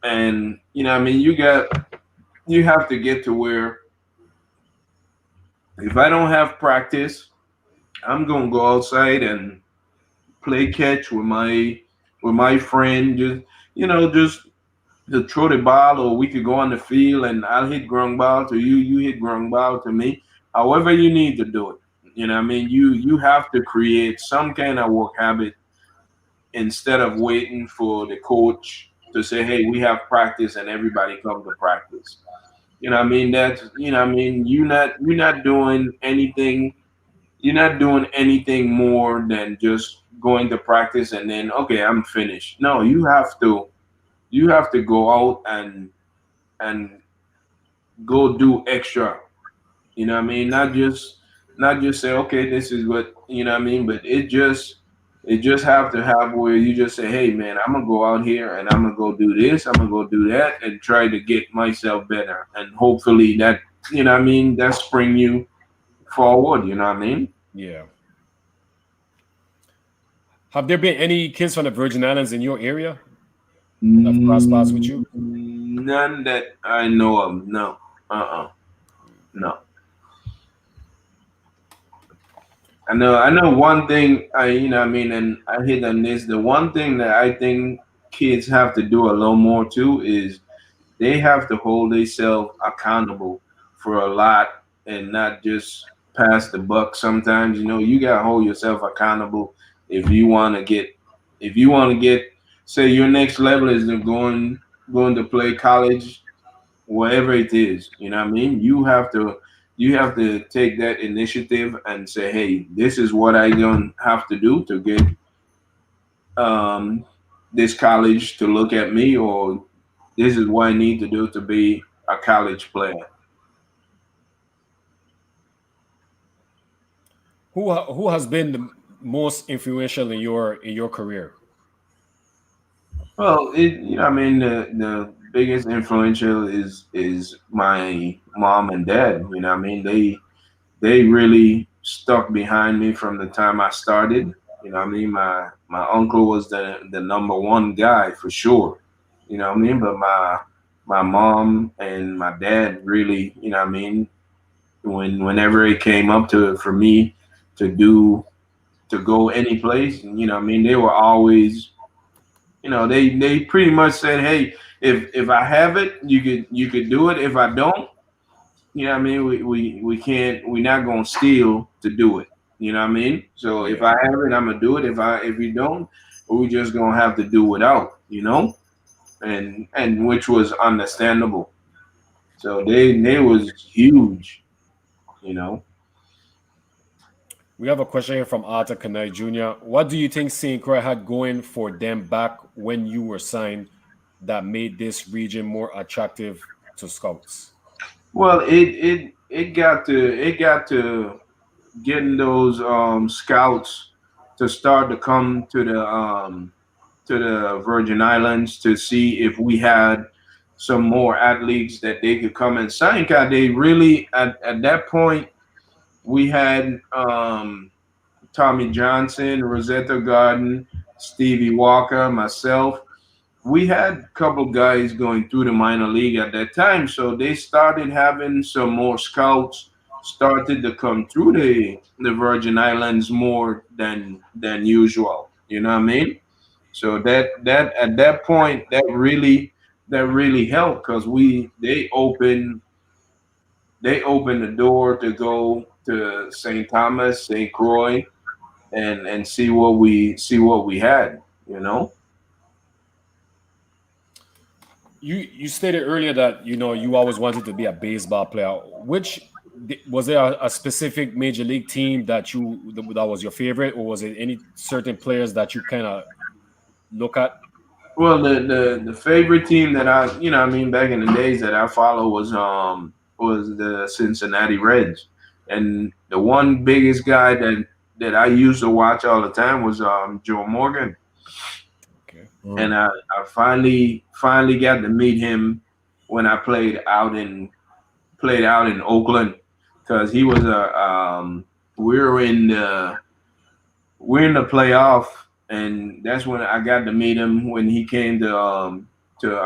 and I mean, you have to get to where if I don't have practice, I'm gonna go outside and play catch with my friend, just to throw the ball, or we could go on the field and I'll hit ground ball to you, you hit ground ball to me. However you need to do it. I mean, you have to create some kind of work habit instead of waiting for the coach to say, "Hey, we have practice," and everybody come to practice. I mean, I mean, you're not doing anything. You're not doing anything more than just going to practice and then okay, I'm finished. No, you have to go out and go do extra. What I mean? Not just say, okay, this is what what I mean, but it just have to have where you just say, hey man, I'm gonna go out here and I'm gonna go do this, I'm gonna go do that and try to get myself better. And hopefully that what I mean, that spring you forward, what I mean? Yeah. Have there been any kids from the Virgin Islands in your area that have crossed paths with you? None that I know of. No. No. I know one thing what I mean, and I hit on this. The one thing that I think kids have to do a little more too is they have to hold themselves accountable for a lot and not just pass the buck. Sometimes you gotta hold yourself accountable if you want to get say your next level is going to play college, whatever it is. What I mean? You have to take that initiative and say, hey, this is what I don't have to do to get um, this college to look at me, or this is what I need to do to be a college player. Who has been the most influential in your career? Well, I mean, the biggest influential is my mom and dad. You know, what I mean, they really stuck behind me from the time I started. You know, what I mean, my uncle was the number one guy for sure. You know, what I mean, but my mom and my dad really, you know, what I mean, whenever it came up to it for me to do to go any place, you know, what I mean, they were always, they pretty much said, hey, if I have it, you could do it. If I don't, you know what I mean, we can't, we're not gonna steal to do it. You know what I mean? So if Yeah. I have it, I'm gonna do it. If you don't, we just gonna have to do without, and which was understandable. So they was huge, you know. We have a question here from Arthur Kanai Jr. What do you think St. Croix had going for them back when you were signed that made this region more attractive to scouts? Well, it got to getting those scouts to start to come to the Virgin Islands to see if we had some more athletes that they could come and sign. Cause they really at that point we had Tommy Johnson, Rosetta Garden, Stevie Walker, myself. We had a couple guys going through the minor league at that time, so they started having some more scouts started to come through the Virgin Islands more than usual. You know what I mean? So that at that point that really helped because we they opened the door to go to St. Thomas, St. Croix, and see what we had. You know. You stated earlier that you always wanted to be a baseball player. Which was there a specific major league team that was your favorite, or was it any certain players that you kind of look at? Well, the favorite team that I mean, back in the days that I follow was the Cincinnati Reds, and the one biggest guy that I used to watch all the time was Joe Morgan, Okay. and I finally got to meet him when I played out in Oakland because he was a we were in the we're in the playoff, and that's when I got to meet him when he came to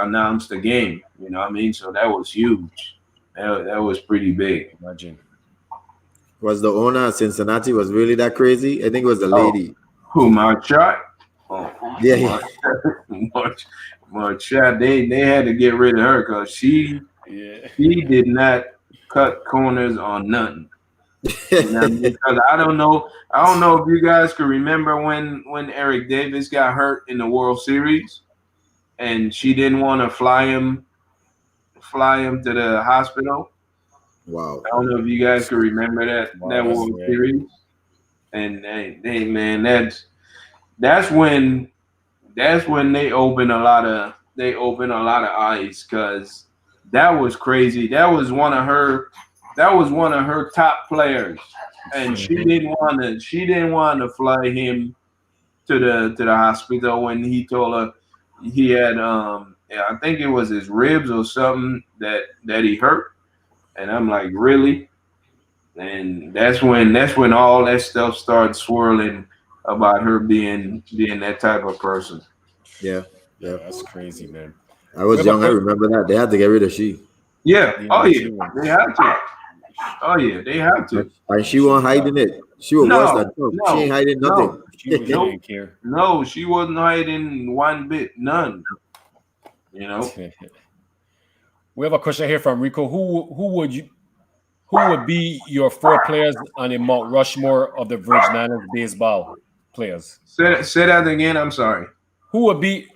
announce the game. You know what I mean? So that was huge. That was pretty big. Imagine. Was the owner of Cincinnati was really that crazy? I think it was the Oh, lady. who Marchot? Oh, Yeah, Marchot. They had to get rid of her because she Yeah. she did not cut corners on nothing. You know what I mean? Because I don't know if you guys can remember when Eric Davis got hurt in the World Series and she didn't want to fly him to the hospital. wow. I don't know if you guys can remember that Wow. World Yeah. Series. And hey man, that's when they opened a lot of eyes because that was crazy. That was one of her top players, and she didn't want to fly him to the hospital when he told her he had yeah, I think it was his ribs or something that he hurt, and I'm like, really? And that's when all that stuff started swirling about her being that type of person. Yeah, Yeah, yeah. that's crazy, man. I We was have a young. I quick. remember that they had to get rid of she, Yeah. Oh Yeah, yeah. she went. They have to. Oh yeah. They have and, to. and she She wasn't was hiding it. She was worse No. than Trump. She ain't No. hiding No. nothing. she Nope. didn't care. No. She wasn't hiding one bit. None. You know. We have a question here from Rico. Who would be your four players on a Mount Rushmore of the Virgin Islands baseball players? Say that again. I'm sorry. Who would be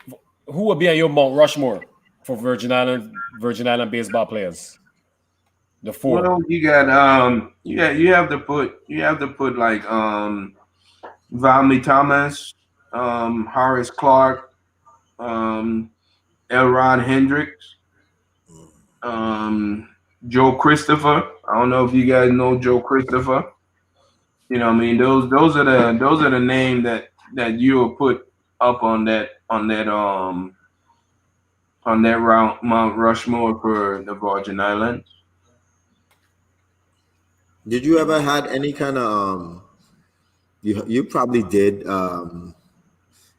who would be on your Mount Rushmore for Virgin Island baseball players? The four. Well, you have to put like Valmy Thomas, Horace Clark, um, Elrod Hendricks, um, Joe Christopher. I don't know if you guys know Joe Christopher. You know what I mean? Those are the name that you will put up on that round Mount Rushmore for the Virgin Islands. Did you ever had any kind of you probably did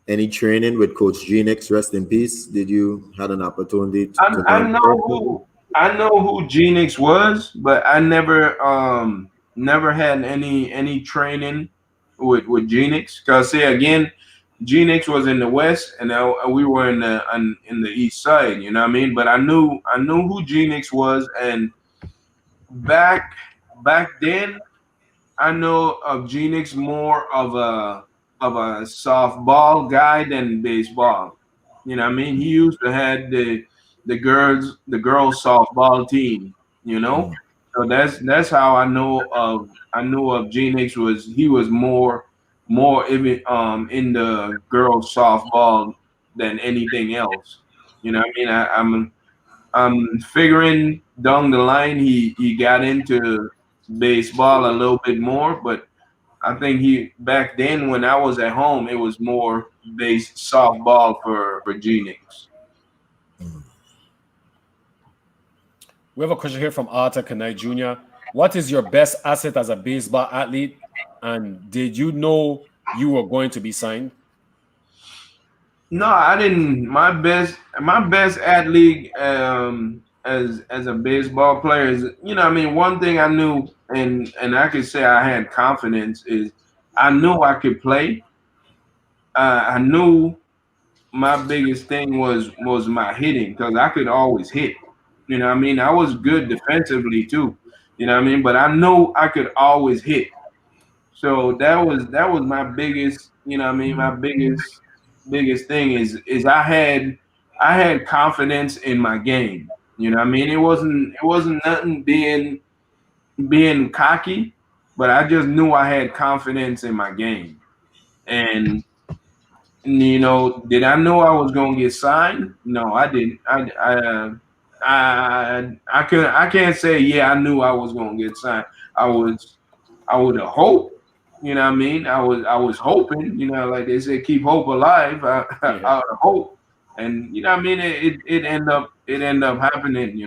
any training with Coach Genix, rest in peace? Did you had an opportunity to know I him know personally? who Genix was, but I never had any training with Genix. Cause see again, Genix was in the west, and we were in the east side. You know what I mean? But I knew who Genix was, and back back then I know of Genix more of a softball guy than baseball. You know what I mean? He used to have the girls softball team, you know? Mm. So that's how I knew of Genix was he was more even in the girls softball than anything else. You know what I mean? I'm figuring down the line he got into baseball a little bit more, but I think he back then when I was at home, it was more based softball for Genix. We have a question here from Arthur Kanai Jr. What is your best asset as a baseball athlete? And did you know you were going to be signed? No, I didn't. My best athlete as a baseball player is I mean one thing I knew and I could say I had confidence is I knew I could play. I knew my biggest thing was my hitting because I could always hit. You know what I mean? I was good defensively too. You know what I mean? But I know I could always hit. So that was my biggest, you know what I mean, my biggest thing is I had confidence in my game. You know what I mean? It wasn't nothing being cocky, but I just knew I had confidence in my game. And did I know I was gonna get signed? No, I didn't. I can't say yeah I knew I was gonna get signed. I was I would have hoped. You know what I mean? I was hoping. Like they say, keep hope alive. Yeah. I would hope, and you know what I mean. It end up happening.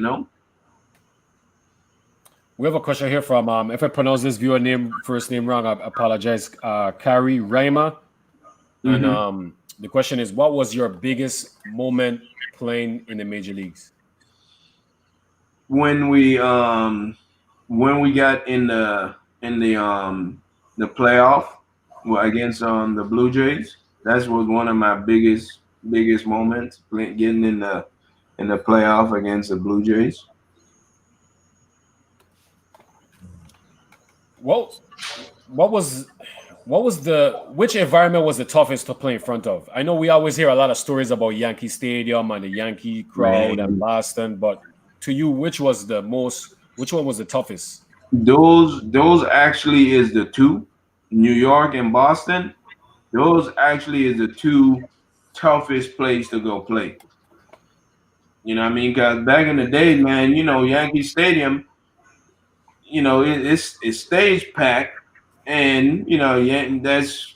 We have a question here from, if I pronounce this viewer name, first name wrong, I apologize, Kari Raima. And hmm the question is, what was your biggest moment playing in the major leagues? When we got in the playoff against the Blue Jays. That was one of my biggest moments getting in the playoff against the Blue Jays. Well, what was which environment was the toughest to play in front of? I know we always hear a lot of stories about Yankee Stadium and the Yankee crowd and Man, Boston, but to you, which one was the toughest? those actually is the two, New York and Boston. Those actually is the two toughest place to go play. You know what I mean? Because back in the day, man, Yankee Stadium, it's stage packed, and yeah, that's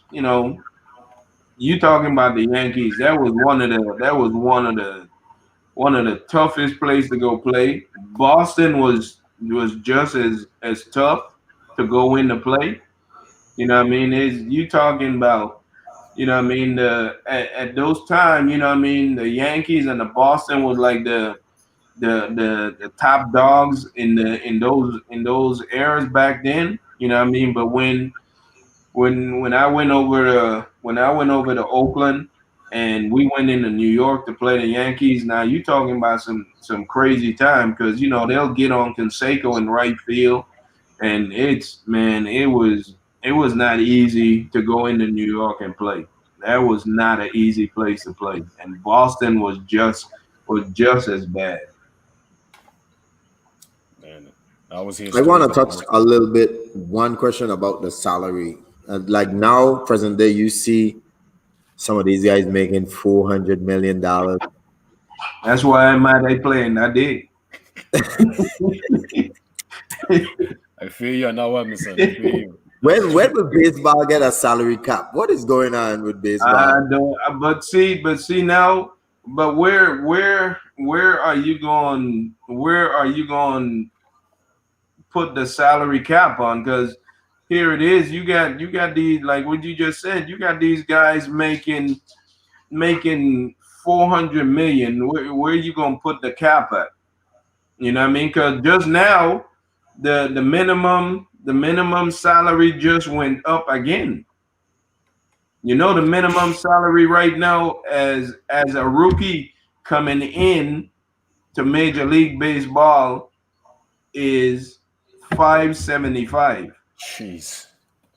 you talking about the Yankees. That was one of the toughest places to go play. Boston was just as tough to go in to play. You know what I mean? Is you talking about what I mean? At those times, what I mean, the Yankees and the Boston was like the top dogs in those eras back then. You know what I mean? But when I went over to Oakland and we went into New York to play the Yankees, now you talking about some crazy time because they'll get on Canseco in right field, and it was not easy to go into New York and play. That was not an easy place to play, and Boston was just as bad. And I was hearing I want stories to about touch most. a little bit. One question about the salary. Like now, present day, you see some of these guys making $400 million. That's why am I they playing? I did. I feel you on that one, my son. I feel you. When will baseball get a salary cap? What is going on with I baseball? don't. But see now. But where are you going? Where are you going put the salary cap on? Because here it is. You got these, like what you just said. You got these guys making 400 million. Where are you gonna put the cap at? You know what I mean? Because just now the minimum salary just went up again. You know, the minimum salary right now as a rookie coming in to Major League Baseball is 575. Jeez,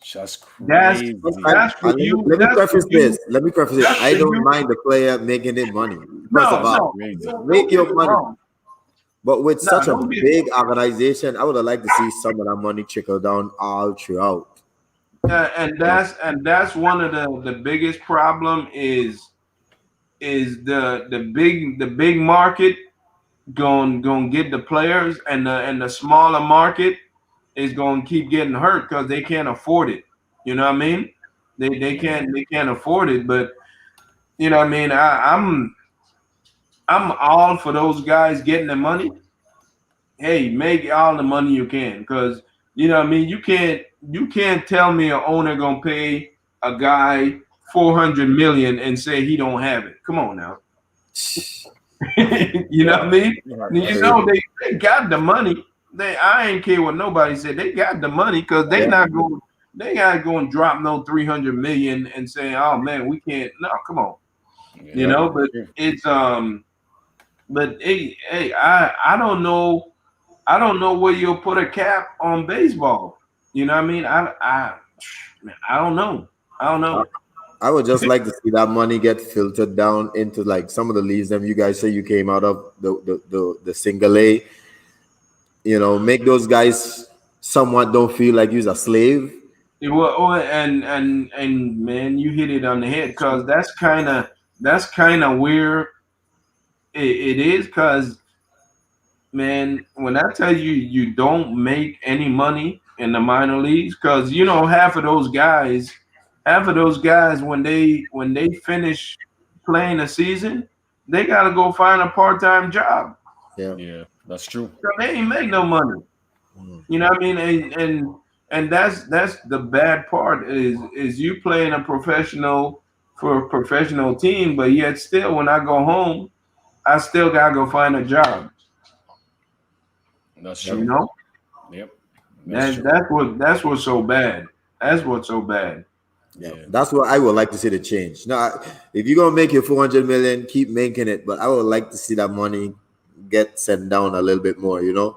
just That's crazy. that's for you. Let me That's for preface you. this. Let me preface this. That's I for don't you. mind the player making their money. First of No, all, no. Crazy. Don't make get your me money. wrong. But with No, such a don't get. big organization, I would have liked to see some of that money trickle down all throughout. And You know? that's one of the biggest problem is the big market going get the players, and the smaller market is going to keep getting hurt because they can't afford it. You know what I mean? They can't afford it. But you know what I mean? I'm all for those guys getting the money. Hey, make all the money you can, because you know what I mean. You can't tell me an owner gonna pay a guy 400 million and say he don't have it. Come on now. You know what I Yeah, mean? yeah, You that's Crazy. know true. they got the money. I ain't care what nobody said. They got the money because Yeah. they not going to drop no 300 million and say, oh man, we can't. No, come on. You Yeah, Yep. know, that's but true. it's but hey, I don't know. I don't know where you'll put a cap on baseball. You know what I mean? I don't know. I don't I, know. I would just like to see that money get filtered down into like some of the leagues that you guys say you came out of the single A. You know, make those guys somewhat don't feel like you're a slave. And man, you hit it on the head because that's kind of where it is. Because man, when I tell you you don't make any money in the minor leagues, because you know half of those guys when they finish playing a season, they got to go find a part-time job. Yeah. Yeah, that's true. So they ain't make no money. Mm. You know what I mean? And that's the bad part is you playing a professional for a professional team, but yet still when I go home, I still gotta go find a job. That's Yep. You true. know? Yep, that's That true. that's what's so bad. That's what's so bad. Yeah, Yeah, that's what I would like to see the change. Now, if you're gonna make your 400 million, keep making it, but I would like to see that money get sent down a little bit more. You know?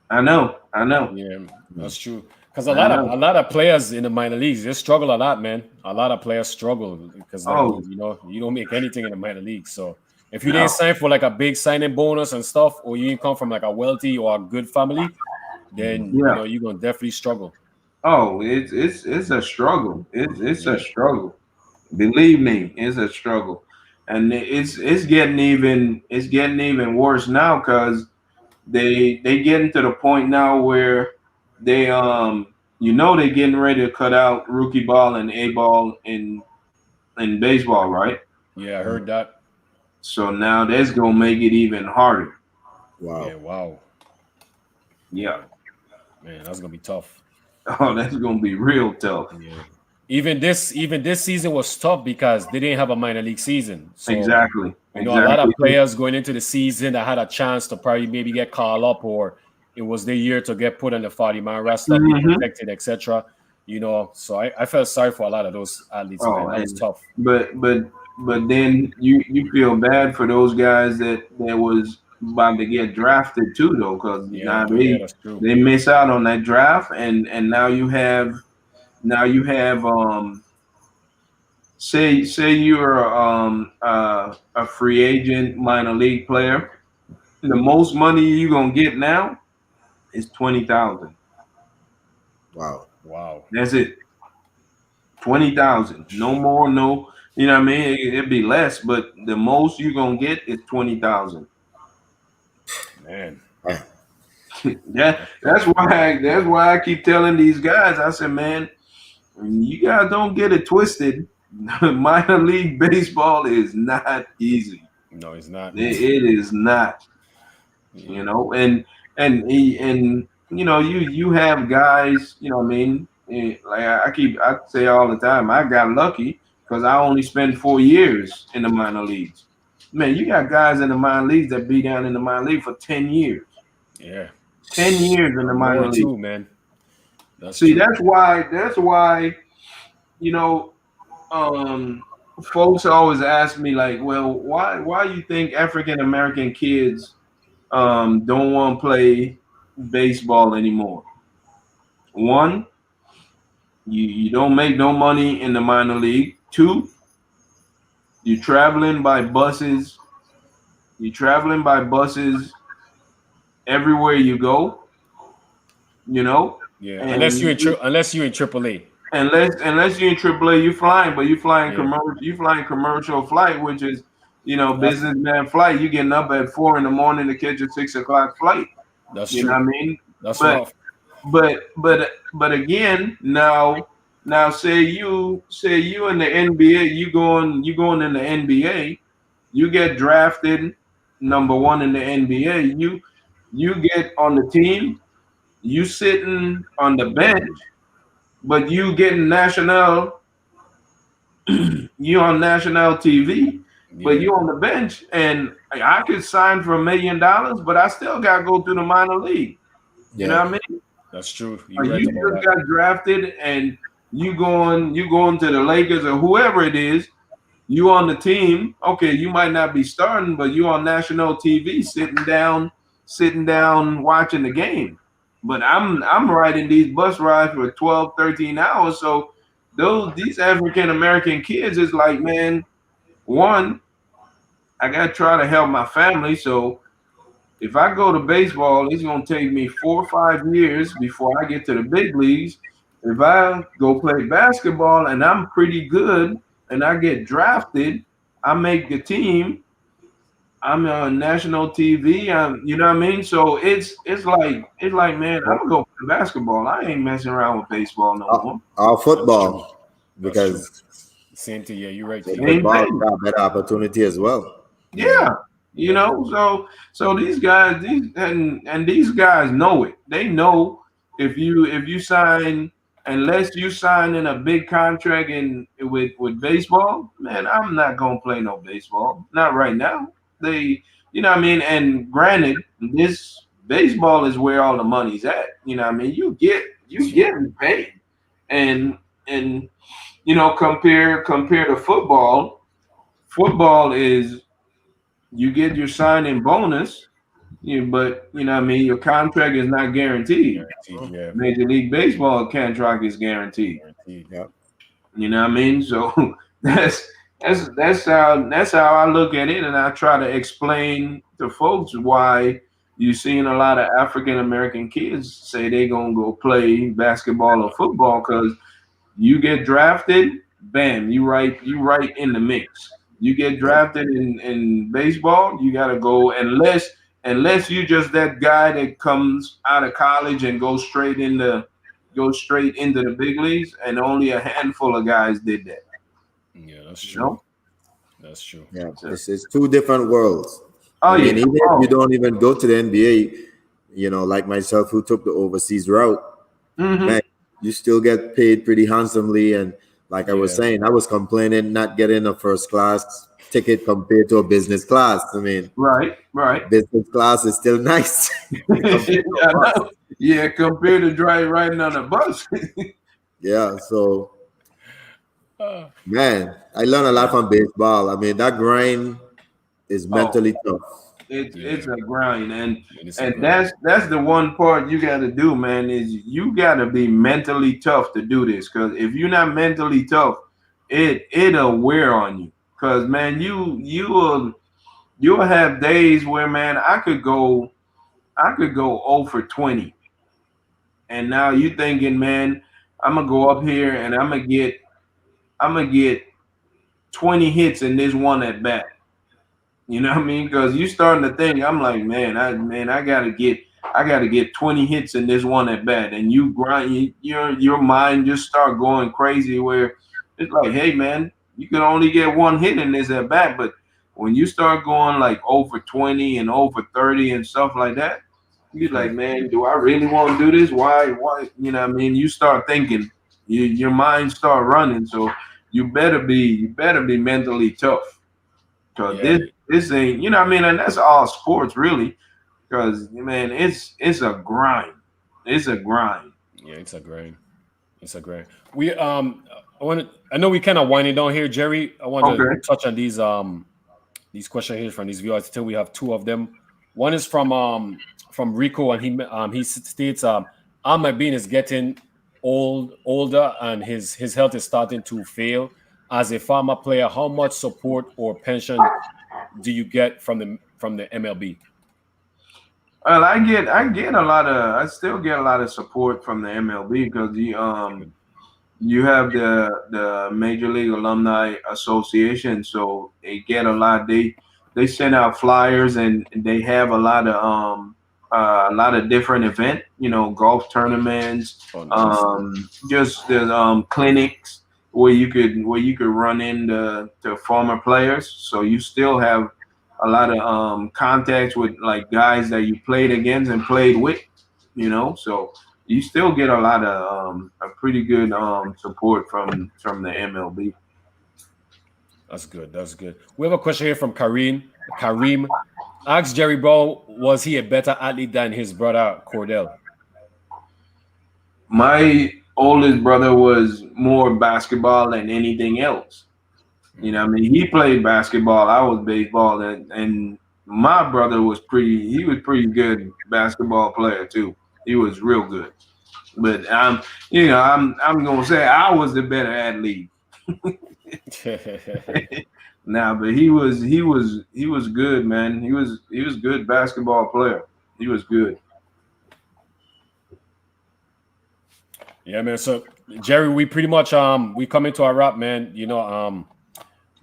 I know, I know, yeah, Mm. that's true. Because a I lot of know. a lot of players in the minor leagues they struggle a lot, man. A lot of players struggle because like Oh you don't make anything in the minor leagues. So if you didn't no. sign for like a big signing bonus and stuff, or you didn't come from like a wealthy or a good family, Mm. then Yeah. you're gonna definitely struggle. Oh, it's a struggle. It's a Yeah, struggle. Believe me, it's a struggle. And it's getting even worse now because they getting to the point now where they're getting ready to cut out rookie ball and A ball in baseball, right? yeah, I heard that. So now that's gonna make it even harder. Yeah, Wow. wow. Yeah. Yeah, man, that's gonna be tough. Oh, that's gonna be real tough. Yeah. Even this season was tough because they didn't have a minor league season. So, Exactly. a lot of Exactly. players going into the season that had a chance to probably maybe get called up or it was their year to get put on the 40-man roster, be Hmm. protected, etc. So I felt sorry for a lot of those athletes, man. Oh, That was and tough. but then you feel bad for those guys that was about to get drafted too, though, because Yeah, now yeah, they that's true. they miss out on that draft, and now you have say you're a free agent minor league player. The most money you're gonna get now is 20,000. Wow. Wow, That's it. 20,000. No more, no. You know what I mean? It'd be less, but the most you're gonna get is 20,000. man, Yeah, that's that's tough. why I keep telling these guys. I said, man, You guys don't get it twisted. Minor league baseball is not easy. No, it's not. It is not. Yeah. You know, and you have guys. You know, what I mean, like I say all the time, I got lucky because I only spent 4 years in the minor leagues. Man, you got guys in the minor leagues that be down in the minor league for 10 years. Yeah. 10 years in the More minor league. too, man. That's See, true. that's why, you know, um, folks always ask me like, well, why you think African American kids don't want to play baseball anymore? One, you don't make no money in the minor league. Two, you're traveling by buses. You're traveling by buses everywhere you go, you know, Yeah. and Unless you in AAA. unless you're in AAA, you're flying, but Yeah. you flying commercial flight, which is, That's businessman flight. You getting up at 4 in the morning to catch a 6 o'clock flight. that's You know true. what I mean? That's But rough. but again, now say you in the NBA, you going in the NBA, you get drafted number one in the NBA, you get on the team, you sitting on the bench, but you on national TV, but Yeah. you on the bench, and I could sign for $1 million, but I still got to go through the minor league. You know Yeah. what I mean? That's true. Or You're right you about just that. got drafted and you going to the Lakers or whoever it is, you on the team. Okay, you might not be starting, but you on national TV sitting down watching the game. But I'm riding these bus rides for 12, 13 hours. So these African American kids is like, man, one, I gotta try to help my family. So if I go to baseball, it's gonna take me 4 or 5 years before I get to the big leagues. If I go play basketball and I'm pretty good and I get drafted, I make the team. I'm on national TV. You know what I mean? So it's like, man, I'm Well, gonna go play basketball. I ain't messing around with baseball no more. our That's true. football, That's true. because Same thing. Yeah, you're right, the T. Ain't football paying. got better opportunity as well. Yeah. Yeah, Yep. so these guys, these guys know it. They know if you sign, unless you sign in a big contract with baseball, man, I'm not gonna play no baseball. Not right now. You know what I mean. And granted, this baseball is where all the money's at. You know what I mean. You getting paid, and compare to football. Football is you get your signing bonus, but you know what I mean, your contract is not guaranteed. Guaranteed. Yeah. Major League Baseball contract is guaranteed. Guaranteed. Yeah. You know what I mean? So that's that's how I look at it, and I try to explain to folks why you seeing a lot of African American kids say they gonna go play basketball or football because you get drafted, bam, you right in the mix. You get Yep. drafted in baseball, you gotta go unless you just that guy that comes out of college and goes straight into the big leagues, and only a handful of guys did that. Yeah, that's You true. know? That's true. Yeah. So, It's two different worlds. oh I mean, yeah. even if you Oh. don't even go to the NBA, like myself who took the overseas route, Hmm. man, you still get paid pretty handsomely. And like I was Yeah. saying, I was complaining not getting a first class ticket compared to a business class. I mean, Right, right. business class is still nice compared to I a bus. know. Yeah, compared to riding on a bus. Yeah. So, Uh, man, I learned a lot from baseball. I mean, that grind is Oh, mentally tough. it's yeah. a grind, and It's a and grind. that's the one part you got to do, man. Is you got to be mentally tough to do this. Because if you're not mentally tough, it'll wear on you. Because man, you'll have days where, man, I could go 0 for 20, and now you thinking, man, I'm gonna go up here and I'm gonna get 20 hits in this one at bat. You know what I mean? Because you starting to think, I'm like, man, I gotta get I got to get 20 hits in this one at bat, and you grind, your mind just start going crazy. Where it's like, hey man, you can only get one hit in this at bat, but when you start going like over 20 and over 30 and stuff like that, you're like, man, do I really want to do this? Why? You know what I mean? You start thinking, your mind start running. So you better be mentally tough. Cause Yeah, this ain't, you know what I mean? And that's all sports really. Cause man, it's a grind. It's a grind. yeah, it's a grind. It's a grind. We I know we kind of winding down here, Jerry. I want to Okay. touch on these questions here from these viewers. Until we have two of them. One is from Rico, and he states Ahmad Bean is getting older, and his health is starting to fail. As a farmer player, how much support or pension do you get from the MLB? Well, I still get a lot of support from the MLB because you have the Major League Alumni Association, so they get a lot. They send out flyers and they have a lot of different event, golf tournaments, Oh, nice. just the clinics where you could run into to former players. So you still have a lot of contacts with like guys that you played against and played with, so you still get a lot of a pretty good support from the MLB. That's good. That's good. We have a question here from Kareem. Ask Jerry Browne, was he a better athlete than his brother Cordell? My oldest brother was more basketball than anything else. You know, what I mean, he played basketball. I was baseball, and my brother was pretty. He was pretty good basketball player too. He was real good. But I'm gonna say I was the better athlete. Now, but he was good, man. He was good basketball player. He was good. Yeah, man. So Jerry, we pretty much we come into our wrap, man.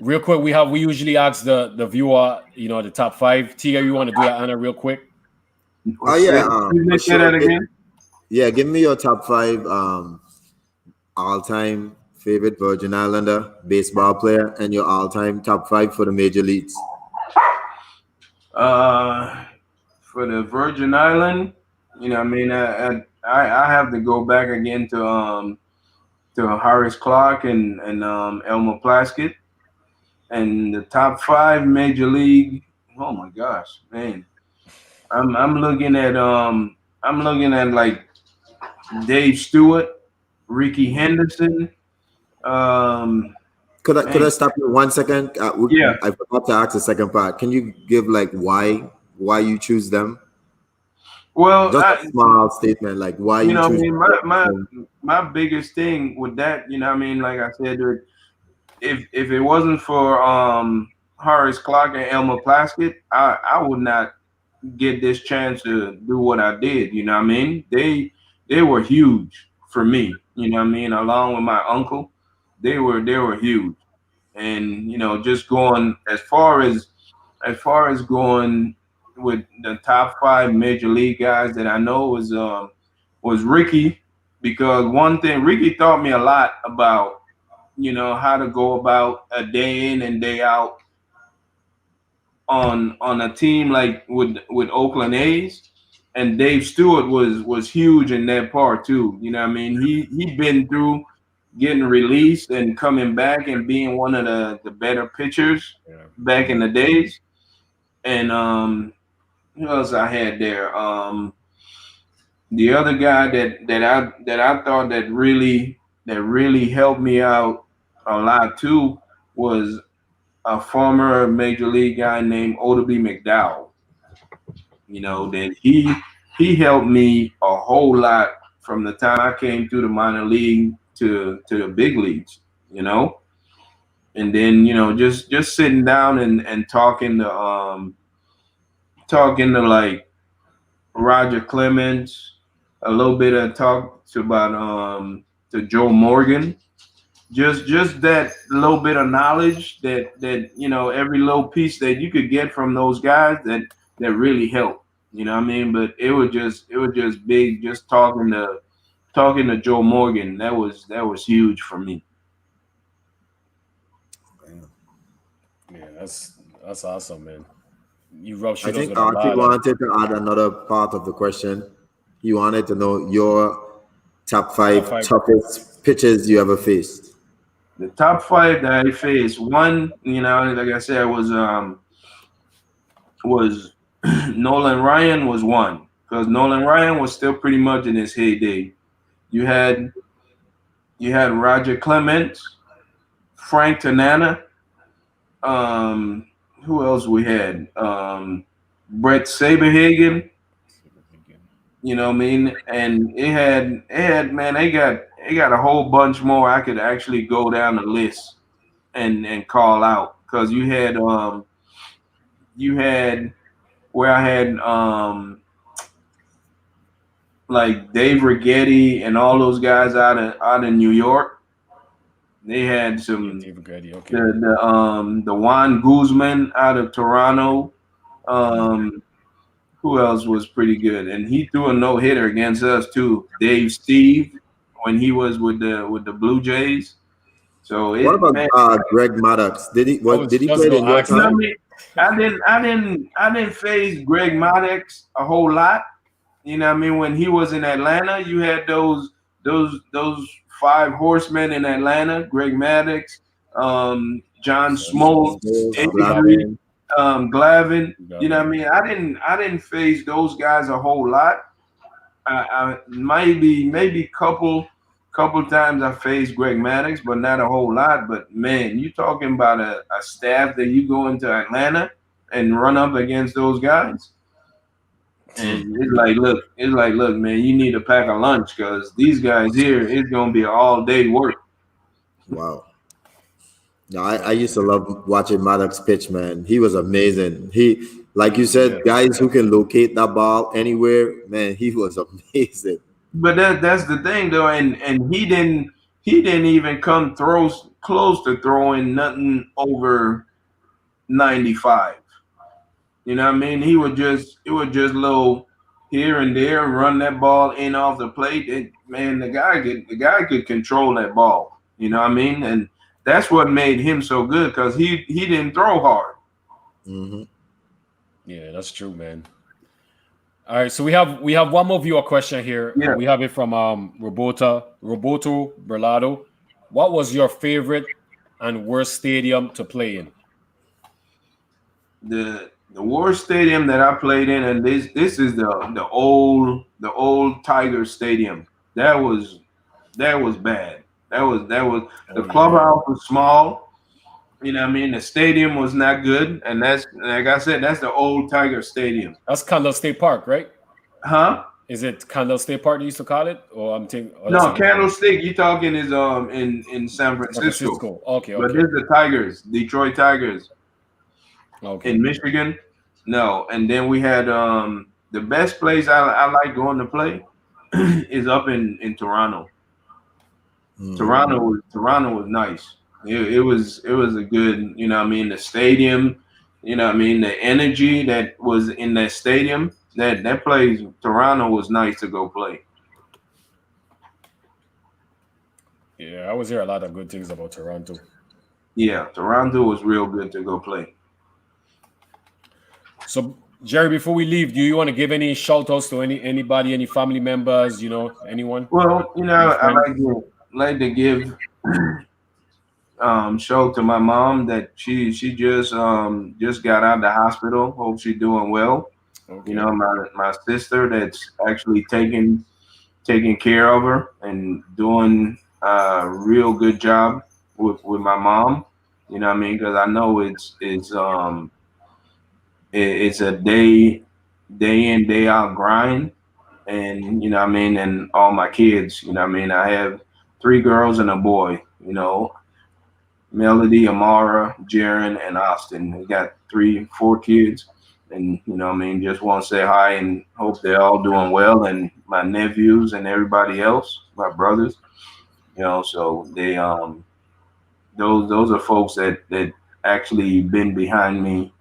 Real quick, we usually ask the viewer, the top five. Tia, you want to do that, Anna, real quick? Oh Say, yeah, for say that sure. again. Yeah, give me your top five all-time favorite Virgin Islander baseball player and your all-time top five for the major leagues. Uh, for the Virgin Island, I mean, I have to go back again to Harris Clark and Elmer Plaskett and the top five major league. Oh my gosh, man! I'm looking at like Dave Stewart, Ricky Henderson. Um, Could I man, stop you 1 second? yeah. I forgot to ask the second part. Can you give like why you choose them? Well, Just a small statement, like why you I choose mean, my them. my biggest thing with that, I mean, like I said, if it wasn't for Horace Clark and Elmer Plaskett, I would not get this chance to do what I did. You know what I mean? They were huge for me. You know what I mean? Along with my uncle, they were huge. And just going as far as going with the top five major league guys that I know was Ricky, because one thing Ricky taught me a lot about how to go about a day in and day out on a team like with Oakland A's, and Dave Stewart was huge in that part too. You know what I mean? He'd been through getting released and coming back and being one of the better pitchers Yeah. back in the days. And who else I had there? The other guy that I thought that really helped me out a lot too was a former major league guy named Odeby McDowell. That he helped me a whole lot from the time I came through the minor league to the big leagues. You know, and then just sitting down and talking to like Roger Clemens, a little bit of talk to about to Joe Morgan. Just that little bit of knowledge that every little piece that you could get from those guys that really helped. You know what I mean? But it was just big. Just talking to Joe Morgan, that was huge for me. Yeah, that's awesome, man. You rub I shoulders think with a Archie lot of wanted to add another part of the question. He wanted to know your top top five five. toughest pitches you ever faced. The top five that I faced, one, like I said, was Nolan Ryan was one because Nolan Ryan was still pretty much in his heyday. You had you had Roger Clements, Frank Tanana, um, who else we had? Brett Saberhagen. You know what I mean? And it had man, they got a whole bunch more. I could actually go down the list and call out because you had where I had like Dave Rigetti and all those guys out of New York. They had Yeah, some David Grady. Okay. the Juan Guzman out of Toronto. Mm. Um, who else was pretty good? And he threw a no hitter against us too. Dave Steve when he was with the Blue Jays. So What it about man, Greg Maddox? Did he I what was did he just play in gonna your ask you know that. time? what I mean? I didn't face Greg Maddox a whole lot. You know what I mean? When he was in Atlanta, you had those five horsemen in Atlanta: Greg Maddox, John John Smoltz, Smoltz, Smoltz, Tom Avery, Glavine. Glavine. Glavin. You know what I Glavine. mean? I didn't face those guys a whole lot. I maybe couple times I faced Greg Maddox, but not a whole lot. But man, you talking about a staff that you go into Atlanta and run up against those guys. And it's like, look, man, you need to pack a lunch because these guys here, it's gonna be all day work. Wow. No, I used to love watching Maddox pitch, man. He was amazing. He, like you said, Yeah. guys who can locate that ball anywhere, man, he was amazing. But that's the thing though, and he didn't even come close to throwing nothing over 95. You know what I mean? It was just little here and there, run that ball in off the plate. Man, the guy could control that ball. You know what I mean? And that's what made him so good because he didn't throw hard. Hmm. Yeah, that's true, man. All right, so we have one more viewer question here, Yeah. and we have it from Roberto Berlado. What was your favorite and worst stadium to play in? The worst stadium that I played in, and this is the old Tiger Stadium. That was bad. That was the Oh yeah, clubhouse was small. You know what I mean? The stadium was not good, and that's like I said, that's the old Tiger Stadium. that's Condell State Park, right? Huh? Is it Condell State Park they used to call it, or I'm thinking? Oh, that's a No, different one. Candlestick. You talking is in San San Francisco, Francisco. Okay, but okay, this is the Tigers, Detroit Tigers okay. in Michigan. No, and then we had the best place I like going to play is up in Toronto. Hmm. Toronto was nice. It was a good, what I mean, the stadium, what I mean, the energy that was in that stadium, that place, Toronto was nice to go play. Yeah, I was hear a lot of good things about Toronto. Yeah, Toronto was real good to go play. So, Jerry, before we leave, do you want to give any shout outs to anybody, any family members, anyone, Well, any I friends? like to give show to my mom that she just got out of the hospital. Hope she's doing well. Okay. My sister that's actually taking care of her and doing a real good job with my mom. You know what I mean? Because I know it's a day in day out grind, and you know what I mean. And all my kids, you know what I mean. I have three girls and a boy. Melody, Amara, Jaron, and Austin. We got 4 kids, and you know what I mean. Just want to say hi and hope they're all doing well, and my nephews and everybody else, my brothers. So those are folks that actually been behind me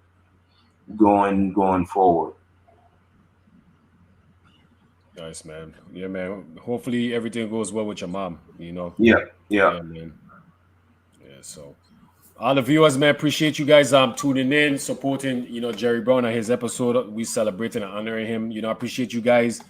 going forward. Nice, man. Yeah, man. Hopefully everything goes well with your mom. Yeah, Yeah, man. Yeah. So all the viewers, man, appreciate you guys tuning in, supporting, Jerry Browne and his episode. We celebrating and honoring him. I appreciate you guys,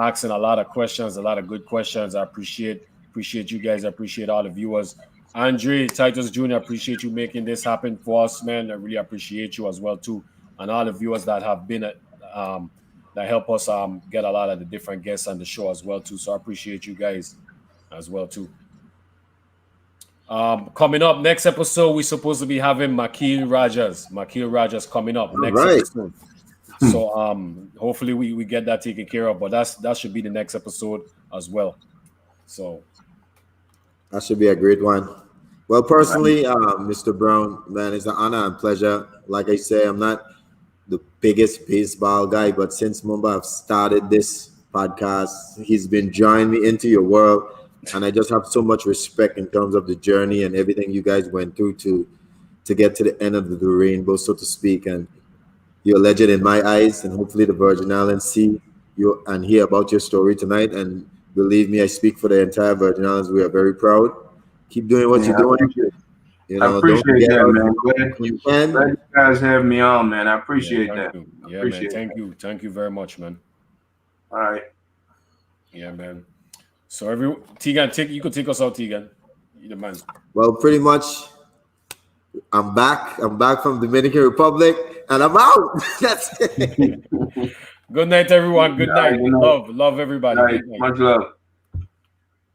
asking a lot of questions, a lot of good questions. I appreciate you guys. I appreciate all the viewers. Andre Titus Jr., appreciate you making this happen for us, man. I really appreciate you as well, too. And all the viewers that have been that help us get a lot of the different guests on the show as well, too. So I appreciate you guys as well, too. Coming up next episode, we're supposed to be having Makil Rajas coming up next right. episode. So hopefully we get that taken care of. But that should be the next episode as well. So that should be a great one. Well, personally, Mr. Browne, man, it's an honor and pleasure. Like I say, I'm not the biggest baseball guy, but since Mumba have started this podcast, he's been drawing me into your world. And I just have so much respect in terms of the journey and everything you guys went through to get to the end of the rainbow, so to speak. And you're a legend in my eyes, and hopefully the Virgin Islands see you and hear about your story tonight. And believe me, I speak for the entire Virgin Islands. We are very proud. Keep doing what you're doing. I appreciate that, man. Glad you guys have me on, man. I appreciate that. Yeah, man. Thank you very much, man. All right. Yeah, man. So Tegan, you could take us out, Tegan. You're the man. Well, pretty much, I'm back. I'm back from Dominican Republic, and I'm out. That's it. Good night, everyone. Good night. Love everybody. Much love.